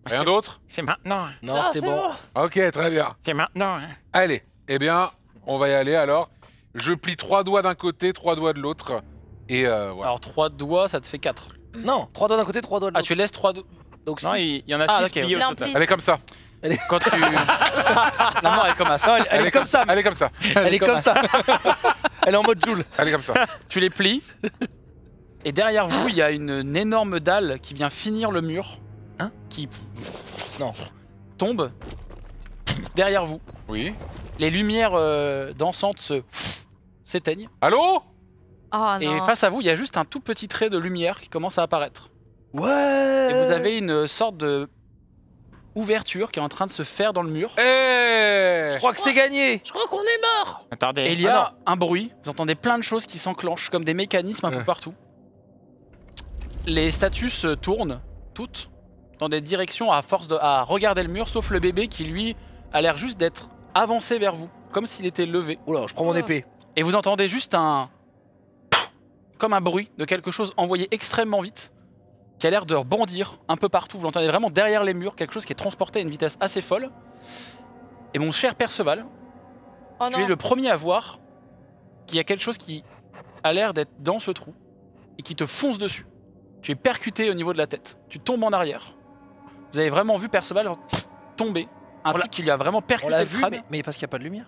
Rien d'autre? C'est maintenant. Non, c'est bon. Ok, très bien. C'est maintenant. Hein. Allez, eh bien, On va y aller alors. Je plie 3 doigts d'un côté, 3 doigts de l'autre. Et voilà. Alors 3 doigts, ça te fait 4. Non, 3 doigts d'un côté, 3 doigts de Ah, l'autre. tu laisses 3 doigts. Donc Non, 6. il y en a Ah, 6 ok. pliés Il au est en total. pli. Elle est comme ça. Quand tu... non, elle est comme ça. Non, elle est comme ça. Elle est comme ça. Elle est comme ça. Elle est en mode Joule. Elle est comme ça. Tu les plies. Et derrière vous, il y a une énorme dalle qui vient finir le mur. Hein? Qui Non. tombe derrière vous. Oui. Les lumières dansantes s'éteignent. Allô? Oh Et non. face à vous, il y a juste un tout petit trait de lumière qui commence à apparaître. Ouais. Et vous avez une sorte de ouverture qui est en train de se faire dans le mur. Je crois que c'est gagné. Je crois qu'on est mort. Attendez. Et il y a un bruit, vous entendez plein de choses qui s'enclenchent comme des mécanismes un peu partout. Les statues se tournent, toutes, dans des directions à force à regarder le mur, sauf le bébé qui lui a l'air juste d'être avancé vers vous, comme s'il était levé. Oula, je prends mon épée. Et vous entendez juste comme un bruit de quelque chose envoyé extrêmement vite, qui a l'air de rebondir un peu partout. Vous l'entendez vraiment derrière les murs, quelque chose qui est transporté à une vitesse assez folle. Et mon cher Perceval, Oh tu es non. le premier à voir qu'il y a quelque chose qui a l'air d'être dans ce trou et qui te fonce dessus. Tu es percuté au niveau de la tête. Tu tombes en arrière. Vous avez vraiment vu Perceval tomber. Un truc qui lui a vraiment On percuté l'a le vu, crâne. mais parce qu'il n'y a pas de lumière.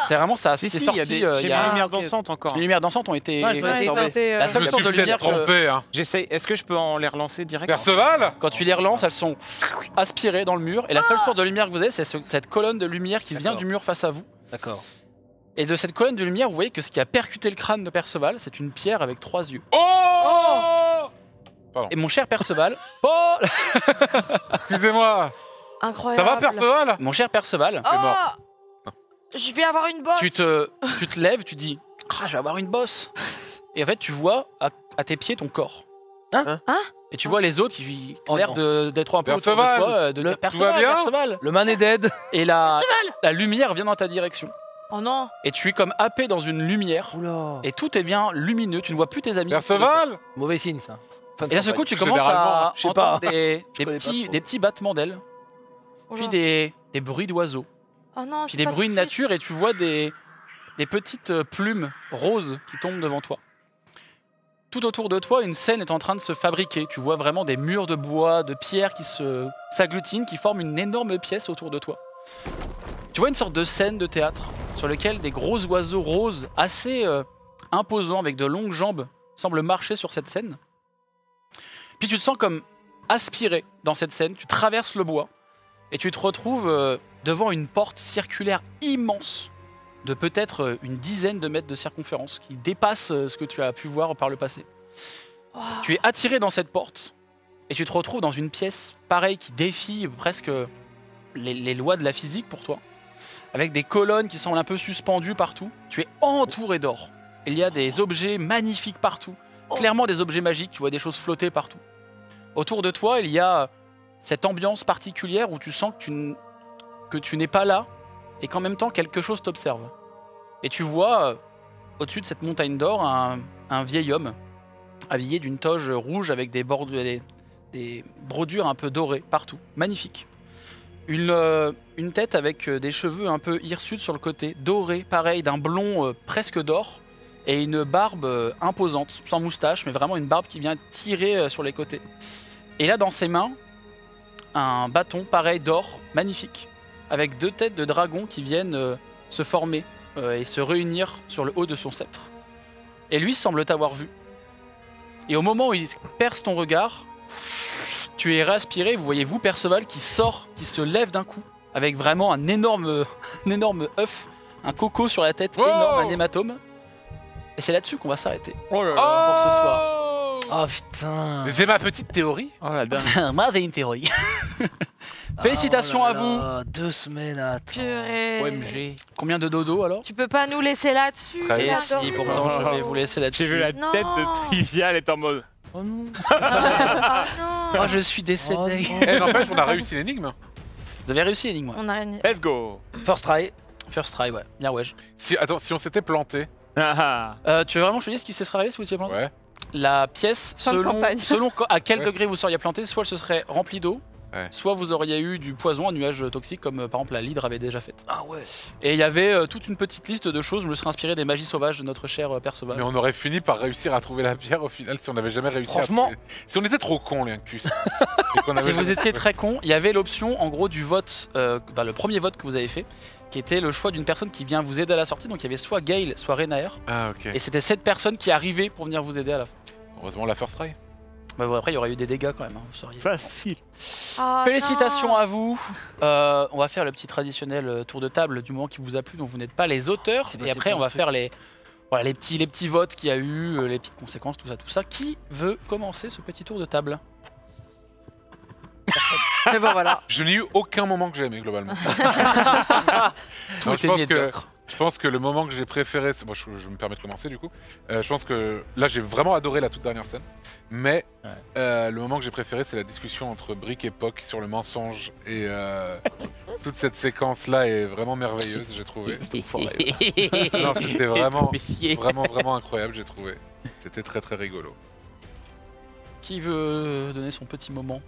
C'est vraiment ça. Si, C'est si, sorti. il y a des il j'ai y a- des lumières ok. dansantes encore. Les lumières dansantes ont été. Ouais, je vais Ouais, tenter. La Je seule me sorte suis de peut-être lumière. trompé. Hein. J'essaie. Est-ce que je peux en les relancer direct? Perceval? Quand tu les relances, elles sont aspirées dans le mur. Et la seule source de lumière que vous avez, c'est cette colonne de lumière qui vient D'accord. du mur face à vous. D'accord. Et de cette colonne de lumière, vous voyez que ce qui a percuté le crâne de Perceval, c'est une pierre avec 3 yeux. Oh! Et mon cher Perceval, Paul Excusez-moi. Incroyable. Ça va, Perceval? Mon cher Perceval, C'est mort. Je vais avoir une bosse. tu te lèves, tu dis ah, je vais avoir une bosse. Et en fait, tu vois à tes pieds ton corps. Hein Et tu vois les autres qui ont Oh l'air non. d'être un peu autour de Perceval, toi. De dire, tout Perceval, va bien Perceval. Le man est dead. Et la lumière vient dans ta direction. Oh non. Et tu es comme happé dans une lumière. Oula. Et tout est bien lumineux. Tu ne vois plus tes amis. Perceval? Mauvais signe ça. Et d'un seul coup, tu Généralement, commences à je sais pas. entendre des connais pas trop. petits battements d'ailes, Oh puis là. des bruits d'oiseaux, Oh non. puis c'est des pas bruits de tout suite. nature, et tu vois des petites plumes roses qui tombent devant toi. Tout autour de toi, une scène est en train de se fabriquer. Tu vois vraiment des murs de bois, de pierre qui s'agglutinent, qui forment une énorme pièce autour de toi. Tu vois une sorte de scène de théâtre sur laquelle des gros oiseaux roses assez imposants avec de longues jambes semblent marcher sur cette scène. Puis tu te sens comme aspiré dans cette scène, tu traverses le bois et tu te retrouves devant une porte circulaire immense de peut-être une dizaine de mètres de circonférence qui dépasse ce que tu as pu voir par le passé. Wow. Tu es attiré dans cette porte et tu te retrouves dans une pièce pareille qui défie presque les lois de la physique pour toi, avec des colonnes qui semblent un peu suspendues partout. Tu es entouré d'or. Il y a des objets magnifiques partout, clairement des objets magiques, tu vois des choses flotter partout. Autour de toi, il y a cette ambiance particulière où tu sens que tu n'es pas là et qu'en même temps quelque chose t'observe. Et tu vois au-dessus de cette montagne d'or un vieil homme habillé d'une toge rouge avec des brodures un peu dorées partout, magnifique. Une tête avec des cheveux un peu hirsutes sur le côté, dorés, pareil, d'un blond presque d'or, et une barbe imposante, sans moustache, mais vraiment une barbe qui vient tirer sur les côtés. Et là, dans ses mains, un bâton pareil d'or, magnifique, avec 2 têtes de dragon qui viennent se former et se réunir sur le haut de son sceptre. Et lui semble t'avoir vu. Et au moment où il perce ton regard, tu es réaspiré, vous voyez vous Perceval qui sort, qui se lève d'un coup, avec vraiment un énorme œuf, un coco sur la tête Wow. énorme, un hématome. Et c'est là-dessus qu'on va s'arrêter Oh là Oh! là. pour ce soir. Oh putain. Mais c'est ma petite théorie. Oh la dingue. Moi j'ai une théorie. Félicitations à vous. 2 semaines à attendre. Purée. OMG. Combien de dodo alors? Tu peux pas nous laisser là-dessus. Très Et bien. J'adore. si, pourtant je vais vous laisser là-dessus. J'ai vu la Non. tête de Trivial est en mode. Oh non. Ah non. Oh, je suis décédé. Oh, Eh, n'empêche, on a réussi l'énigme. Vous avez réussi l'énigme, ouais. On a une... Let's go. First try. First try, ouais. Bien, ouais. Attends, si on s'était planté. Ah, ah. Tu veux vraiment que je te dise ce qui se serait arrivé si vous étiez planté? Ouais. La pièce, Fin de campagne. selon à quel Ouais. degré vous seriez planté, soit elle se serait remplie d'eau, Ouais. soit vous auriez eu du poison, un nuage toxique, comme par exemple la Lydre avait déjà fait. Ah ouais. Et il y avait toute une petite liste de choses, je me serais inspiré des magies sauvages de notre cher père sauvage. Mais on aurait fini par réussir à trouver la pierre au final si on n'avait jamais réussi Franchement. à trouver. Si on était trop cons, les Incus. Et qu'on Si avait vous jamais étiez trouvé. très con, il y avait l'option en gros du vote, dans le premier vote que vous avez fait, qui était le choix d'une personne qui vient vous aider à la sortie. Donc il y avait soit Gale, soit Renaer. Ah, ok. Et c'était cette personne qui arrivait pour venir vous aider à la fin. Heureusement, la first try. Bah, bon, après, il y aurait eu des dégâts quand même, hein, vous sauriez. Facile. Oh, Félicitations non. à vous. On va faire le petit traditionnel tour de table du moment qui vous a plu, dont vous n'êtes pas les auteurs. C'est Et passé après, plein on de va faire les petits votes qu'il y a eu, les petites conséquences, tout ça. Qui veut commencer ce petit tour de table? Mais bon, voilà. Je n'ai eu aucun moment que j'ai aimé globalement. Tout Non, était médiocre. Je pense que le moment que j'ai préféré, bon, je me permets de commencer du coup. Je pense que là j'ai vraiment adoré la toute dernière scène, mais le moment que j'ai préféré c'est la discussion entre Brick et Puck sur le mensonge et toute cette séquence là est vraiment merveilleuse, j'ai trouvé. Non, c'était vraiment incroyable, j'ai trouvé. C'était très très rigolo. Qui veut donner son petit moment?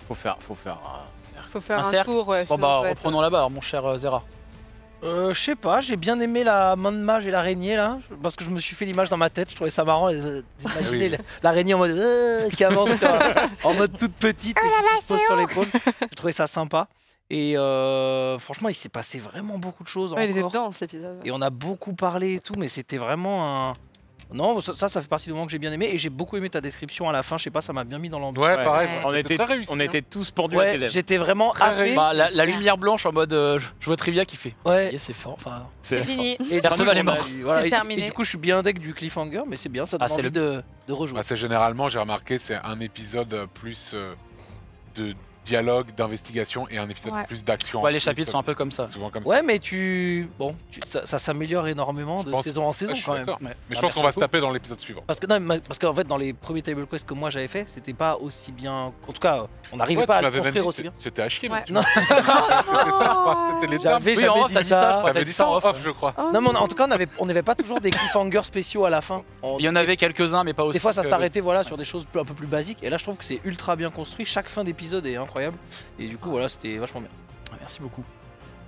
Faut faire Faut faire Un un cercle. tour, ouais. Bon sinon bah ça va être- reprenons là-bas, alors, mon cher Zera. Je sais pas, j'ai bien aimé la main de mage et l'araignée là, parce que je me suis fait l'image dans ma tête, je trouvais ça marrant. Imaginez Oui. l'araignée en mode qui avance en mode toute petite et qui se pose sur l'épaule. Je trouvais ça sympa. Et franchement, il s'est passé vraiment beaucoup de choses Ouais, il était encore. dedans cet épisode. Et on a beaucoup parlé et tout, mais c'était vraiment un. Non, ça fait partie du moment que j'ai bien aimé. Et j'ai beaucoup aimé ta description à la fin, je sais pas, ça m'a bien mis dans l'ambiance. Ouais, Ouais. pareil, Ouais. On c'était était, très réussi. on hein. était tous pendus à tes Ouais, lèvres. j'étais vraiment Très happé. réussi. Bah, la lumière blanche en mode je vois Trivia qui fait. Ouais. Yeah, c'est fort. Enfin, C'est fini. Et Perceval est mort. voilà, C'est et- terminé. Et du coup, je suis bien deck du cliffhanger, mais c'est bien, ça donne Ah, c'est envie de rejouer. Bah, c'est généralement, j'ai remarqué, c'est un épisode plus de dialogue, d'investigation et un épisode Ouais. plus d'action. ouais, les ensuite. chapitres sont un peu comme ça. C'est souvent comme ça. Ouais, mais ça s'améliore énormément Je de pense- saison en Ah, saison je suis quand même. d'accord. Ouais. Mais je Ah, pense qu'on merci va se beaucoup. taper dans l'épisode suivant. Parce qu'en fait, dans les premiers table quests que moi j'avais fait, c'était pas aussi bien. En tout cas, on n'arrivait Ouais, pas tu à le l'avais même construire dit, aussi bien. c'était à chier. Ouais. donc, tu vois. C'était ça, je crois. C'était les termes. J'avais Oui, en jamais off, t'as dit dit ça, je ça. crois. T'avais dit ça en off, je crois. Oh, Non, mais en tout cas, on n'avait pas toujours des cliffhangers spéciaux à la fin. Il y en avait quelques-uns, mais pas aussi. Des fois, ça que- s'arrêtait voilà, sur des choses un peu plus basiques. Et là, je trouve que c'est ultra bien construit. Chaque fin d'épisode est incroyable. Et du coup, voilà, c'était vachement bien. Ouais, merci beaucoup.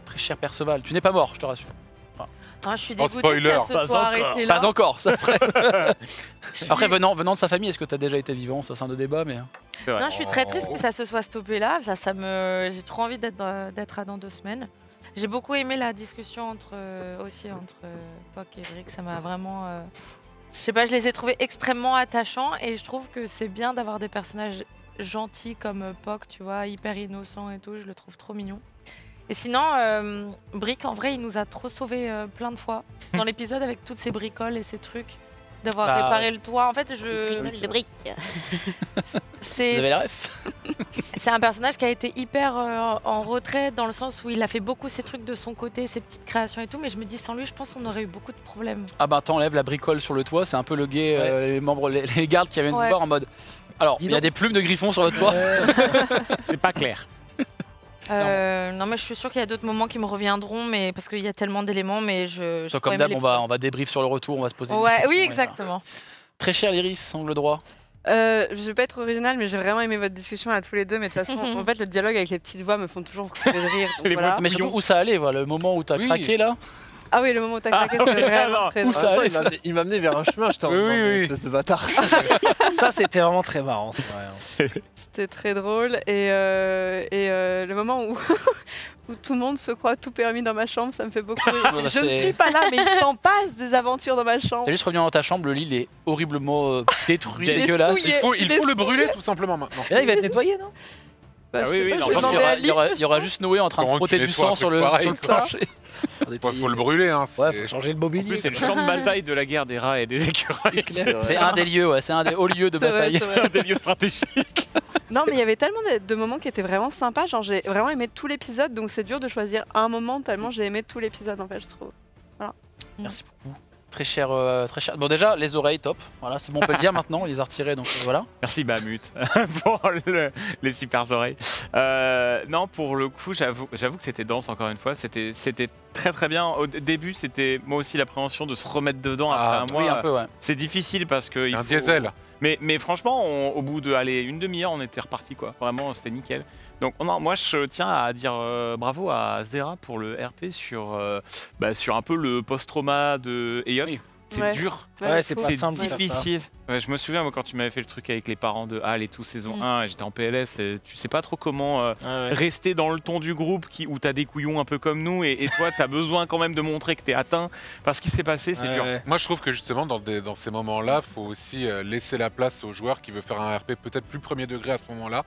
Très cher Perceval. Tu n'es pas mort, je te rassure. Ah, je suis Oh, dégoûtée que spoiler. ça se Pas soit encore. arrêté là. Pas encore, ça ferait. Après, venant de sa famille, est-ce que tu as déjà été vivant? Ça, c'est un de débat, mais. C'est vrai. Non, je suis très triste que ça se soit stoppé là. J'ai trop envie d'être à dans 2 semaines. J'ai beaucoup aimé la discussion entre Puck et Brick. Ça m'a vraiment. Je sais pas, je les ai trouvés extrêmement attachants et je trouve que c'est bien d'avoir des personnages gentils comme Puck, tu vois, hyper innocent et tout. Je le trouve trop mignon. Et sinon, Brick, en vrai, il nous a trop sauvés plein de fois dans l'épisode avec toutes ces bricoles et ces trucs. D'avoir Bah, réparé le toit. En fait, de briques. Vous c'est avez la ref? c'est un personnage qui a été hyper en retrait dans le sens où il a fait beaucoup ses trucs de son côté, ses petites créations et tout, mais je me dis sans lui, je pense qu'on aurait eu beaucoup de problèmes. Ah bah t'enlèves la bricole sur le toit, c'est un peu le gay, les membres, les gardes qui viennent Ouais. vous voir en mode. Alors, Dis il y a donc. des plumes de griffon sur votre toit. C'est pas clair. Non, mais je suis sûre qu'il y a d'autres moments qui me reviendront, mais parce qu'il y a tellement d'éléments, mais je. Soit comme d'hab, on va débrief sur le retour, on va se poser. des Ouais, questions, oui, et exactement. voilà. Très cher l'Iris, angle droit. Je vais pas être originale, mais j'ai vraiment aimé votre discussion à tous les deux. Mais de toute façon, en fait, le dialogue avec les petites voix me font toujours crever de rire. donc Les voilà. voix- Mais surtout où ça allait, voilà, le moment où t'as Oui. craqué là. Ah oui, le moment où t'as craqué, c'est ouais, vraiment alors, très où drôle. ça allait, Attends, il m'a amené vers un chemin, j'étais en Oui, mode, oui, non, mais oui. espèce de bâtard. Ça, c'était vraiment très marrant. C'est vrai, hein. C'était très drôle. Et le moment où, où tout le monde se croit tout permis dans ma chambre, ça me fait beaucoup rire. Ouais, bah, Je ne c'est- suis pas là, mais il s'en passe des aventures dans ma chambre. T'es juste revenu dans ta chambre, le lit il est horriblement détruit, Il est dégueulasse. souillé. Il faut le brûler tout simplement maintenant. Et là, il va être nettoyé, non Bah, Ah je oui, sais oui, pas, non, je Je vais pense qu'il y demander à aura, Lee. il y aura juste Noé en train de Comment frotter tu du nettoies un sang sur truc le pareil, quoi. plancher. Faut le brûler, hein. Ouais, c'est- faut changer le En mobilier. plus, c'est le champ de bataille de la guerre des rats et des écureuils. C'est un des lieux, ouais, c'est un des hauts lieux de C'est vrai, bataille. c'est vrai. Un des lieux stratégiques. Non, mais il y avait tellement de moments qui étaient vraiment sympas. Genre, j'ai vraiment aimé tout l'épisode, donc c'est dur de choisir un moment tellement j'ai aimé tout l'épisode en fait, je trouve. Merci beaucoup. Très cher, très cher. Bon déjà, les oreilles, top. Voilà, c'est bon, on peut le dire maintenant, il les a retirées, donc voilà. Merci Bahamut pour les super oreilles. Non, pour le coup, j'avoue que c'était dense encore une fois. C'était très très bien. Au début, c'était moi aussi l'appréhension de se remettre dedans après Ah, un mois. Oui, un peu, ouais. C'est difficile parce que Un diesel. Mais franchement, au bout de une demi-heure, on était reparti quoi. Vraiment, c'était nickel. Donc moi, je tiens à dire bravo à Zera pour le RP sur un peu le post-trauma de Eyot. Oui. C'est Ouais. dur, Ouais, c'est pas c'est simple de faire ça. difficile. Ouais, je me souviens moi, quand tu m'avais fait le truc avec les parents de Hal et tout, saison 1, et j'étais en PLS, et tu sais pas trop comment Ouais. rester dans le ton du groupe où t'as des couillons un peu comme nous, et toi, t'as besoin quand même de montrer que t'es atteint. Parce ce qui s'est passé, c'est dur. Ouais. Moi, je trouve que justement, dans ces moments-là, faut aussi laisser la place au joueur qui veut faire un RP peut-être plus premier degré à ce moment-là,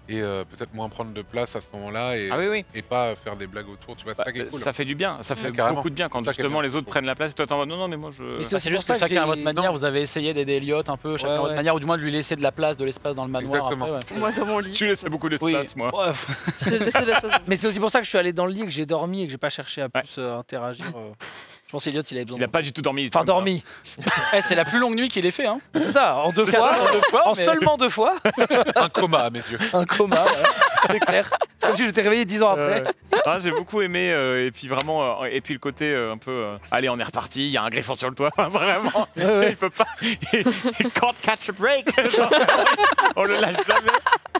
et peut-être moins prendre de place à ce moment-là, et, Ah oui. et pas faire des blagues autour. Tu vois, c'est ça qui est cool. Ça fait du bien, ça fait Carrément. beaucoup de bien quand C'est ça qui est justement bien, les autres je trouve. prennent la place et toi t'es en mode non mais moi je... Mais C'est c'est juste pour que ça que chacun à j'ai- votre manière, Non. vous avez essayé d'aider Elliot un peu, chacun à votre ouais. manière, ou du moins de lui laisser de la place, de l'espace dans le manoir. Exactement. Après, ouais. Moi, dans mon lit. Tu laisses beaucoup d'espace moi. Ouais, Je laissais la chose. Mais c'est aussi pour ça que je suis allé dans le lit et que j'ai dormi et que j'ai pas cherché à plus interagir. Je pense qu'Eliott, il avait besoin Il a pas du tout dormi. il était Enfin, comme ça. dormi. Eh, c'est la plus longue nuit qu'il ait fait. Hein. C'est ça, en 2 fois. En 2 fois, En mais- seulement 2 fois. Un coma à mes yeux. Un coma, voilà. C'est clair. Comme si je t'ai réveillé 10 ans après. Ah, j'ai beaucoup aimé et puis vraiment et puis le côté un peu allez on est reparti, il y a un griffon sur le toit, vraiment. Ouais, ouais. Il peut pas il can't catch a break. Genre, on le lâche jamais.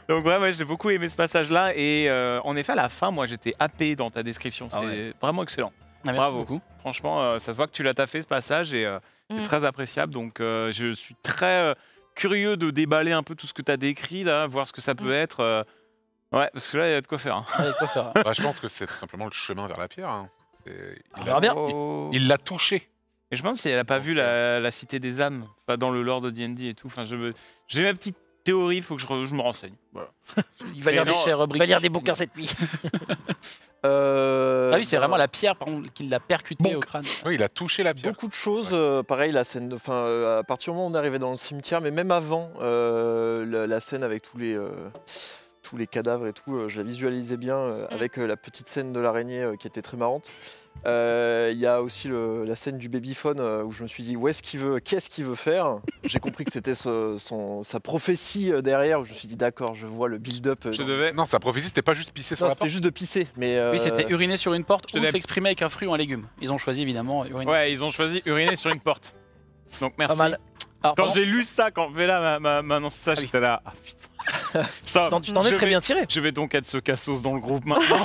Donc ouais, j'ai beaucoup aimé ce passage là et en effet à la fin moi j'étais happé dans ta description, c'est Ah ouais. vraiment excellent. Ah, merci Bravo. beaucoup. Franchement ça se voit que tu l'as taffé ce passage et c'est très appréciable donc je suis très curieux de déballer un peu tout ce que tu as décrit là, voir ce que ça peut être. Ouais, parce que là, il y a de quoi faire. Hein. Allez, quoi faire. Bah, je pense que c'est tout simplement le chemin vers la pierre. Hein. On verra bien. Oh. Il l'a touché. Et je pense qu'elle a pas vu la cité des âmes, pas dans le lore de D&D et tout. Enfin, j'ai ma petite théorie, il faut que je me renseigne. Voilà. Il va lire Mais des non, chères rubriques. Il va lire des bouquins cette nuit. Ah oui, c'est vraiment la pierre par contre, qui l'a percuté Bon. au crâne. Oui, il a touché la pierre. Beaucoup de choses, pareil, la scène, à partir du moment où on est arrivé dans le cimetière, mais même avant, la scène avec tous les cadavres et tout, je la visualisais bien avec la petite scène de l'araignée qui était très marrante. Il y a aussi la scène du babyphone où je me suis dit qu'est-ce qu'il veut faire. J'ai compris que c'était sa prophétie derrière, où je me suis dit d'accord, je vois le build-up. Je devais. Non, sa prophétie, c'était pas juste pisser sur Non, la c'était porte. juste de pisser, mais Oui, c'était uriner sur une porte ou devais- s'exprimer avec un fruit ou un légume. Ils ont choisi évidemment uriner. Ouais, ils ont choisi uriner sur une porte. Donc merci. Pas mal. Alors, Quand pardon. j'ai lu ça, quand Vela m'a annoncé ça, Ah oui. j'étais là. Ah putain. Ça, Tu t'en es je très vais- bien tiré. Je vais donc être ce cassos dans le groupe maintenant.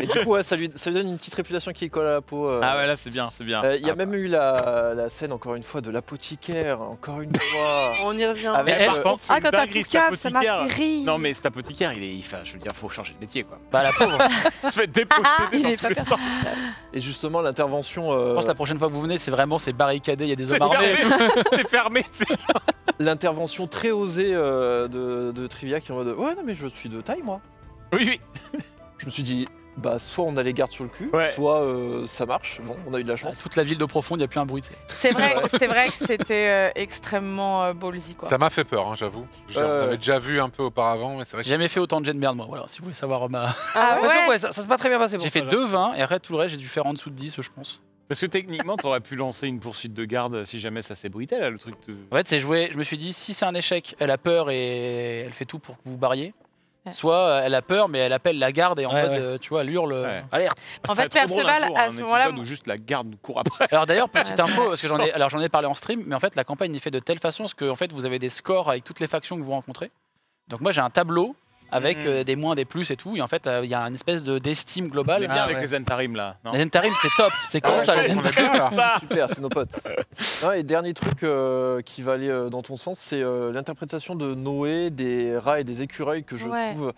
et du coup, ouais, ça lui donne une petite réputation qui colle à la peau. Ah ouais, là c'est bien, c'est bien. Il y a Ah, même eu la scène, encore une fois, de l'apothicaire, encore une fois. On y revient. Avec, Mais par euh, contre, c'est Ah, une quand t'as dinguerie, cet Poucave, ça m'a apothicaire. fait rire. Non mais cet apothicaire, je veux dire, faut changer de métier quoi. Bah la pauvre. Il se fait déposséder il dans est tous pas les sens. Et justement, l'intervention Je pense que la prochaine fois que vous venez, c'est barricadé, il y a des C'est hommes armés. fermé, c'est fermé, tu sais. l'intervention très osée de Trivia qui est en mode ouais non mais je suis de taille moi. Oui, oui. Je me suis dit bah soit on a les gardes sur le cul, Ouais. soit ça marche. Bon, on a eu de la chance. Toute la ville d'eau profonde, il n'y a plus un bruit. tu sais. C'est vrai que c'était extrêmement ballsy quoi. Ça m'a fait peur, hein, j'avoue. On avait déjà vu un peu auparavant, mais c'est vrai J'ai que jamais fait autant de jet de merde, moi. Voilà, si vous voulez savoir ma. Ah Ouais, ouais. ça s'est pas très bien passé pour J'ai ça, fait j'avoue. 2-20 et après tout le reste, j'ai dû faire en dessous de 10, je pense. Parce que techniquement, t'aurais pu lancer une poursuite de garde si jamais ça s'ébruitait là, le truc. En fait, c'est joué. Je me suis dit, si c'est un échec, elle a peur et elle fait tout pour que vous vous barriez. Ouais. Soit elle a peur, mais elle appelle la garde et en Ouais, mode, ouais. tu vois, elle hurle. Ouais. Alerte. En Ça fait, serait trop drôle un Perceval, jour, à un ce moment-là- épisode où juste la garde nous court après. Alors d'ailleurs, petite Ouais, info, c'est parce que j'en ai parlé en stream, mais en fait, la campagne est faite de telle façon parce que en fait, vous avez des scores avec toutes les factions que vous rencontrez. Donc moi, j'ai un tableau avec des moins, des plus et tout. Et en fait, il y a une espèce d'estime On est globale. bien Ah, avec ouais. les Entarim là. Non Les Entarim, c'est top. C'est comme ça, les on est Entarim. bien là. Ça. Super, c'est nos potes. Non, et dernier truc qui va aller dans ton sens, c'est l'interprétation de Noé, des rats et des écureuils que je Ouais. trouve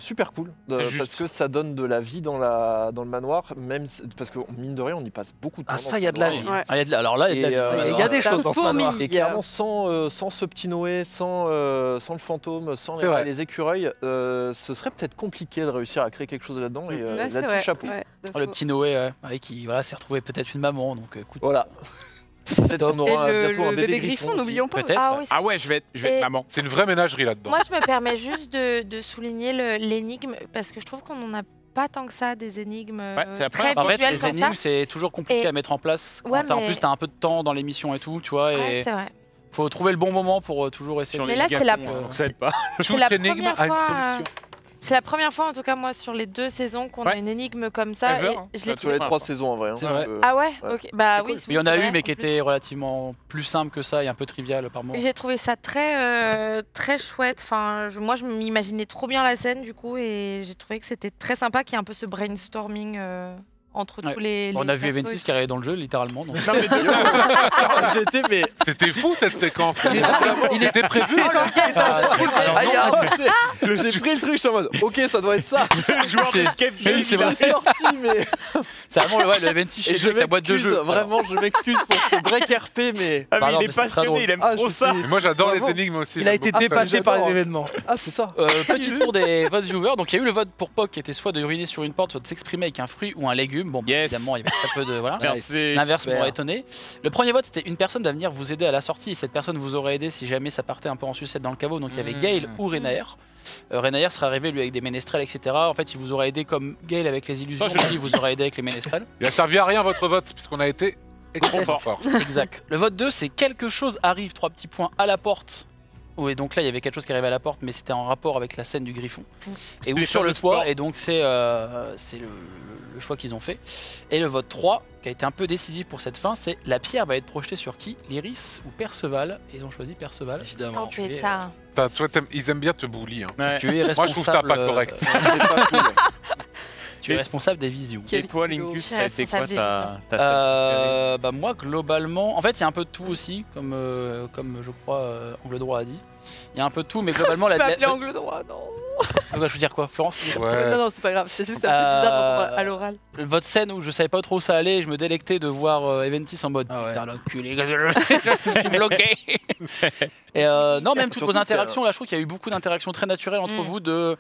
super cool. Juste. Parce que ça donne de la vie dans le manoir, même parce que mine de rien, on y passe beaucoup de temps. Ah, dans ça, ce il y a de la manoir. vie. Ouais. Ah, alors là, il y a de la vie. Et, Il y a des Ça choses dans ce manoir. fourmille. Et clairement, sans ce petit Noé, sans le fantôme, sans C'est les, vrai. les écureuils, ce serait peut-être compliqué de réussir à créer quelque chose là-dedans. Et Ouais, c'est là-dessus, vrai. chapeau. Ouais, de Oh, le fou. petit Noé, qui voilà, s'est retrouvé peut-être une maman. Donc écoute. Voilà. Peut-être qu'on Et aura le bientôt un bébé griffon, aussi. n'oublions pas. Peut-être. Ah ouais. oui. Ah ouais, je vais être Et- maman. C'est une vraie ménagerie là-dedans. Moi, je me permets juste de souligner l'énigme parce que je trouve qu'on n'en a pas tant que ça des énigmes c'est la très En fait, visuelles les comme énigmes, ça. c'est toujours compliqué Et- à mettre en place. Ouais, En mais- plus, t'as un peu de temps dans l'émission et tout, tu vois. Ouais, Et c'est vrai. faut trouver le bon moment pour toujours essayer. Sur de- Mais les là, c'est la- gigatons, donc ça aide pas. C'est la Toute énigme première a une fois. solution. C'est la première fois, en tout cas, moi, sur les 2 saisons, qu'on a Ouais. une énigme comme ça. Ever, Et hein. je l'ai Sur les trouvé. 3 saisons en vrai. C'est vrai. Ah ouais, Ouais. ok. Bah oui. Il y en a c'est eu, vrai, mais en qui plus. étaient relativement plus simples que ça et un peu triviales par moment. J'ai trouvé ça très chouette. Enfin, moi, je m'imaginais trop bien la scène, du coup, et j'ai trouvé que c'était très sympa qu'il y ait un peu ce brainstorming entre Ouais. tous les. On a vu persos et Eventis tout. qui arrivait dans le jeu, littéralement. donc. Non, mais J'étais mais C'était fou cette séquence. Il était prévu. j'ai pris le truc, je suis en mode ok ça doit être ça. joueur d'escape game, c'est Il vrai. est sorti mais C'est vraiment le Eventis chez et eux je avec la boîte de m'excuse jeu. vraiment je m'excuse pour ce break RP mais Ah, mais Pardon, il mais est c'est très drôle. passionné, il aime Ah, trop je ça. sais. Et moi j'adore les Vraiment. énigmes aussi. Il a été j'aime beaucoup ça. dépassé par j'adore. l'événement. ah c'est ça. Petit tour des votes viewers. Donc il y a eu le vote pour Poc qui était soit de uriner sur une porte, soit de s'exprimer avec un fruit ou un légume. Bon, Yes. évidemment, il y avait très peu de. Voilà. Merci. L'inverse super. m'aurait étonné. Le premier vote, c'était une personne va venir vous aider à la sortie et cette personne vous aurait aidé si jamais ça partait un peu en sucette dans le caveau. Donc il y avait Gale ou Renaer. Renaer serait arrivé lui avec des ménestrels, etc. En fait, il vous aurait aidé comme Gale avec les illusions. Ça, je- Lui, il vous aurait aidé avec les ménestrels. Il a servi à rien votre vote puisqu'on a été extrêmement fort. fort. Exact. Le vote 2, c'est quelque chose arrive, 3 petits points à la porte. Oui, donc là, il y avait quelque chose qui arrivait à la porte, mais c'était en rapport avec la scène du griffon. Et ou Les sur le fameuses toit, portes. et donc c'est le choix qu'ils ont fait. Et le vote 3, qui a été un peu décisif pour cette fin, c'est la pierre va être projetée sur qui? Lyrisse ou Perceval? Et ils ont choisi Perceval. Évidemment. Oh Tu es, pétard. Toi, ils aiment bien te bully. Hein. Ouais. Tu es responsable, Moi, je trouve ça pas correct. C'est pas cool. tu es responsable des visions. Et toi, Linkus, Je suis ça a été quoi responsable ta scène Bah moi globalement, en fait il y a un peu de tout aussi, comme je crois Angle Droit a dit. Il y a un peu de tout, mais globalement Tu peux appeler angle droit, non. Je veux dire quoi, Florence? Ouais. Non, c'est pas grave, c'est juste un peu bizarre à l'oral. Votre scène où je savais pas trop où ça allait, je me délectais de voir Eventis en mode Ah ouais. putain l'enculé, je suis bloqué. Et non, même toutes Surtout, vos interactions, là je trouve qu'il y a eu beaucoup d'interactions très naturelles entre vous, de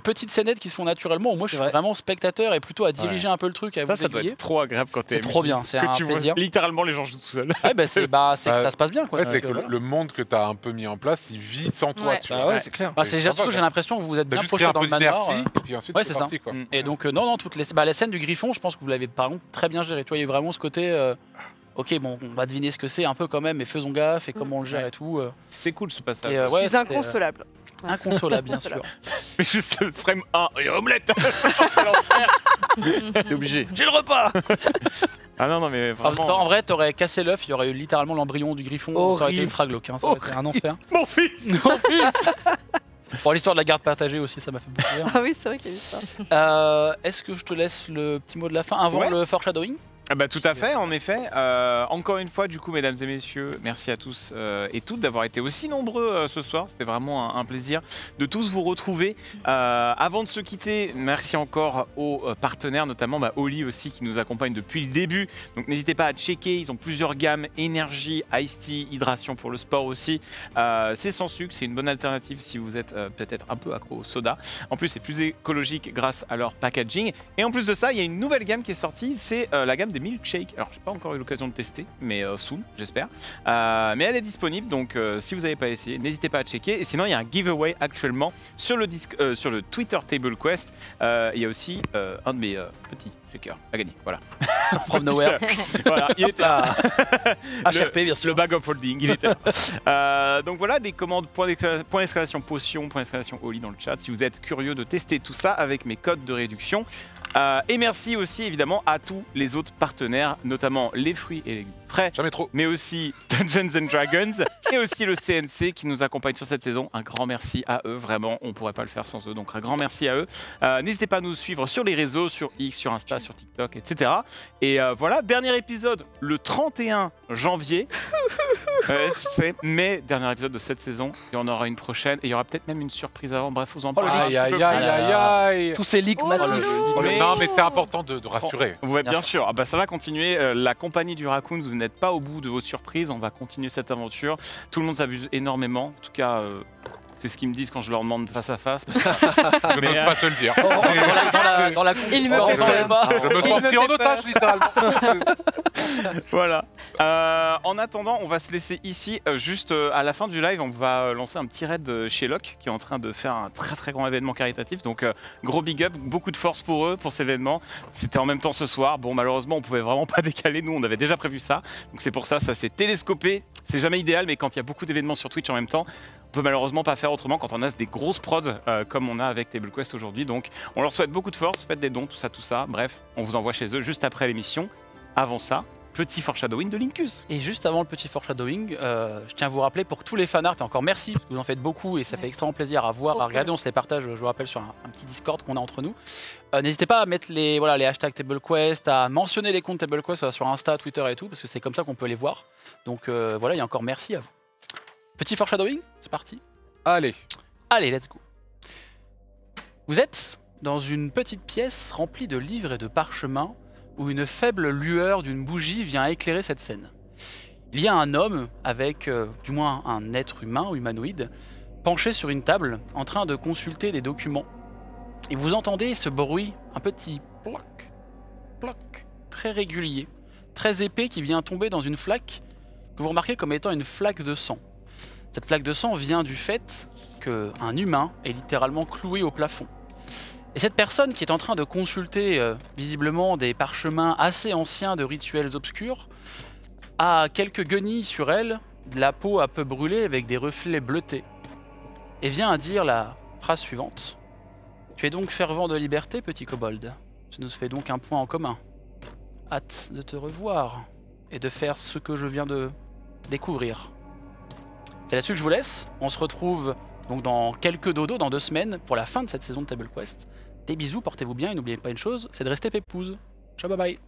petites scénettes qui se font naturellement, où moi je suis vrai. vraiment spectateur et plutôt à diriger un peu le truc, à Ça, vous ça doit aiguiller. être trop agréable quand t'es C'est trop bien, c'est que un tu vois plaisir. littéralement les gens jouent tout seuls. Ouais, bah, c'est que ça se passe bien quoi. Ouais, c'est Donc, que voilà. le monde que tu as un peu mis en place, il vit sans toi. Ouais. Tu Ah vois. ouais, c'est clair. Bah, c'est sympa, surtout que j'ai quoi. l'impression que vous êtes T'as bien juste créé projeté un dans peu le manoir. d'inertie, et puis ensuite Ouais, c'est c'est parti. Quoi. Et donc non, toutes les la scène du griffon, je pense que vous l'avez par contre très bien géré. Tu vois, il y a vraiment ce côté ok, bon, on va deviner ce que c'est un peu quand même, mais faisons gaffe et comment on le gère et tout. C'était cool ce passage. Et, Je ouais, suis c'était, inconsolable. inconsolable, bien sûr. Mais juste le frame 1, il y a omelette. T'es obligé. J'ai le repas. Ah non, non, mais En vraiment. vrai, t'aurais cassé l'œuf, il y aurait eu littéralement l'embryon du griffon. Ça aurait été Horrible. ultra glauque, hein, ça aurait été un enfer. Mon fils. En plus. Pour l'histoire de la garde partagée aussi, ça m'a fait beaucoup rire. Ah oui, c'est vrai qu'il y a eu ça. Est-ce que je te laisse le petit mot de la fin avant Ouais. le foreshadowing? Ah bah tout à fait, en effet. Encore une fois, du coup, mesdames et messieurs, merci à tous et toutes d'avoir été aussi nombreux ce soir. C'était vraiment un plaisir de tous vous retrouver. Avant de se quitter, merci encore aux partenaires, notamment Oli aussi qui nous accompagne depuis le début. Donc n'hésitez pas à checker, ils ont plusieurs gammes, énergie, iced tea, hydration pour le sport aussi. C'est sans sucre, c'est une bonne alternative si vous êtes peut-être un peu accro au soda. En plus, c'est plus écologique grâce à leur packaging. Et en plus de ça, il y a une nouvelle gamme qui est sortie, c'est la gamme des milkshakes. Alors, j'ai pas encore eu l'occasion de tester, mais soon, j'espère. Mais elle est disponible, donc si vous n'avez pas essayé, n'hésitez pas à checker. Et sinon, il y a un giveaway actuellement sur le Twitter Table Quest. Il y a aussi un de mes petits shakers à gagner. Voilà. From nowhere. Voilà, il était là. HRP, bien sûr. Le bag of holding, il était là. Donc voilà, les commandes point d'exclamation potion, point d'exclamation Oli dans le chat. Si vous êtes curieux de tester tout ça avec mes codes de réduction. Et merci aussi évidemment à tous les autres partenaires, notamment les fruits et légumes frais, Jamais trop. mais aussi Dungeons and Dragons et aussi le CNC qui nous accompagne sur cette saison. Un grand merci à eux, vraiment, on ne pourrait pas le faire sans eux, donc un grand merci à eux. N'hésitez pas à nous suivre sur les réseaux, sur X, sur Insta, sur TikTok, etc. Et voilà, dernier épisode le 31 janvier. Je sais, mais dernier épisode de cette saison. Il y en aura une prochaine et il y aura peut-être même une surprise avant. Bref, vous en parlez. Aïe, aïe, aïe, aïe, aïe. Tous ces leaks Oh, massifs. loulou. Mais- Non, mais c'est important de rassurer. Ouais, Bien bien sûr. Ah bah, ça va continuer. La compagnie du Raccoon, vous n'êtes pas au bout de vos surprises. On va continuer cette aventure. Tout le monde s'abuse énormément. En tout cas, c'est ce qu'ils me disent quand je leur demande face à face. Je n'ose pas te le dire. Dans la Il me on fait s'en peur. va. Je me Il sens me pris en fait peur. otage, littéralement. Voilà. En attendant, on va se laisser ici. Juste à la fin du live, on va lancer un petit raid chez Locke qui est en train de faire un très très grand événement caritatif. Donc gros big up, beaucoup de force pour eux, pour cet événement. C'était en même temps ce soir. Bon, malheureusement, on pouvait vraiment pas décaler. Nous, on avait déjà prévu ça. Donc c'est pour ça, ça s'est télescopé. C'est jamais idéal, mais quand il y a beaucoup d'événements sur Twitch en même temps, peut malheureusement pas faire autrement quand on a des grosses prods comme on a avec Table Quest aujourd'hui. Donc on leur souhaite beaucoup de force, faites des dons, tout ça. Bref, on vous envoie chez eux juste après l'émission. Avant ça, petit foreshadowing de Linkus. Et juste avant le petit foreshadowing, je tiens à vous rappeler pour tous les fanarts, et encore merci, parce que vous en faites beaucoup et ça fait extrêmement plaisir à voir, à regarder, on se les partage, je vous rappelle, sur un petit Discord qu'on a entre nous. N'hésitez pas à mettre les hashtags TableQuest, à mentionner les comptes TableQuest sur Insta, Twitter et tout, parce que c'est comme ça qu'on peut les voir. Donc voilà, et encore merci à vous. Petit foreshadowing, c'est parti. Allez. Allez, let's go. Vous êtes dans une petite pièce remplie de livres et de parchemins, où une faible lueur d'une bougie vient éclairer cette scène. Il y a un homme avec, du moins un être humain ou humanoïde, penché sur une table, en train de consulter des documents. Et vous entendez ce bruit, un petit ploc, ploc, très régulier, très épais qui vient tomber dans une flaque que vous remarquez comme étant une flaque de sang. Cette flaque de sang vient du fait qu'un humain est littéralement cloué au plafond. Et cette personne qui est en train de consulter visiblement des parchemins assez anciens de rituels obscurs a quelques guenilles sur elle, de la peau un peu brûlée avec des reflets bleutés, et vient à dire la phrase suivante. « Tu es donc fervent de liberté, petit kobold. Ça nous fait donc un point en commun. Hâte de te revoir et de faire ce que je viens de découvrir. » C'est là-dessus que je vous laisse. On se retrouve donc dans quelques dodos, dans 2 semaines, pour la fin de cette saison de Table Quest. Des bisous, portez-vous bien et n'oubliez pas une chose, c'est de rester pépouze. Ciao, bye bye.